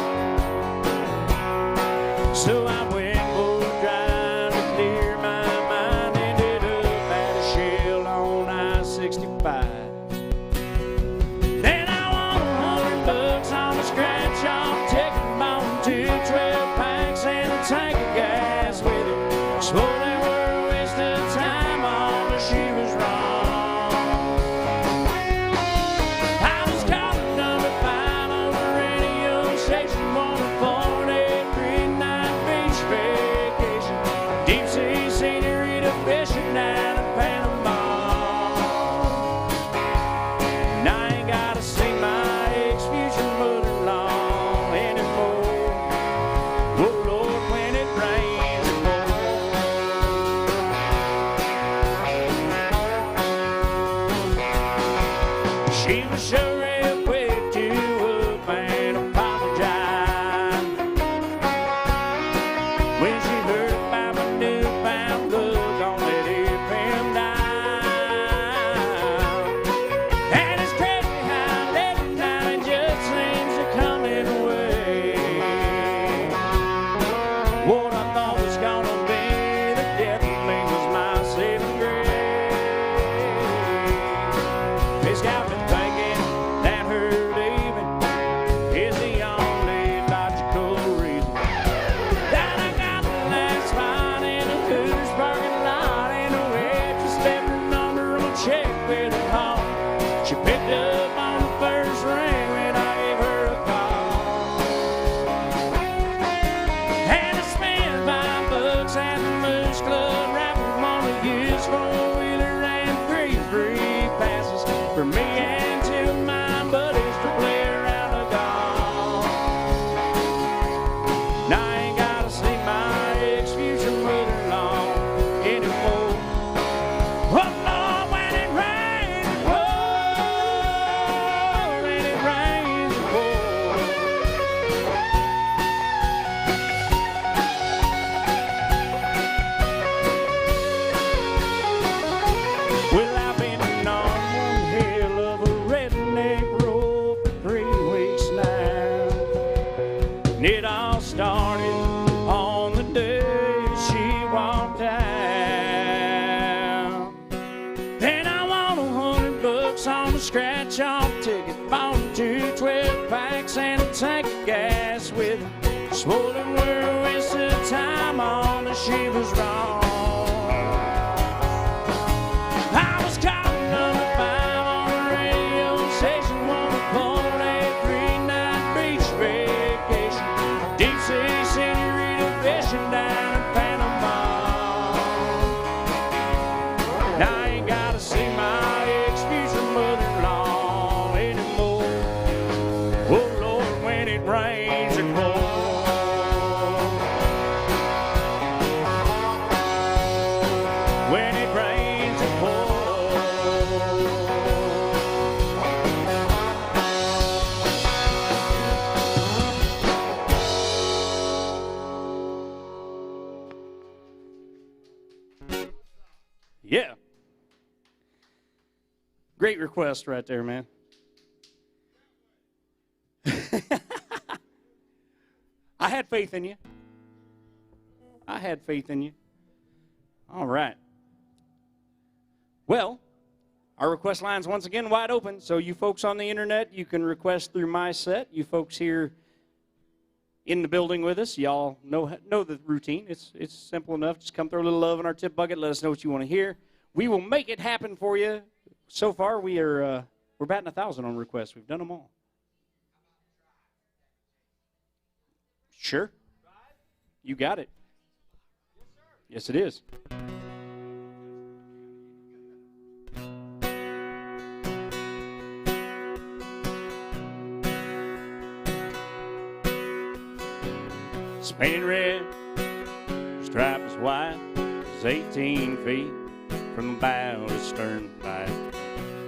So I went boat trying to clear my mind, ended up at a shell on I-65. Then I won $100 on a scratch off, taking my 2 12 packs and a tank of gas with it. Swore fishing down in Panama. And I ain't gotta see my ex-future mother-in-law anymore. Oh Lord, when it rains it pours. She was sure real quick to up and apologize when she heard about my newfound love, gonna let it pin down. And it's crazy how every time it just seems to come in the way. What I thought was gonna be the death of me was my saving grace. It's got me thinking that her leaving is the only logical reason. That I got the last spot in the Hooters parking lot, and the waitress left her number on a check with her home. She picked up on the first ring when I gave her a call. And I spent $5 at the Moose Club, rapping on a used four-wheeler and 3 free passes for me and 2 of my buddies to play around the golf. Now I ain't gotta see my ex-future mother-in-law anymore. Oh Lord, when it rains it pours, when it rains it pours. Well, I've been on one hell of a redneck road for 3 weeks now. And it all started on the day she walked out. Then I won $100 on a scratch-off ticket, bought 2 12-packs and a tank of gas with a swollen word wasted time on her. She was wrong. I was calling number 5 on the radio station, wanted to pull a 3-night beach vacation, deep sea senorita fishing down in Panama. Now I ain't gotta see my ex-future mother-in-law anymore. Oh Lord, when it rains it pours. When it rains it pours. Yeah. Great request right there, man. I had faith in you. I had faith in you. All right. Well, our request line's once again wide open. So you folks on the internet, you can request through my set. You folks here in the building with us, y'all know the routine. It's simple enough. Just come throw a little love in our tip bucket. Let us know what you want to hear. We will make it happen for you. So far, we're batting 1,000 on requests. We've done them all. Sure. You got it. Yes, it is. It's painted red, stripe is white, it's 18 feet from the bow to stern light.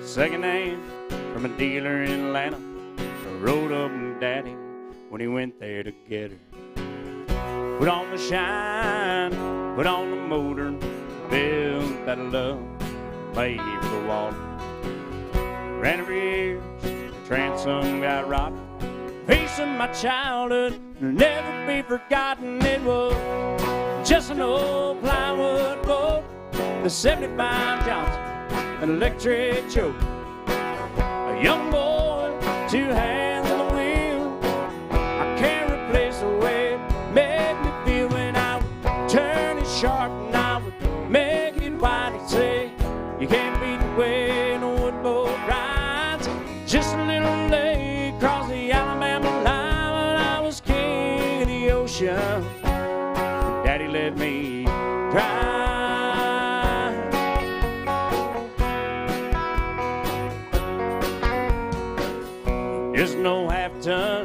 Second hand from a dealer in Atlanta, I rode up with Daddy when he went there to get her. Put on the shine, put on the motor, built that love made for the water. Ran over years, the transom got rotten. Piece of my childhood, will never be forgotten. It was just an old plywood boat, the 75 Johnson, an electric choke. A young boy, 2 hands on the wheel. I can't replace the way it made me feel when I would turn it sharp and I would make it wide. He'd say, you can't beat the way no wood boat rides. Just a little lake across the Alabama line when I was king of the ocean. Daddy let me try.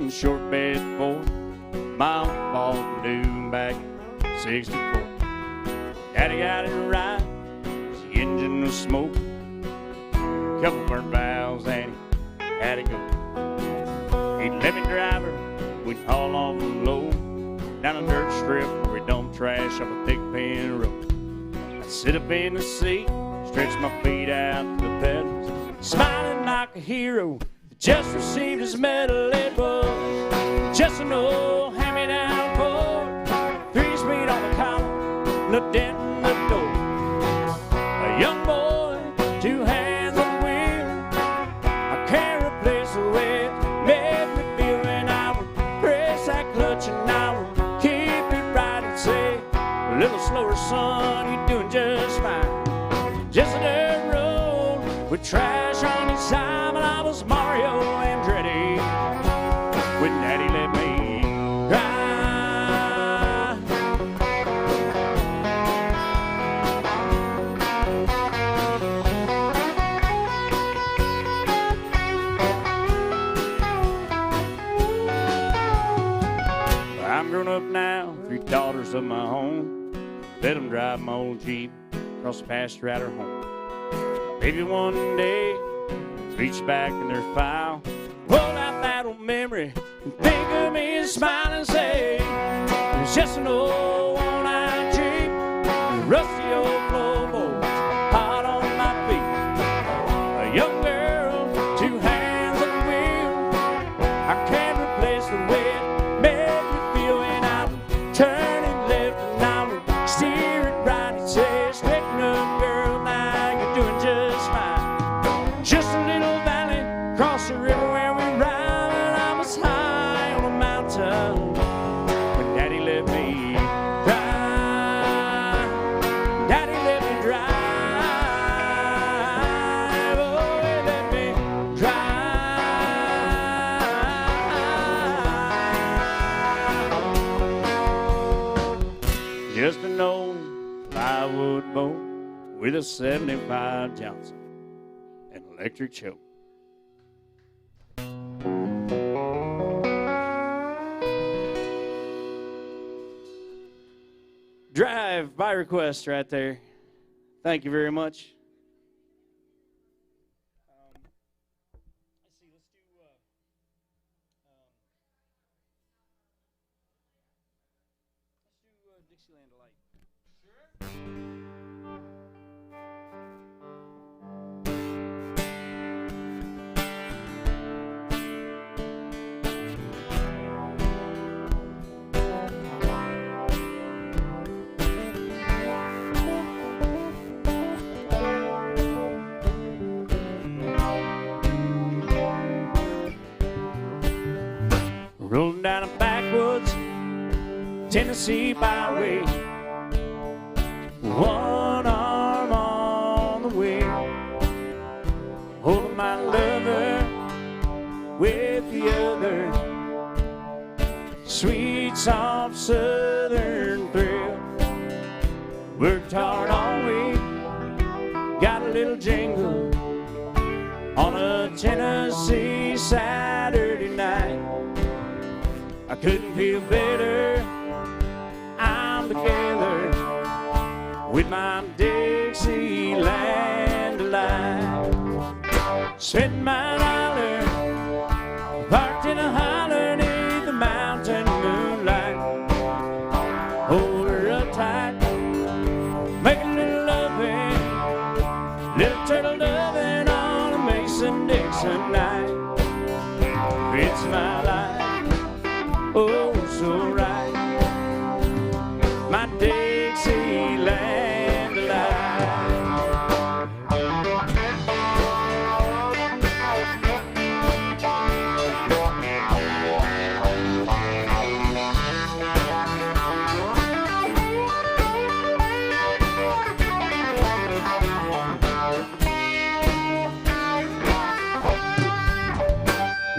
some short bed for my uncle bought new back in '64. Daddy got it right, his engine was smoking, couple burnt valves and he had it go. He'd let me drive her, we'd haul off the load down a dirt strip where we dump trash up a thick pin road. I'd sit up in the seat, stretch my feet out to the pedals, smiling like a hero that just received his medal. It was just an old hand-me-down Ford, 3-speed on the column, no dent in the door. A young boy, 2 hands on the wheel, I can't replace the way it made me feel when I would press that clutch and I would keep it right and say, a little slower, son, you're doing just fine. Just a dirt road with trash on each side, but I was Mario Andretti when Daddy let me drive. I'm grown up now, 3 daughters of my own. Let them drive my old Jeep across the pasture at her home. Maybe one day, reach back in their file, pull out that old memory, and think of me and smile and say, it's just an old worn-out Jeep, a rusty old floorboard, hot on my feet. A young girl, 2 hands on the wheel, I can't replace the way it made me feel when I would turn it left and I would steer it right and say, straighten up, girl, now you're doing just fine. Just a little valley, across the river where we ride, and I was high on a mountain when Daddy let me drive. Daddy let me drive. Oh, he let me drive. Just an old plywood boat with a 75 Johnson, an electric choke. Drive by request right there. Thank you very much. Let's see, let's do Dixieland Delight. Rolling down a backwoods Tennessee byway, one arm on the wheel, holding my lover with the other. Sweet, soft southern thrill. Worked hard all week, got a little jingle on a Tennessee Saturday night. I couldn't feel better, I'm together with my Dixieland delight. Spent my dollar, parked in a holler neath the mountain moonlight. Hold her up tight, make a little loving, little turtle loving on a Mason-Dixon night. It's my life, oh so right, my Dixieland delight.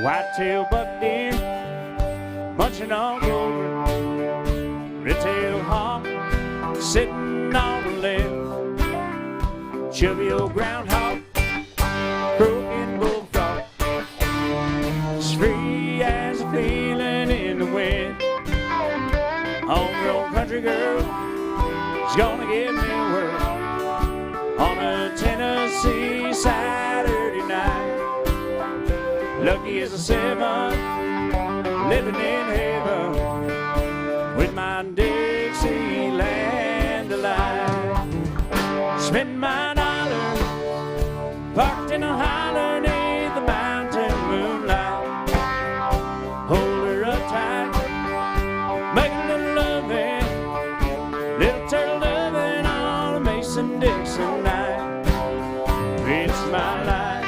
Whitetail buck deer, munching on clover, red-tailed hawk sitting on the left, chubby old groundhog, broken bullfrog, as free as a field. pretty girl is gonna give me a whirl on a Tennessee Saturday night. Lucky as a 7, living in heaven with my Dixieland delight. Spend my dollar parked in a holler neath the mountain moonlight. Hold her up tight, make a little loving, little turtle loving on a Mason-Dixon night. It's my life,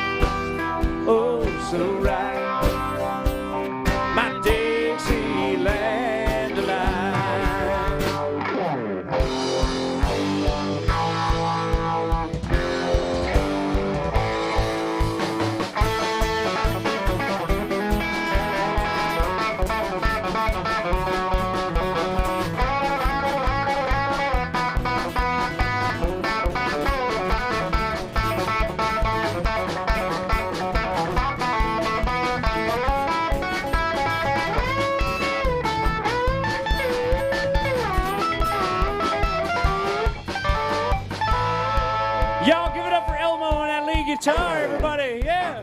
oh so right, my Dixieland delight. Y'all give it up for Elmo on that lead guitar, everybody, yeah.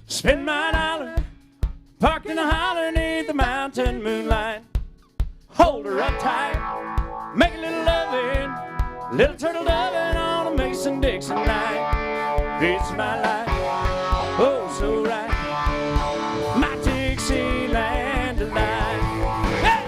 Spend my dollar, parked in a holler neath the mountain moonlight. Hold her up tight, make a little loving, little turtle loving on a Mason-Dixon night. It's my life, oh so right, my Dixieland delight. Hey!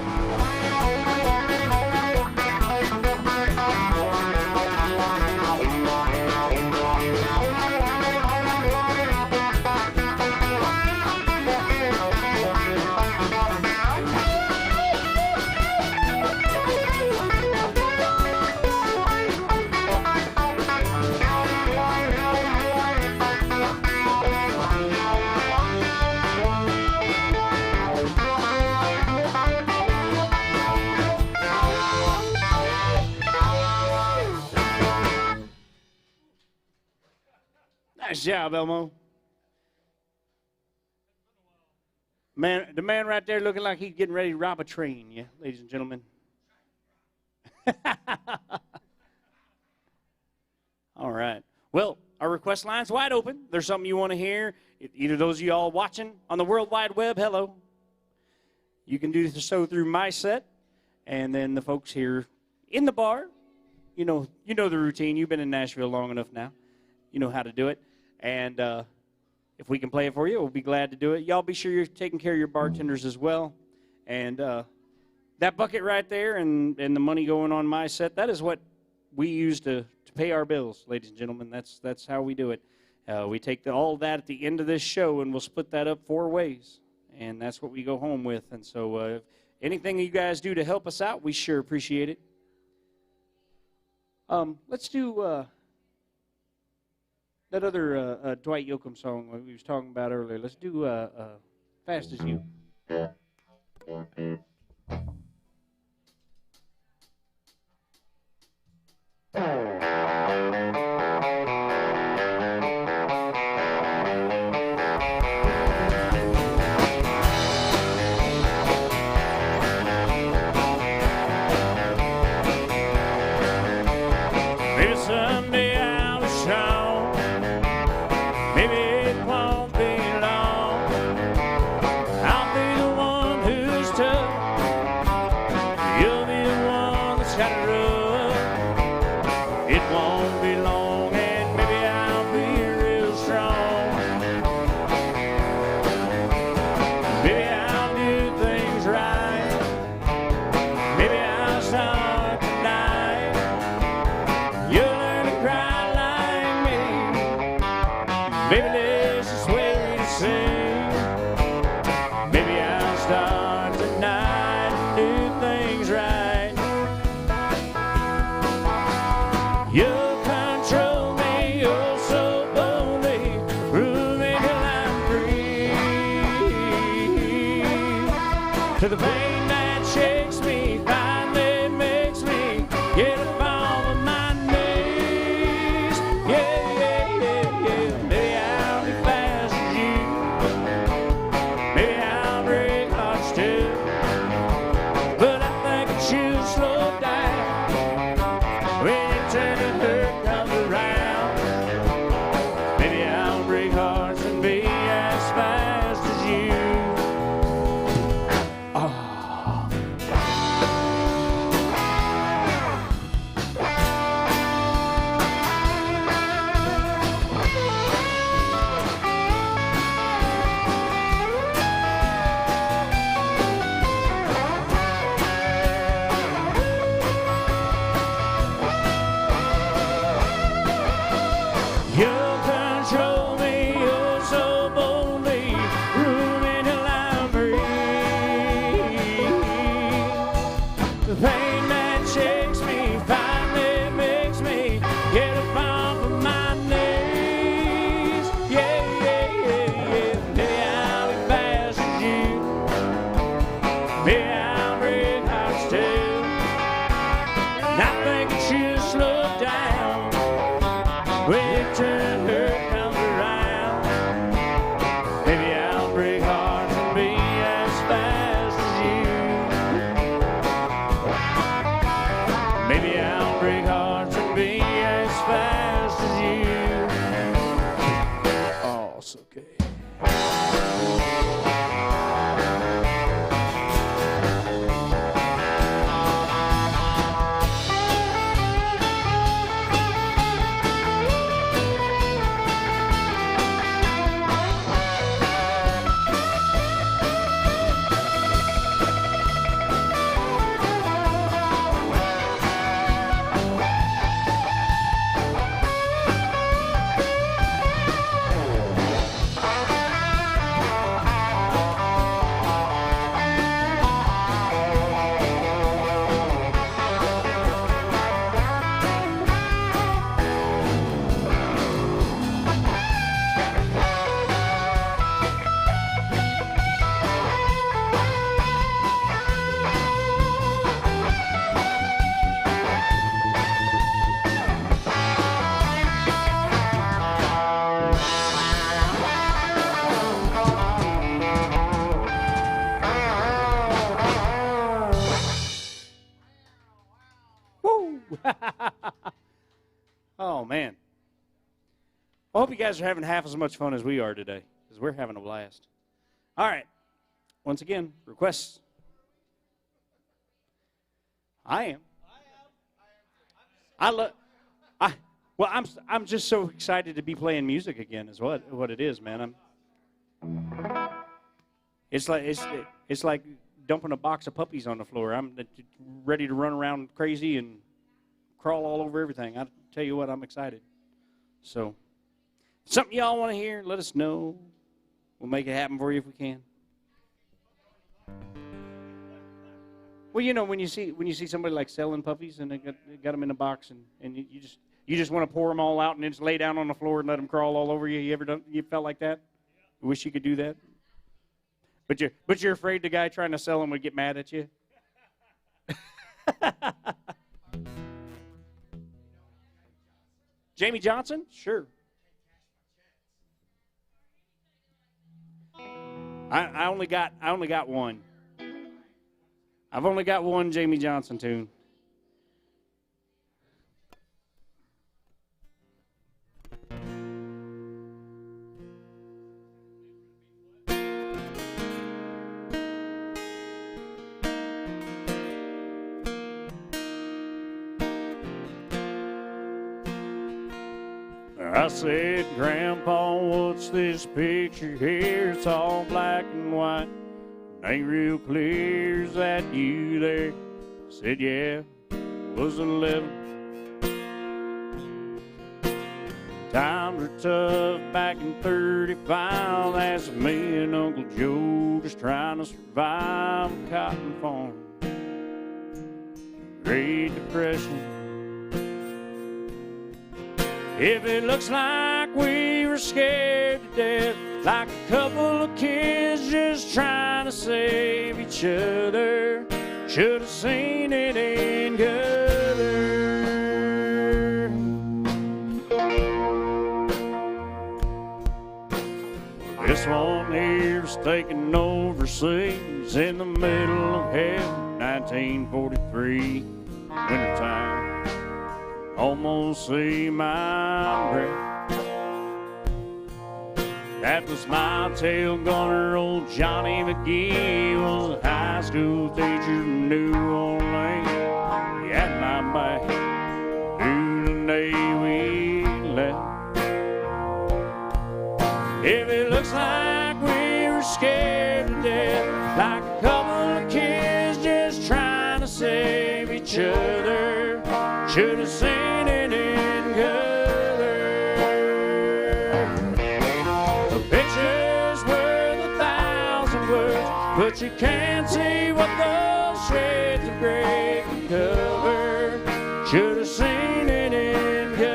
Nice job, Elmo. Man, the man right there looking like he's getting ready to rob a train, yeah, ladies and gentlemen. All right. Well, our request line's wide open. There's something you want to hear. Either those of you all watching on the World Wide Web, hello. You can do so through my set, and then the folks here in the bar, you know the routine. You've been in Nashville long enough now. You know how to do it. And if we can play it for you, we'll be glad to do it. Y'all be sure you're taking care of your bartenders as well. And that bucket right there and the money going on my set, that is what we use to pay our bills, ladies and gentlemen. That's how we do it. We take all that at the end of this show, and we'll split that up 4 ways. And that's what we go home with. And so anything you guys do to help us out, we sure appreciate it. Let's do that other Dwight Yoakam song we was talking about earlier. Let's do Fast as You. Maybe someday I'll be strong. Maybe it won't be long. I'll be the one who's tough. the pain that shakes me finally makes me get up off of my knees. Yeah, yeah, yeah, yeah. Maybe I'll be fast as you. Maybe I'll break hearts too. And I think you should slow down when turn hurt comes around. Maybe I'll break hearts and be as fast as you. Maybe I'll break hearts and be as fast as you. Oh, so good. Woo! Oh, man. I hope you guys are having half as much fun as we are today, because we're having a blast. All right. Once again, requests. I am. I'm just so excited to be playing music again. Is what it is, man. It's like dumping a box of puppies on the floor. I'm ready to run around crazy and crawl all over everything. I tell you what, I'm excited. So, something y'all want to hear? Let us know. We'll make it happen for you if we can. Well, you know, when you see somebody like selling puppies and they got them in a box and you just want to pour them all out and then just lay down on the floor and let them crawl all over you. You felt like that? You wish you could do that? But you're afraid the guy trying to sell them would get mad at you? Jamie Johnson? Sure. I only got one. I've only got one Jamie Johnson tune. I said, Grandpa, what's this picture here? It's all black and white. Ain't real clear, is that you there? Said, yeah, was 11. Times were tough back in 35. That's me and Uncle Joe just trying to survive a cotton farm. Great Depression. If it looks like we were scared to death, like a couple of kids just trying to save each other, should have seen it in color. This one here's taken overseas in the middle of hell, 1943, wintertime. Almost see my breath. That was my tail gunner, old Johnny McGee was a high school teacher in New Orleans. He had my back through the day we left. If it looks like we were scared to death, like a couple of kids just trying to save each other, should have seen it in color. A picture's worth 1,000 words, but you can't see what those shades of gray cover. Should have seen it in color.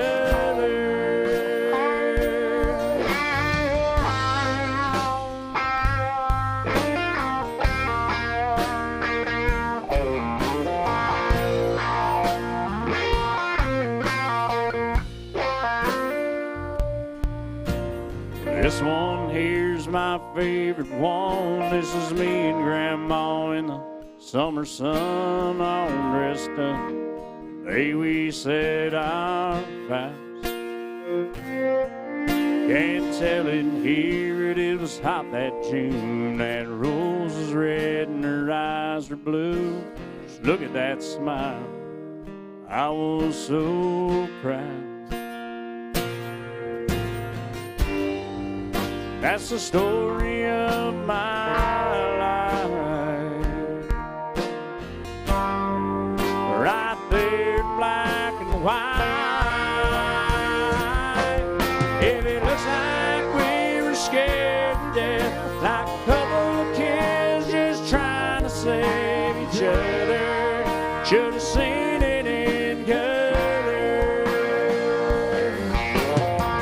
This one here's my favorite one. This is me and Grandma in the summer sun, all dressed up. Day we said our vows. Can't tell it, hear it, it was hot that June. That rose was red and her eyes were blue. Just look at that smile, I was so proud. That's the story of my life, right there, black and white. If it looks like we were scared to death, like a couple of kids just trying to save each other, should have seen it in color.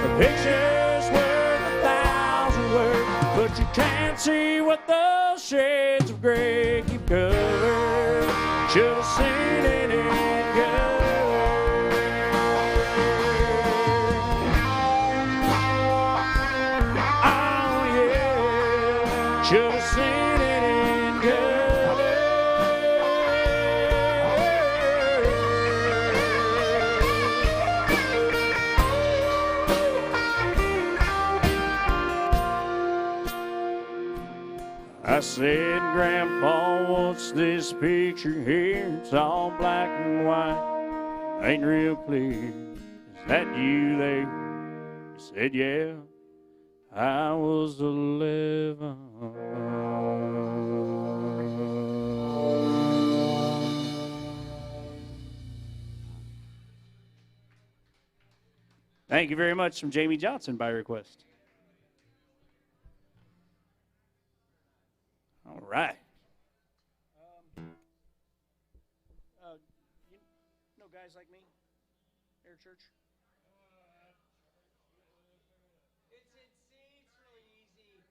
The picture's worth 1,000 words, but you can't see what those shades of gray keep covered. Should have seen it in color. Oh yeah, should have seen it in color. I said, Grandpa, what's this picture here? It's all black and white, ain't real clear. Is that you there? He said, yeah, I was 11. Thank you very much from Jamie Johnson by request. All right. You know guys like me? Air Church? It's in C. It's really easy.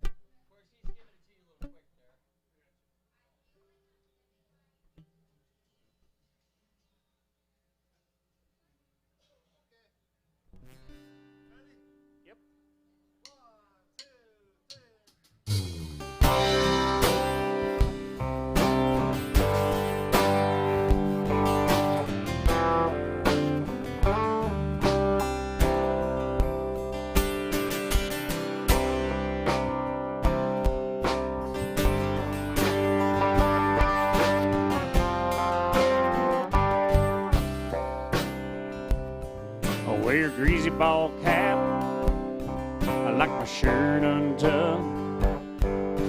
Of course, he's giving it to you a little quick there. Yep. 1, 2, 3. I wear a greasy ball cap. I like my shirt untucked.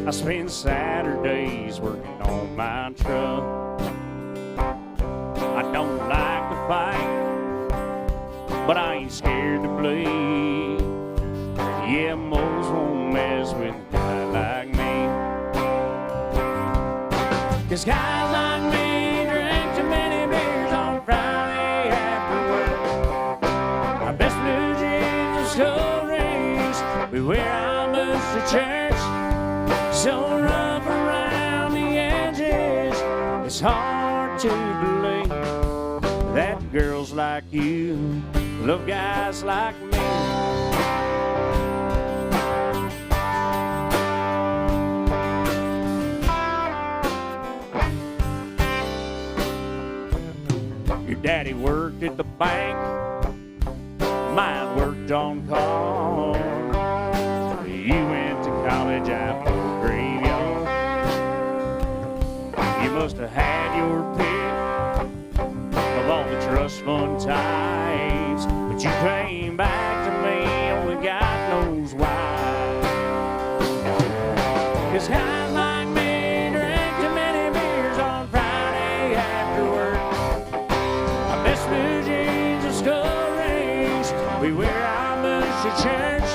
I spend Saturdays working on my truck. I don't like to fight, but I ain't scared to bleed. Yeah, moles won't mess with a guy like me. 'Cause guys like me drink too many beers on Friday after work. Our best blue jeans and skull rings, we wear our boots to church. So rough around the edges, it's hard to believe that girls like you love guys like me. Your daddy worked at the bank, mine worked on cars. You went to college after the graveyard. You must have had your pick of all the trust fund types, but you came back to me, only God knows why. 'Cause guys like me drink too many beers on Friday after work. I miss blue jeans and skull rings. We wear our boots to church.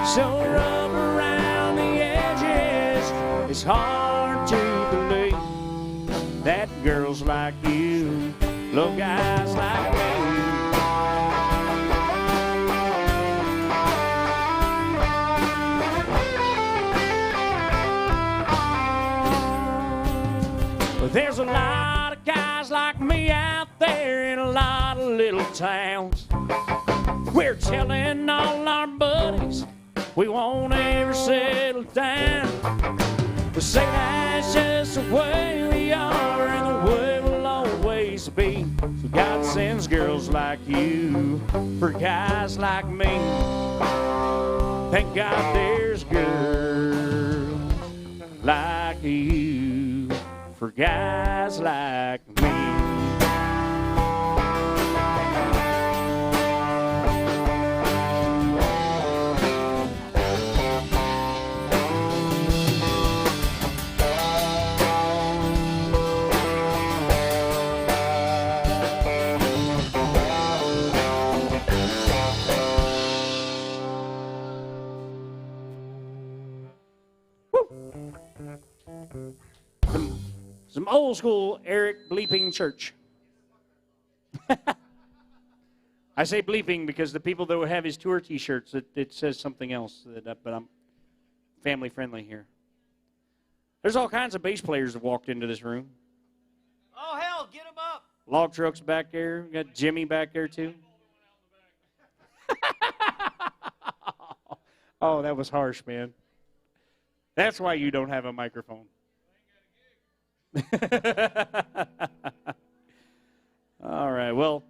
So rough around the edges, it's hard to believe that girls like you love guys like me. But there's a lot of guys like me out there in a lot of little towns. We're telling all our buddies we won't ever settle down. We say that's just the way we are and the way we'll always be. So God sends girls like you for guys like me. Thank God there's girls like you for guys like me. Some old school Eric bleeping church. I say bleeping because the people that will have his tour T-shirts, it says something else. But I'm family friendly here. There's all kinds of bass players that walked into this room. Oh, hell, get him up. Log trucks back there. We got Jimmy back there too. Oh, that was harsh, man. That's why you don't have a microphone. All right, well,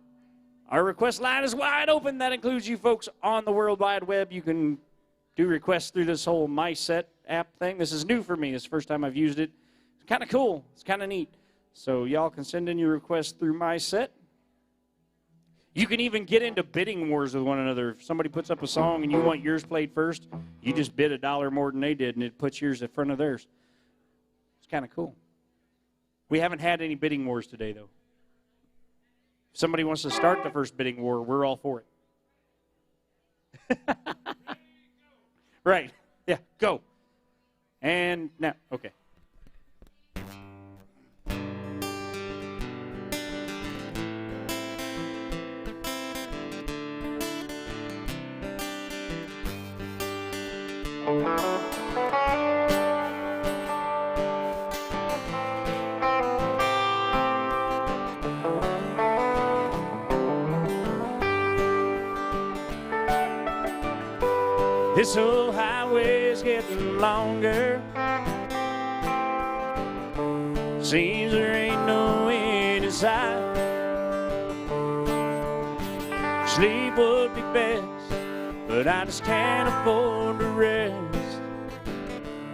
our request line is wide open. That includes you folks on the World Wide Web. You can do requests through this whole My Set app thing. This is new for me. It's the first time I've used it. It's kind of cool. It's kind of neat. So y'all can send in your requests through My Set. You can even get into bidding wars with one another. If somebody puts up a song and you want yours played first, you just bid $1 more than they did, and it puts yours in front of theirs. It's kind of cool. We haven't had any bidding wars today, though. If somebody wants to start the first bidding war, we're all for it. Right. Yeah, go. And now, okay. This old highway's getting longer. Seems there ain't no end in sight. Sleep would be best, but I just can't afford to rest.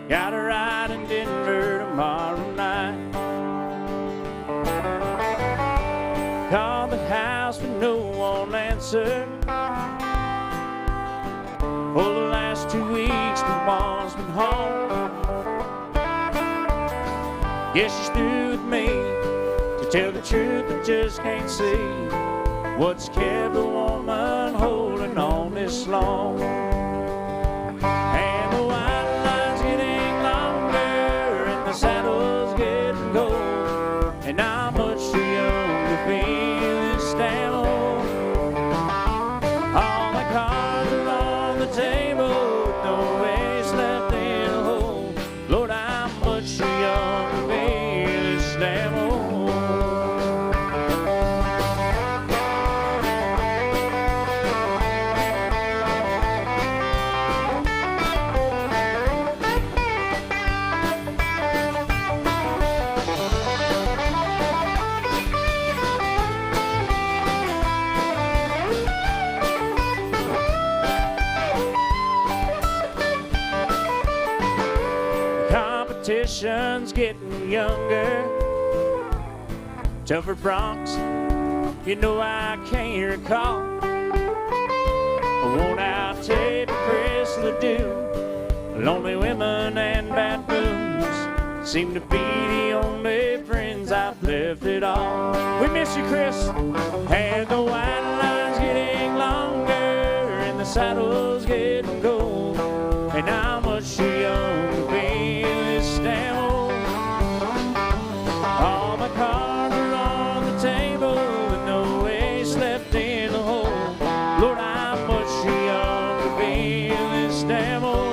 Got a ride in Denver tomorrow night. Called the house but no one answered. For the last 2 weeks, the mom's been home. Guess she's through with me. To tell the truth, I just can't see what's kept a woman holding on this long. And the white line's getting longer, and the saddle's getting cold, and I'm much too young to feel this damn old. All my cards are on the table, no ace left in a hole. Lord, I'm much too young to feel this damn old. Competition's getting younger, tougher broncs, you know I can't recall. A worn out tape of Chris Ledoux, lonely women and bad seem to be the only friends I've left at all. We miss you, Chris. And the white line's getting longer, and the saddle's getting cold, and I'm much too young to be this damn old. All my cards are on the table with no ace left in the hole. Lord, I'm much too young to be this damn old.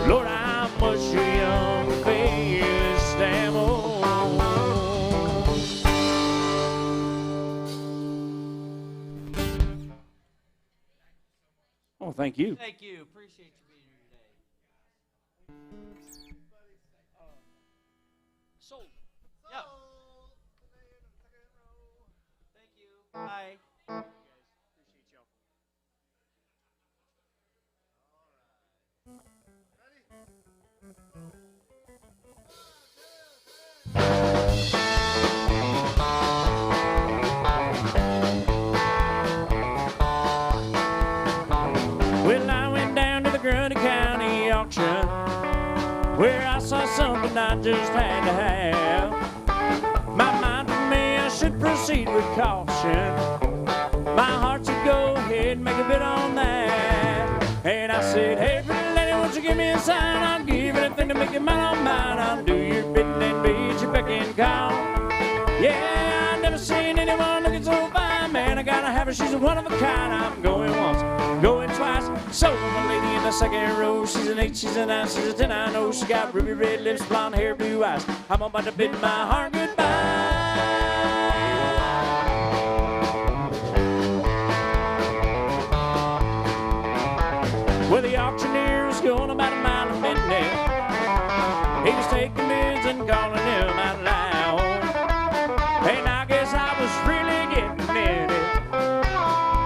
Lord, I'm much too young to be this damn old. Oh, thank you. Thank you. Appreciate you being here today. Sold. Yep. Thank you. Bye. Well, I went down to the Grundy County auction where I saw something I just had to have. My mind told me I should proceed with caution. My heart said, go ahead, make a bid on that. And I said, hey, pretty lady, won't you give me a sign? I'll give anything to make it mine on mine. I'll do your bidding and beat your beck and call. Yeah, I've never seen anyone looking so fine, man. I gotta have her, she's a one of a kind. I'm going once, going twice. So my lady in the second row, she's an 8, she's a 9, she's a 10. I know she got ruby red lips, blonde hair, blue eyes. I'm about to bid my heart goodbye. Well, the auctioneer was going about a mile a minute. He was taking bids and calling them out loud. And I guess I was really getting in it,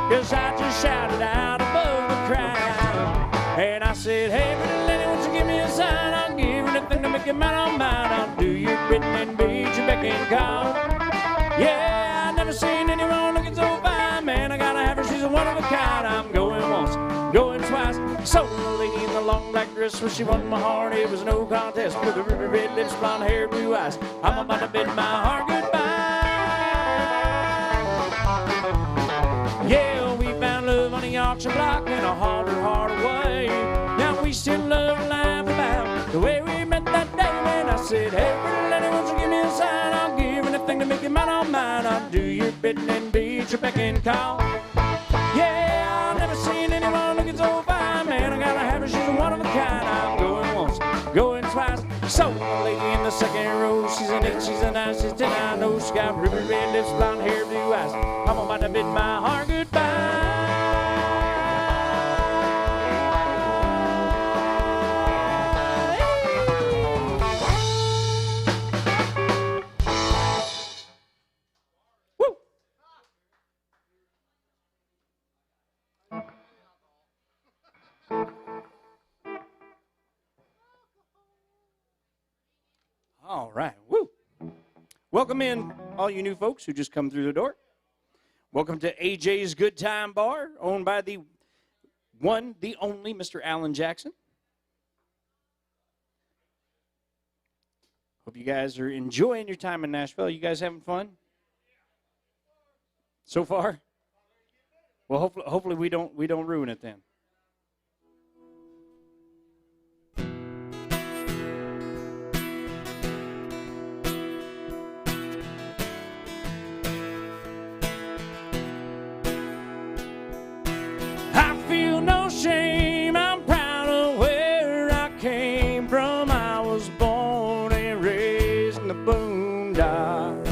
'cause I just shouted out above the crowd. And I said, hey, pretty lady, won't you give me a sign? I'll give anything to make it mine on mine. I'll do your bidding and beat your beck and call. Yeah, I've never seen anyone looking so fine, man. I gotta have her, she's a one of a kind. I'm going once, going twice. So the lady in the long black dress, when she won my heart, it was no contest. With the ruby red lips, blonde hair, blue eyes, I'm about to bid my heart goodbye. Yeah, we found love on the auction block and a heart away. Now we still love to laugh about the way we met that day. And I said, hey, pretty lady, won't you give me a sign? I'll give anything to make it mine on mine. I'll do your bidding and beat your beck and call. Yeah, I've never seen anyone looking so fine, man. I gotta have her, she's a one of a kind. I'm going once, going twice. So the lady in the second row, she's an 8, she's a 9, she's a 10. I know she got ruby red lips, blonde hair, blue eyes. I'm about to bid my heart goodbye. Woo! All right. Woo. Welcome in, all you new folks who just come through the door. Welcome to AJ's Good Time Bar, owned by the one, the only Mr. Alan Jackson. Hope you guys are enjoying your time in Nashville. You guys having fun? So far? Well, hopefully we don't ruin it then. I feel no shame, I'm proud of where I came from. I was born and raised in the boondocks.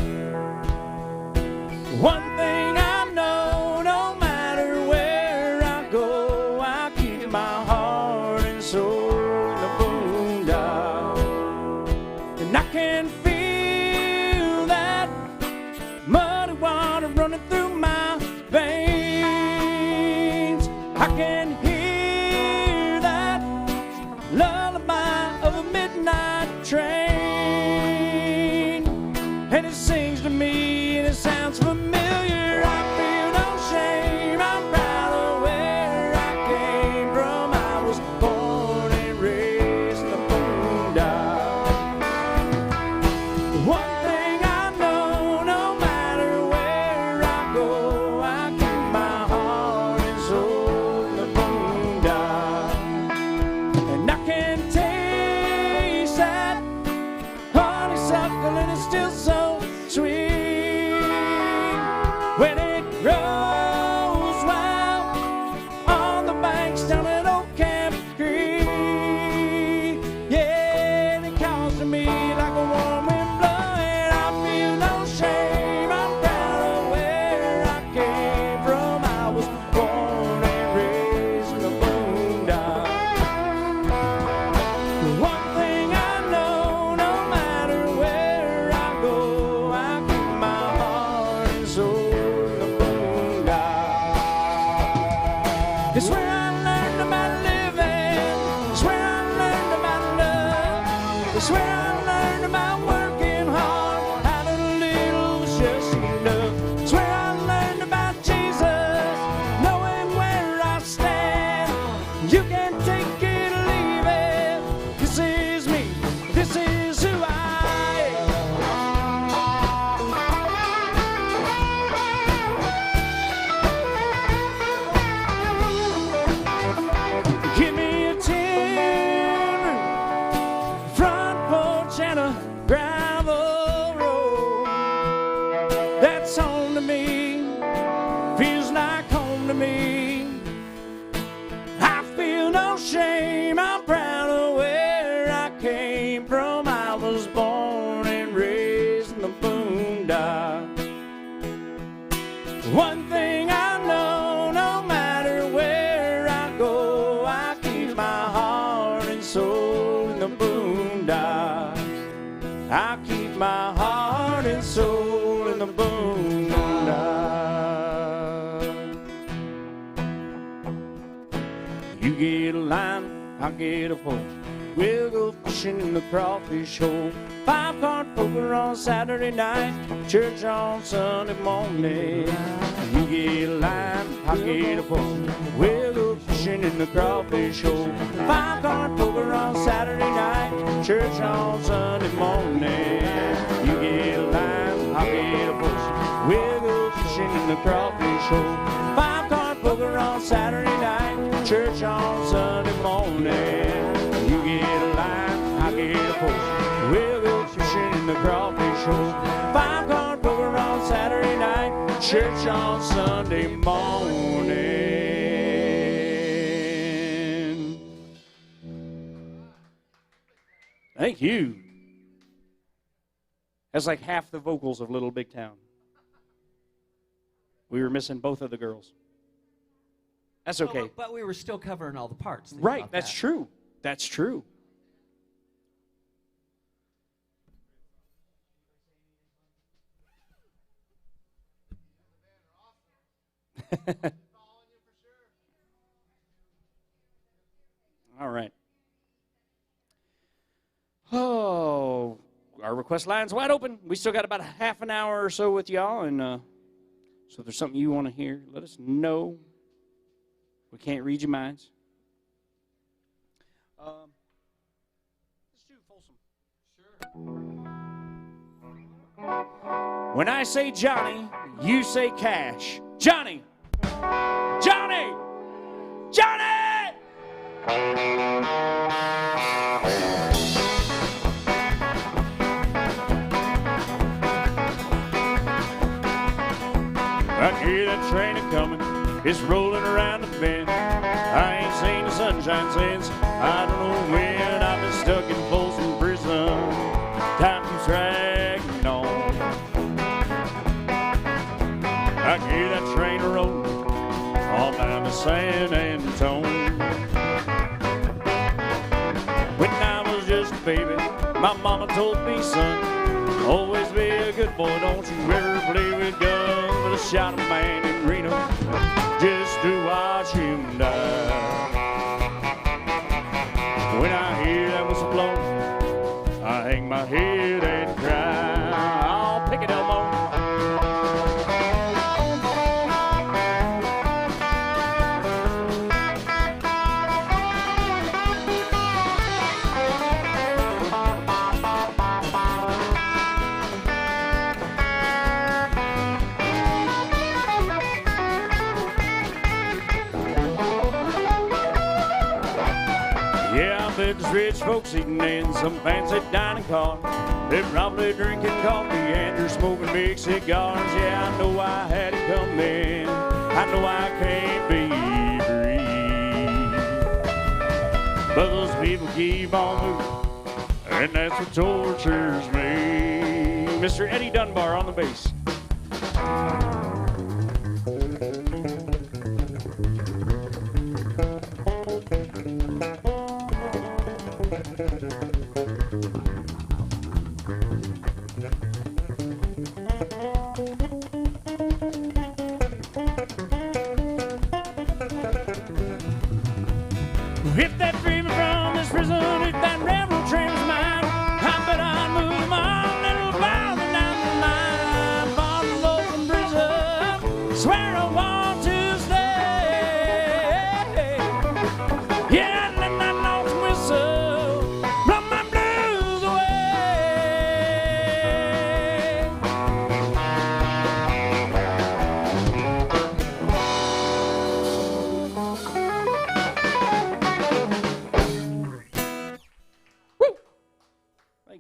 One thing I know, no matter where I go, I keep my heart and soul in the boondocks. And I can feel that muddy water running through my veins. I can hear that lullaby of a midnight train, and it sings to me and it sounds familiar. I feel no shame, I'm proud of where I came from. I was born and raised in the boondocks. You can take it or leave it. This is me. This is who I am. Give me a tin roof, front porch and a gravel road. That's home to me. Feels like home to me. I feel no shame. I'm proud of where I came from. I was born and raised in the boondocks. One thing I know, no matter where I go, I keep my heart and soul in the boondocks. I keep my heart and soul in the boondocks. You get a line, I'll get a pole. We'll go fishing in the crawfish hole. 5-card poker on Saturday night, church on Sunday morning. You get a line, I'll get a pole. We'll go fishing in the crawfish hole. 5-card poker on Saturday night, church on Sunday morning. You get a line, I'll get a pole. We'll go fishing in the crawfish hole. 5-card poker on Saturday night, church on Sunday morning. You get a line, I get a post. We'll go fishing in the crawfish hole. 5-card poker on Saturday night, church on Sunday morning. Thank you. That's like half the vocals of Little Big Town. We were missing both of the girls. That's okay. Well, but we were still covering all the parts. Think Right, about that's that. true. That's true. All right. Oh, our request line's wide open. We still got about a half an hour or so with y'all, and so if there's something you want to hear, let us know. We can't read your minds. Let's do Folsom. Sure. When I say Johnny, you say cash. Johnny! Johnny! Johnny! I hear that train a-comin'. It's rolling around the bend. I ain't seen the sunshine since I don't know when. I've been stuck in Folsom prison. Time keeps dragging on. I can hear that train rolling all down to San Antone. When I was just a baby, my mama told me, son, always be a good boy, don't you ever play with guns. But I shot a man in Reno just to watch him die. When I hear that whistle blow, I hang my head and cry. I'll pick it, Elmo. There's rich folks eating in some fancy dining car. They're probably drinking coffee and they're smoking big cigars. Yeah, I know I had it coming. I know I can't be free. But those people keep on moving, and that's what tortures me. Mr. Eddie Dunbar on the bass. If that freedom from this prison, if that railroad train was mine, I bet I'd move them all a little farther down the line. Far below from prison, swear I want to stay.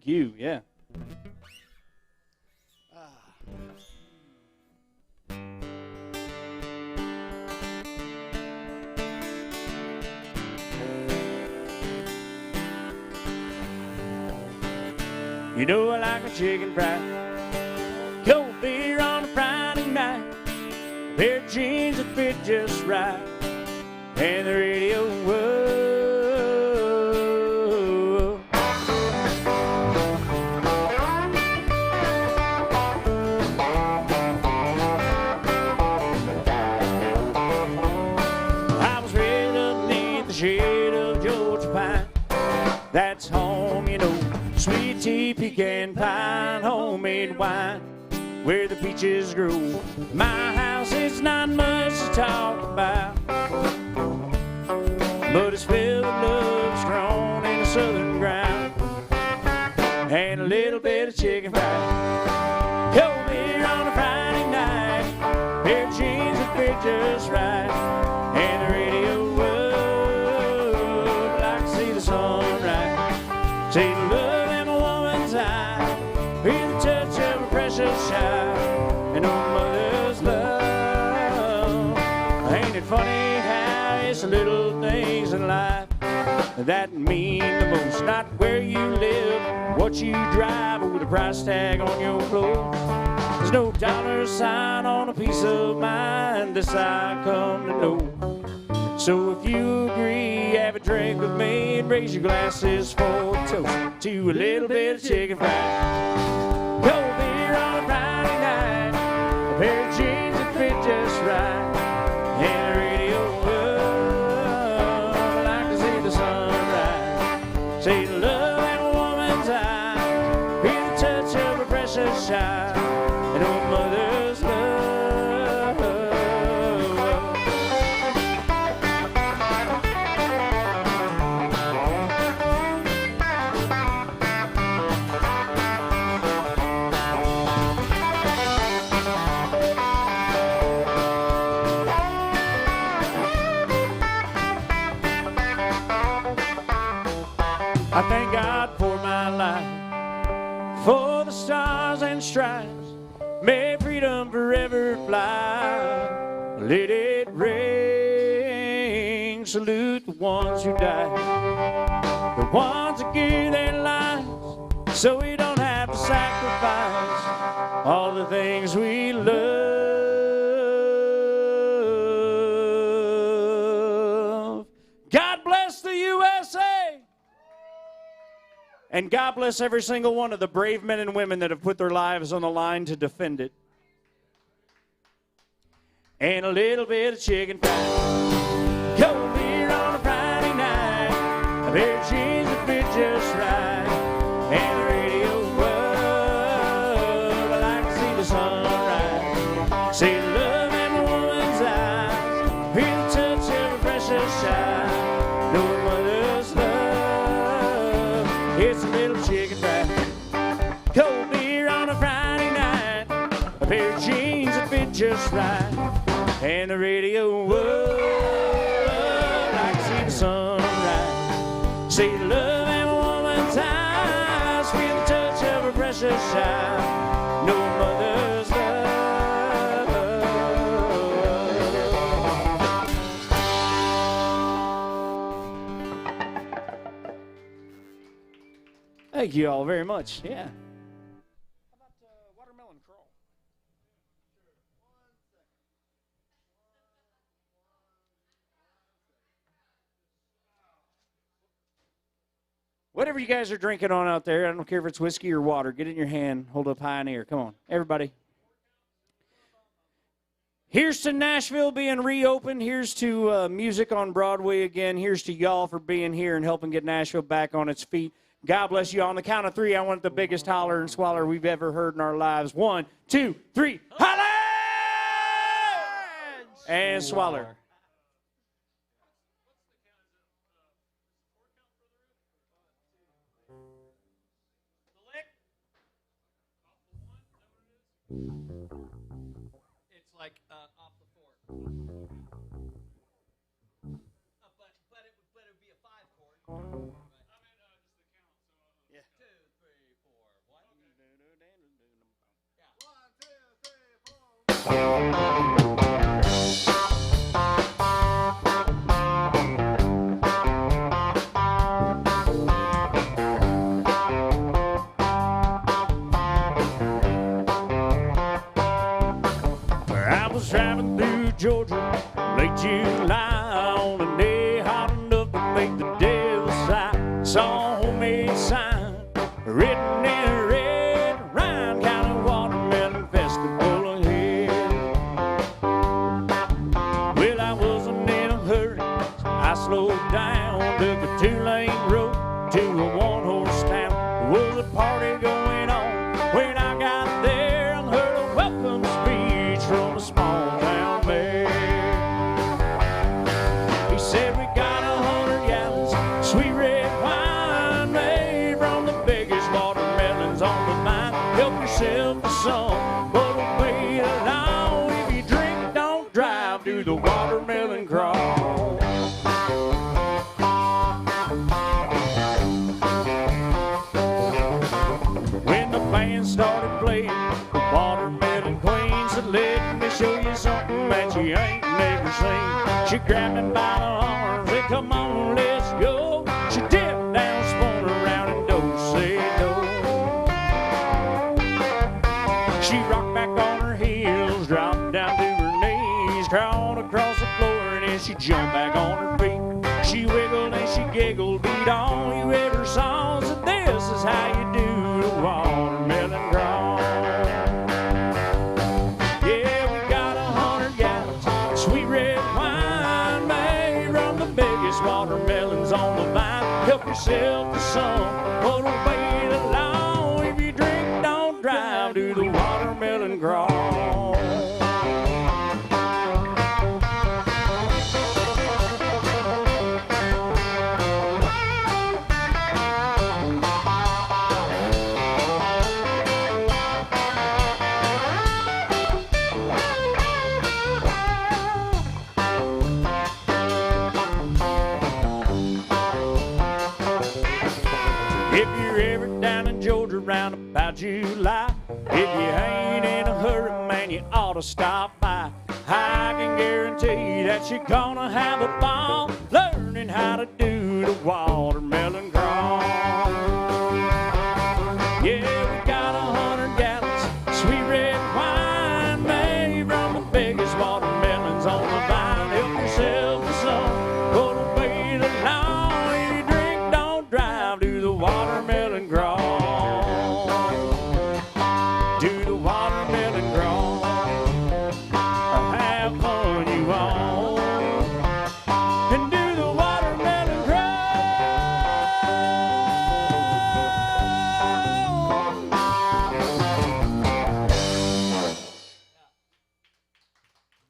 Thank you. Yeah. You know I like a chicken fried, cold beer on a Friday night, a pair of jeans that fit just right, and the radio. Whoa. I was raised underneath the shade of Georgia pine. That's home, you know. Sweet tea, pecan pie, homemade wine, where the peaches grow. My house is not much to talk about, but it's filled with love, strong in the southern ground, and a little bit of chicken fried. Cold beer on a Friday night, pair of jeans that fit just right, and the radio would like to see the sunrise. See the love with the touch of a precious child and a mother's love. Ain't it funny how it's the little things in life that mean the most? Not where you live, what you drive, or the price tag on your clothes. There's no dollar sign on a piece of mind, this I come to know. So if you agree, have a drink with me and raise your glasses for a toast to a little bit of chicken fried. Cold beer on a Friday night, a pair of jeans that fit just right, and the radio would like to see the sunrise. See the love in a woman's eye, feel the touch of a precious child, and a mother's love. I thank God for my life, for the stars and stripes. May freedom forever fly. Let it ring. Salute the ones who died, the ones that gave their lives, so we don't have to sacrifice all the things we love. God bless the USA. And God bless every single one of the brave men and women that have put their lives on the line to defend it. And a little bit of chicken fried, cold beer on a Friday night, a pair of jeans that fit just right, and the radio would like to see the sunrise. See the love in a woman's eyes, feel the touch of a precious child, know a mother's love. It's a little chicken fried, cold beer on a Friday night, a pair of jeans that fit just right, and the radio would like to see the sunrise. See the love in a woman's eyes, feel the touch of a precious child, know a mother's love. Thank you all very much. Yeah. How about watermelon crawl? Whatever you guys are drinking on out there, I don't care if it's whiskey or water, get it in your hand, hold up high in the air. Come on, everybody. Here's to Nashville being reopened. Here's to music on Broadway again. Here's to y'all for being here and helping get Nashville back on its feet. God bless you all. On the count of three, I want the biggest holler and swaller we've ever heard in our lives. 1, 2, 3, holler! And swaller. It's like off the four. But it would be a 5 chord. Right. I mean, just the count. So, yeah. 2, 3, I was driving through Georgia, late July, on a day hot enough to make the devil sigh. Saw a homemade sign written in red, Ryan County Watermelon Festival ahead. Well, I wasn't in a hurry, so I slowed down, took a two-lane road to a one-horse town. There was a party going on when I got there and heard a welcome speech from a small town mayor. He said, we got 100 gallons sweet red wine made from the biggest watermelons on the vine. Help yourself to some, but wait along. If you drink, don't drive, do the watermelon crawl. When the band started playing, the Watermelon Queen said, let me show you something that you ain't never seen. She grabbed me by the arms, said, come on, let's go. She dipped down, spun around, and do-say-do. She rocked back on her heels, dropped down to her knees, crawled across the floor, and then she jumped back on her feet. She wiggled and she giggled, beat all you ever saw. So this is how you do the watermelon crawl. Yeah, we got 100 gallons sweet red wine made from the biggest watermelons on the vine. Help yourself to some, but don't wait along. If you drink, don't drive, do the watermelon crawl. If you're ever down in Georgia around about July, if you ain't in a hurry, man, you ought to stop by. I can guarantee that you're gonna have a ball learning how to do the watermelon crawl. Yeah, we got 100 gallons sweet red wine made from the biggest watermelons on the vine. Help yourself to some, but don't wait along. If you drink, don't drive, do the watermelon crawl. Do the watermelon crawl. Have fun, you all, and do the watermelon crawl.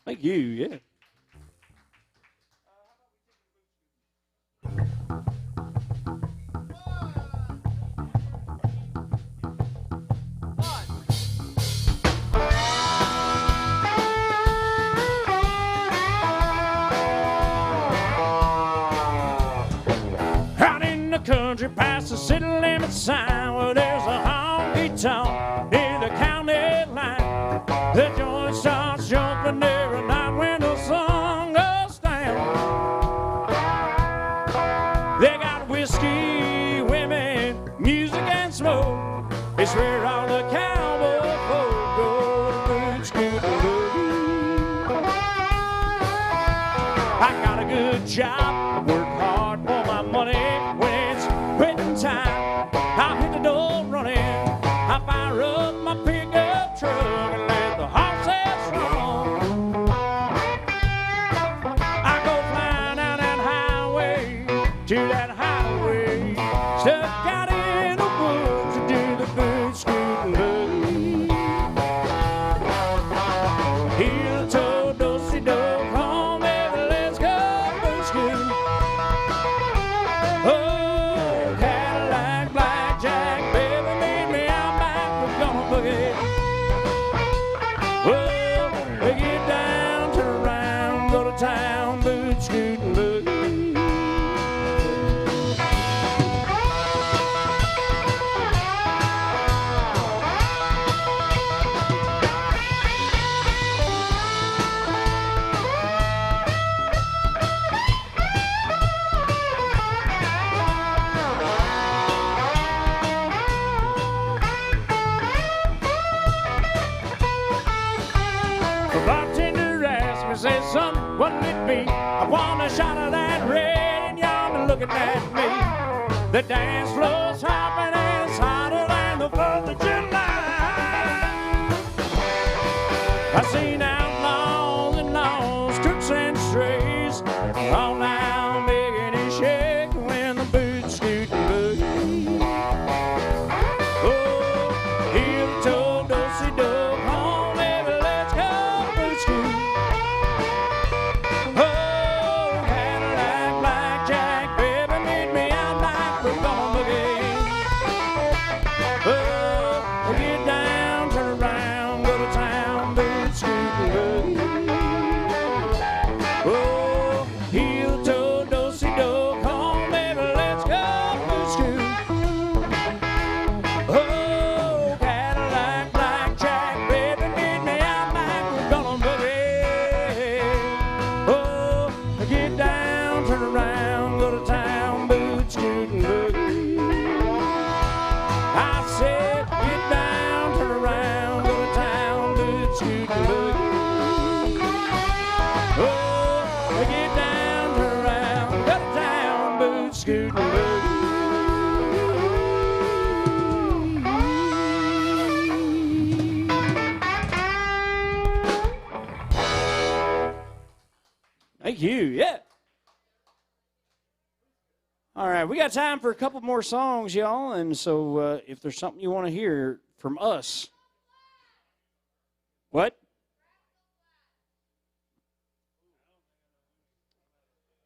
Thank you, yeah. Out in the country past the city limit sign, well, there's a honky-tonk near the county line. The joint starts jumping every night when the sun goes down. They got whiskey, women, music, and smoke. It's where all the cowboy folk go to boot scoot and boogie. I got a good job, work hard for my money. When it's quitting time, I'll hit the door running. I fire up my pickup truck and let the horses run. I go flying down that highway to that highway, stuck out in the woods to do the boot scoot and boogie. Heel toe, do-si-do, come baby, let's go boot scoot. Oh, Cadillac, blackjack, baby, meet me out back, we're gonna boogie. Well, we get down, turn around, go to town, boot scoot and boogie. looking at me. The dance floor's hopping and it's hotter than the 4th of July. I seen outlaws and laws, crooks and strays, all now begging and shaking when the boots scoot and boogie. Oh, heel toe, do-si-do, come on, baby, let's go boot scoot. Oh, Cadillac, blackjack, baby, meet me out back, we're gonna boogie. Oh, get down, turn around, go to town, boot scoot and boogie. Oh, heel toe, do-si-do, come on, baby, let's go boot scoot. Oh, Cadillac, blackjack, baby, meet me out back, we're gonna boogie. Oh, get down, turn around, go to town, boot scoot and boogie. I said, get down, turn around, go to town, boot scoot and boogie. Oh, get down, turn around, go to town, boot scoot and boogie. Thank you. Yeah. All right, we got time for a couple more songs, y'all, and so if there's something you want to hear from us. What?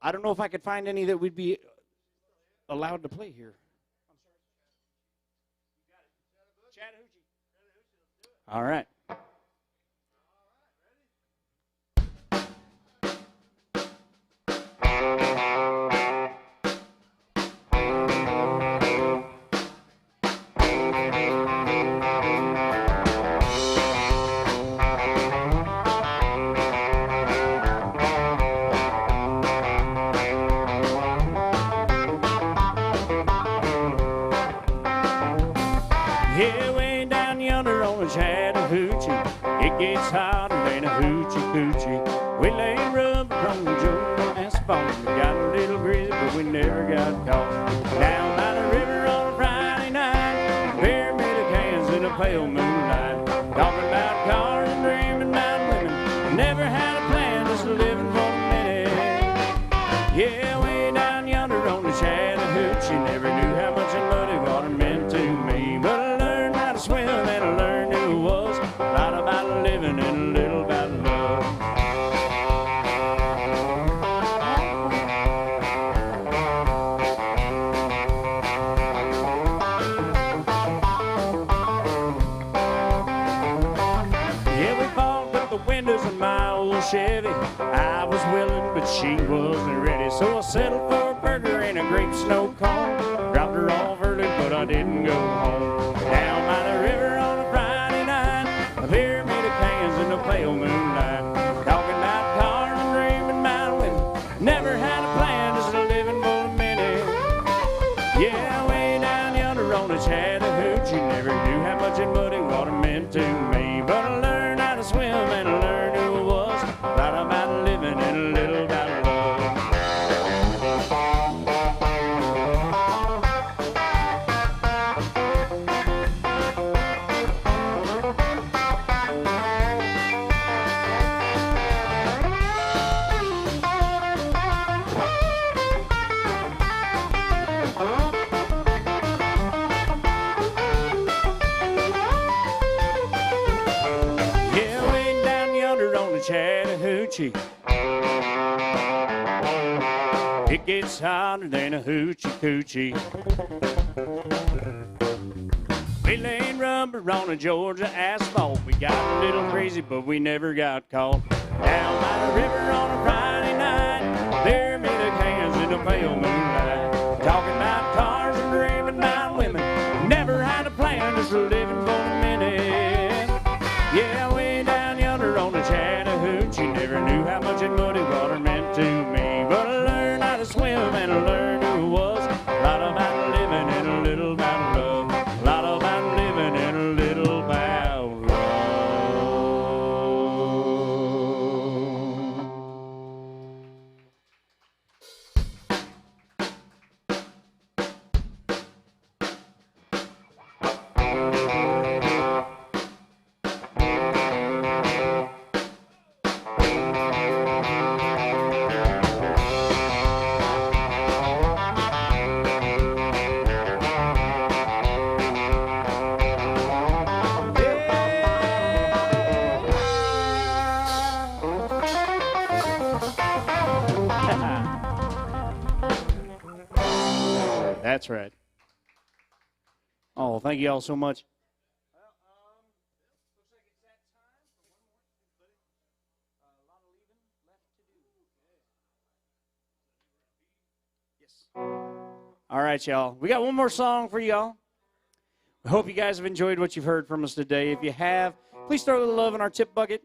I don't know if I could find any that would be allowed to play here. All right. Yeah, way down yonder on the Chattahoochee, it gets hotter than a hoochie coochie. We lay rubber on the Georgia asphalt. We got a little greasy, but we never got caught. Down by the river on a Friday night, pyramid cans in a pale moonlight. Talking about cars and dreaming about women. Never had a plan, just living for a minute. Yeah, way down yonder on the Chattahoochee, never knew how much that muddy water meant to me. But I learned how to swim and I learned who it was. A lot about living and a little about love. Yeah, we fogged up the windows in my old Chevy. I was willing, but she wasn't ready. So I settled for a burger and a grape snow cone. Dropped her off early, but I didn't go home. Down by the river on a Friday night, a pyramid of cans in the pale moonlight. Talking about cars and dreaming about women. Never had a plan, just living for a minute. Yeah, way down yonder on the Chattahoochee, never knew how much that muddy water meant to me. But I learned how to swim and I learned who it was. A lot about living and a little about love. Yeah, way down yonder on the Chattahoochee, it gets hotter than a hoochie coochie. We laid rubber on a Georgia asphalt. We got a little crazy, but we never got caught. Down by the river on a Friday night, there made a cans in the pale moonlight. Talking about cars and dreaming about women. Never had a plan, just living for a minute. Yeah, way down yonder on the Chattahoochee, never knew how much that muddy water meant to me. But I learned how to swim and I learned who it was. A lot about living and a little about love. A lot about living and a little about love. That's right. Oh, thank you all so much. All right, y'all. We got one more song for y'all. I hope you guys have enjoyed what you've heard from us today. If you have, please throw a little love in our tip bucket.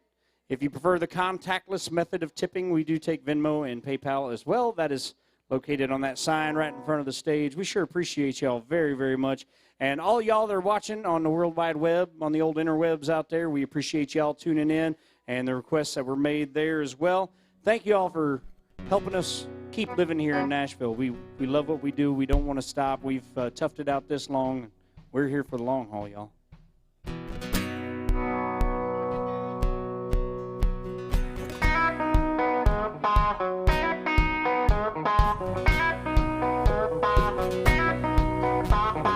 If you prefer the contactless method of tipping, we do take Venmo and PayPal as well. That is located on that sign right in front of the stage. We sure appreciate y'all very, very much. And all y'all that are watching on the World Wide Web, on the old interwebs out there, we appreciate y'all tuning in and the requests that were made there as well. Thank you all for helping us keep living here in Nashville. We love what we do. We don't want to stop. We've toughed it out this long. We're here for the long haul, y'all.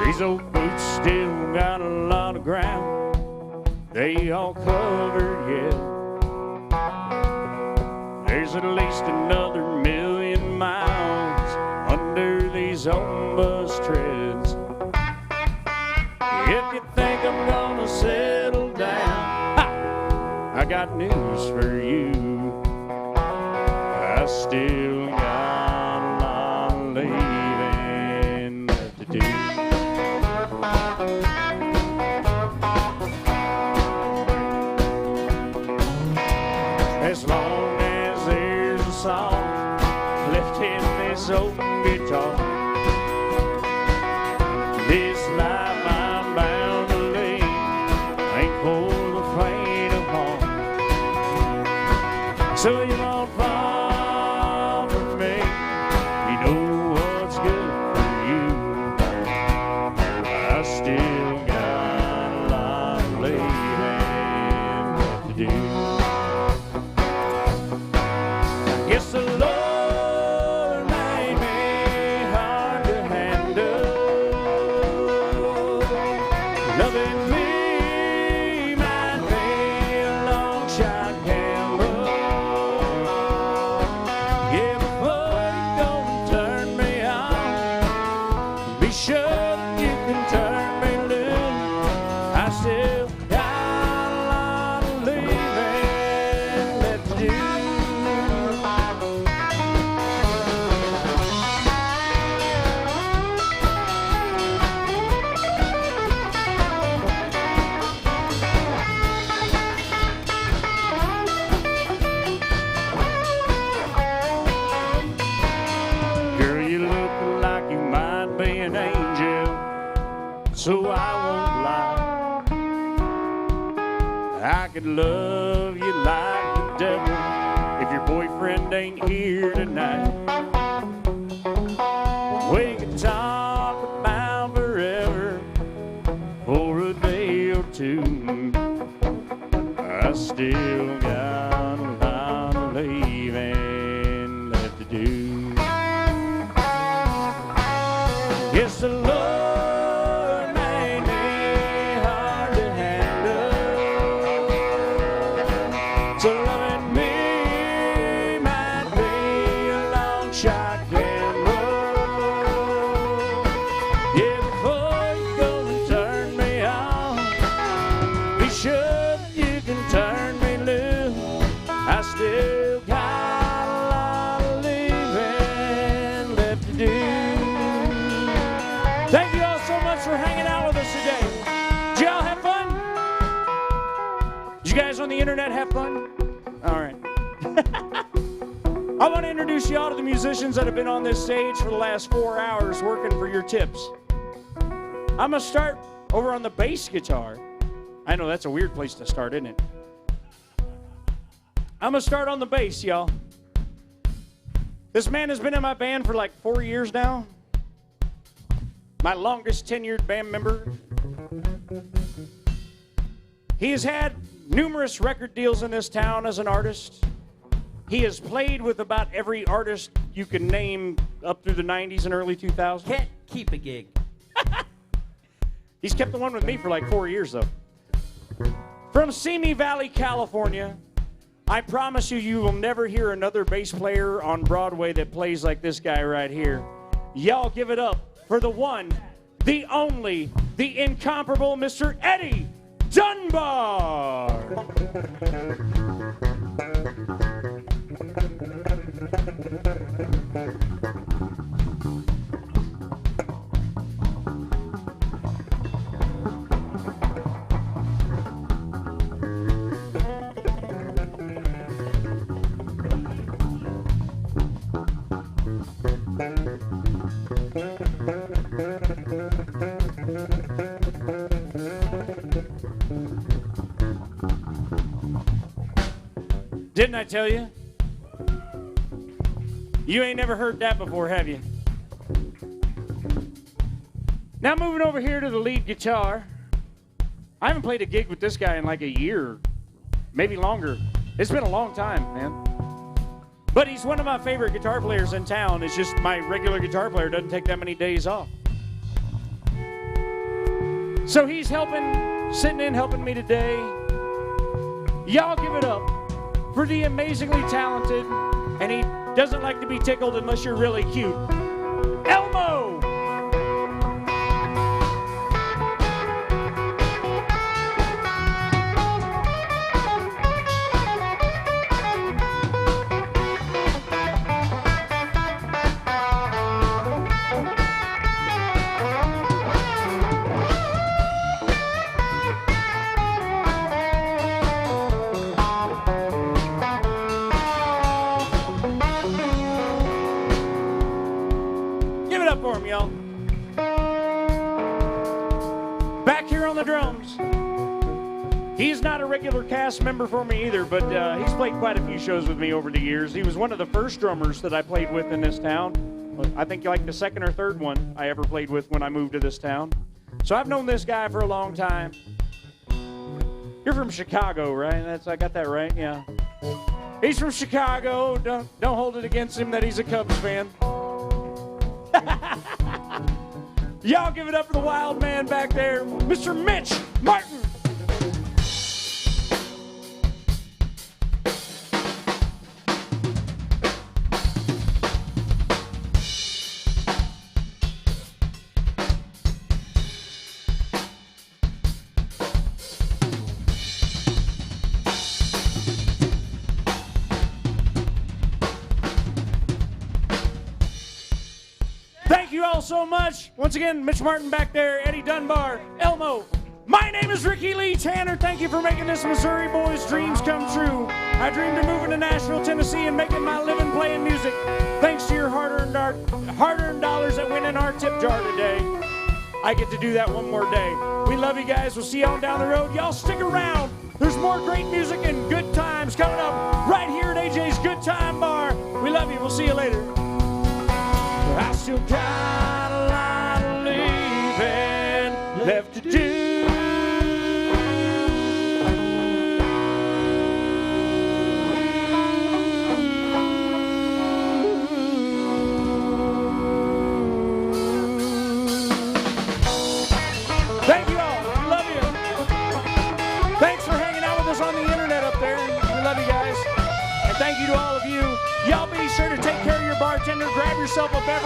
These old boots still got a lot of ground. They all covered yet. There's at least another 1,000,000 miles under these old bus treads. If you think I'm gonna settle down, I got news for you. I still got a lot of leaving left to do. As long as there's a song left in this old guitar, this life I'm bound to lead ain't for the faint of heart. So you won't fall for me. You know what's good for you. I still got a lot of leaving left to do. Guess the Lord made me hard to handle. Loving me might be a long shot gamble. Yeah, before you go and turn me on, be sure you can turn me loose. I still got a lot of leaving left to do. Girl, you look like you might be an angel, so I won't lie. I could love you like the devil if your boyfriend ain't here tonight. We could talk about forever for a day or two. I still got a lot of leaving left to do. Yes, the Lord made me hard to handle. So loving me might be a long shot gamble. Yeah, before you go and turn me on, be sure that you can turn me loose. I still got a lot of leaving left to do. Thank you all so much for hanging out with us today. Did y'all have fun? Did you guys on the internet have fun? All right. I want to introduce y'all to the musicians that have been on this stage for the last 4 hours working for your tips. I'm going to start over on the bass guitar. I know that's a weird place to start, isn't it? I'm going to start on the bass, y'all. This man has been in my band for like 4 years now. My longest tenured band member. He has had numerous record deals in this town as an artist. He has played with about every artist you can name up through the 90s and early 2000s. Can't keep a gig. He's kept the one with me for like 4 years, though. From Simi Valley, California, I promise you, you will never hear another bass player on Broadway that plays like this guy right here. Y'all give it up for the one, the only, the incomparable Mr. Eddie Dunbar. Didn't I tell you? You ain't never heard that before, have you? Now moving over here to the lead guitar. I haven't played a gig with this guy in like a year, maybe longer. It's been a long time, man. But he's one of my favorite guitar players in town. It's just my regular guitar player doesn't take that many days off. So he's sitting in helping me today. Y'all give it up for the amazingly talented, and he doesn't like to be tickled unless you're really cute, Elmo! For him, y'all. Back here on the drums. He's not a regular cast member for me either, but he's played quite a few shows with me over the years. He was one of the first drummers that I played with in this town. I think like the second or third one I ever played with when I moved to this town. So I've known this guy for a long time. You're from Chicago, right? I got that right? Yeah. He's from Chicago. Don't hold it against him that he's a Cubs fan. Y'all give it up for the wild man back there, Mr. Mitch Martin. Thank you all so much. Once again, Mitch Martin back there, Eddie Dunbar, Elmo. My name is Rickie Lee Tanner. Thank you for making this Missouri boy's dreams come true. I dreamed of moving to Nashville, Tennessee, and making my living playing music. Thanks to your hard-earned dollars that went in our tip jar today. I get to do that one more day. We love you guys. We'll see y'all down the road. Y'all stick around. There's more great music and good times coming up right here at AJ's Good Time Bar. We love you. We'll see you later. I still got a lot of leaving left to do. Thank you all. We love you. Thanks for hanging out with us on the internet up there. We love you guys. And thank you to all of you. Y'all be sure to take care of your bartender. Grab yourself a beverage.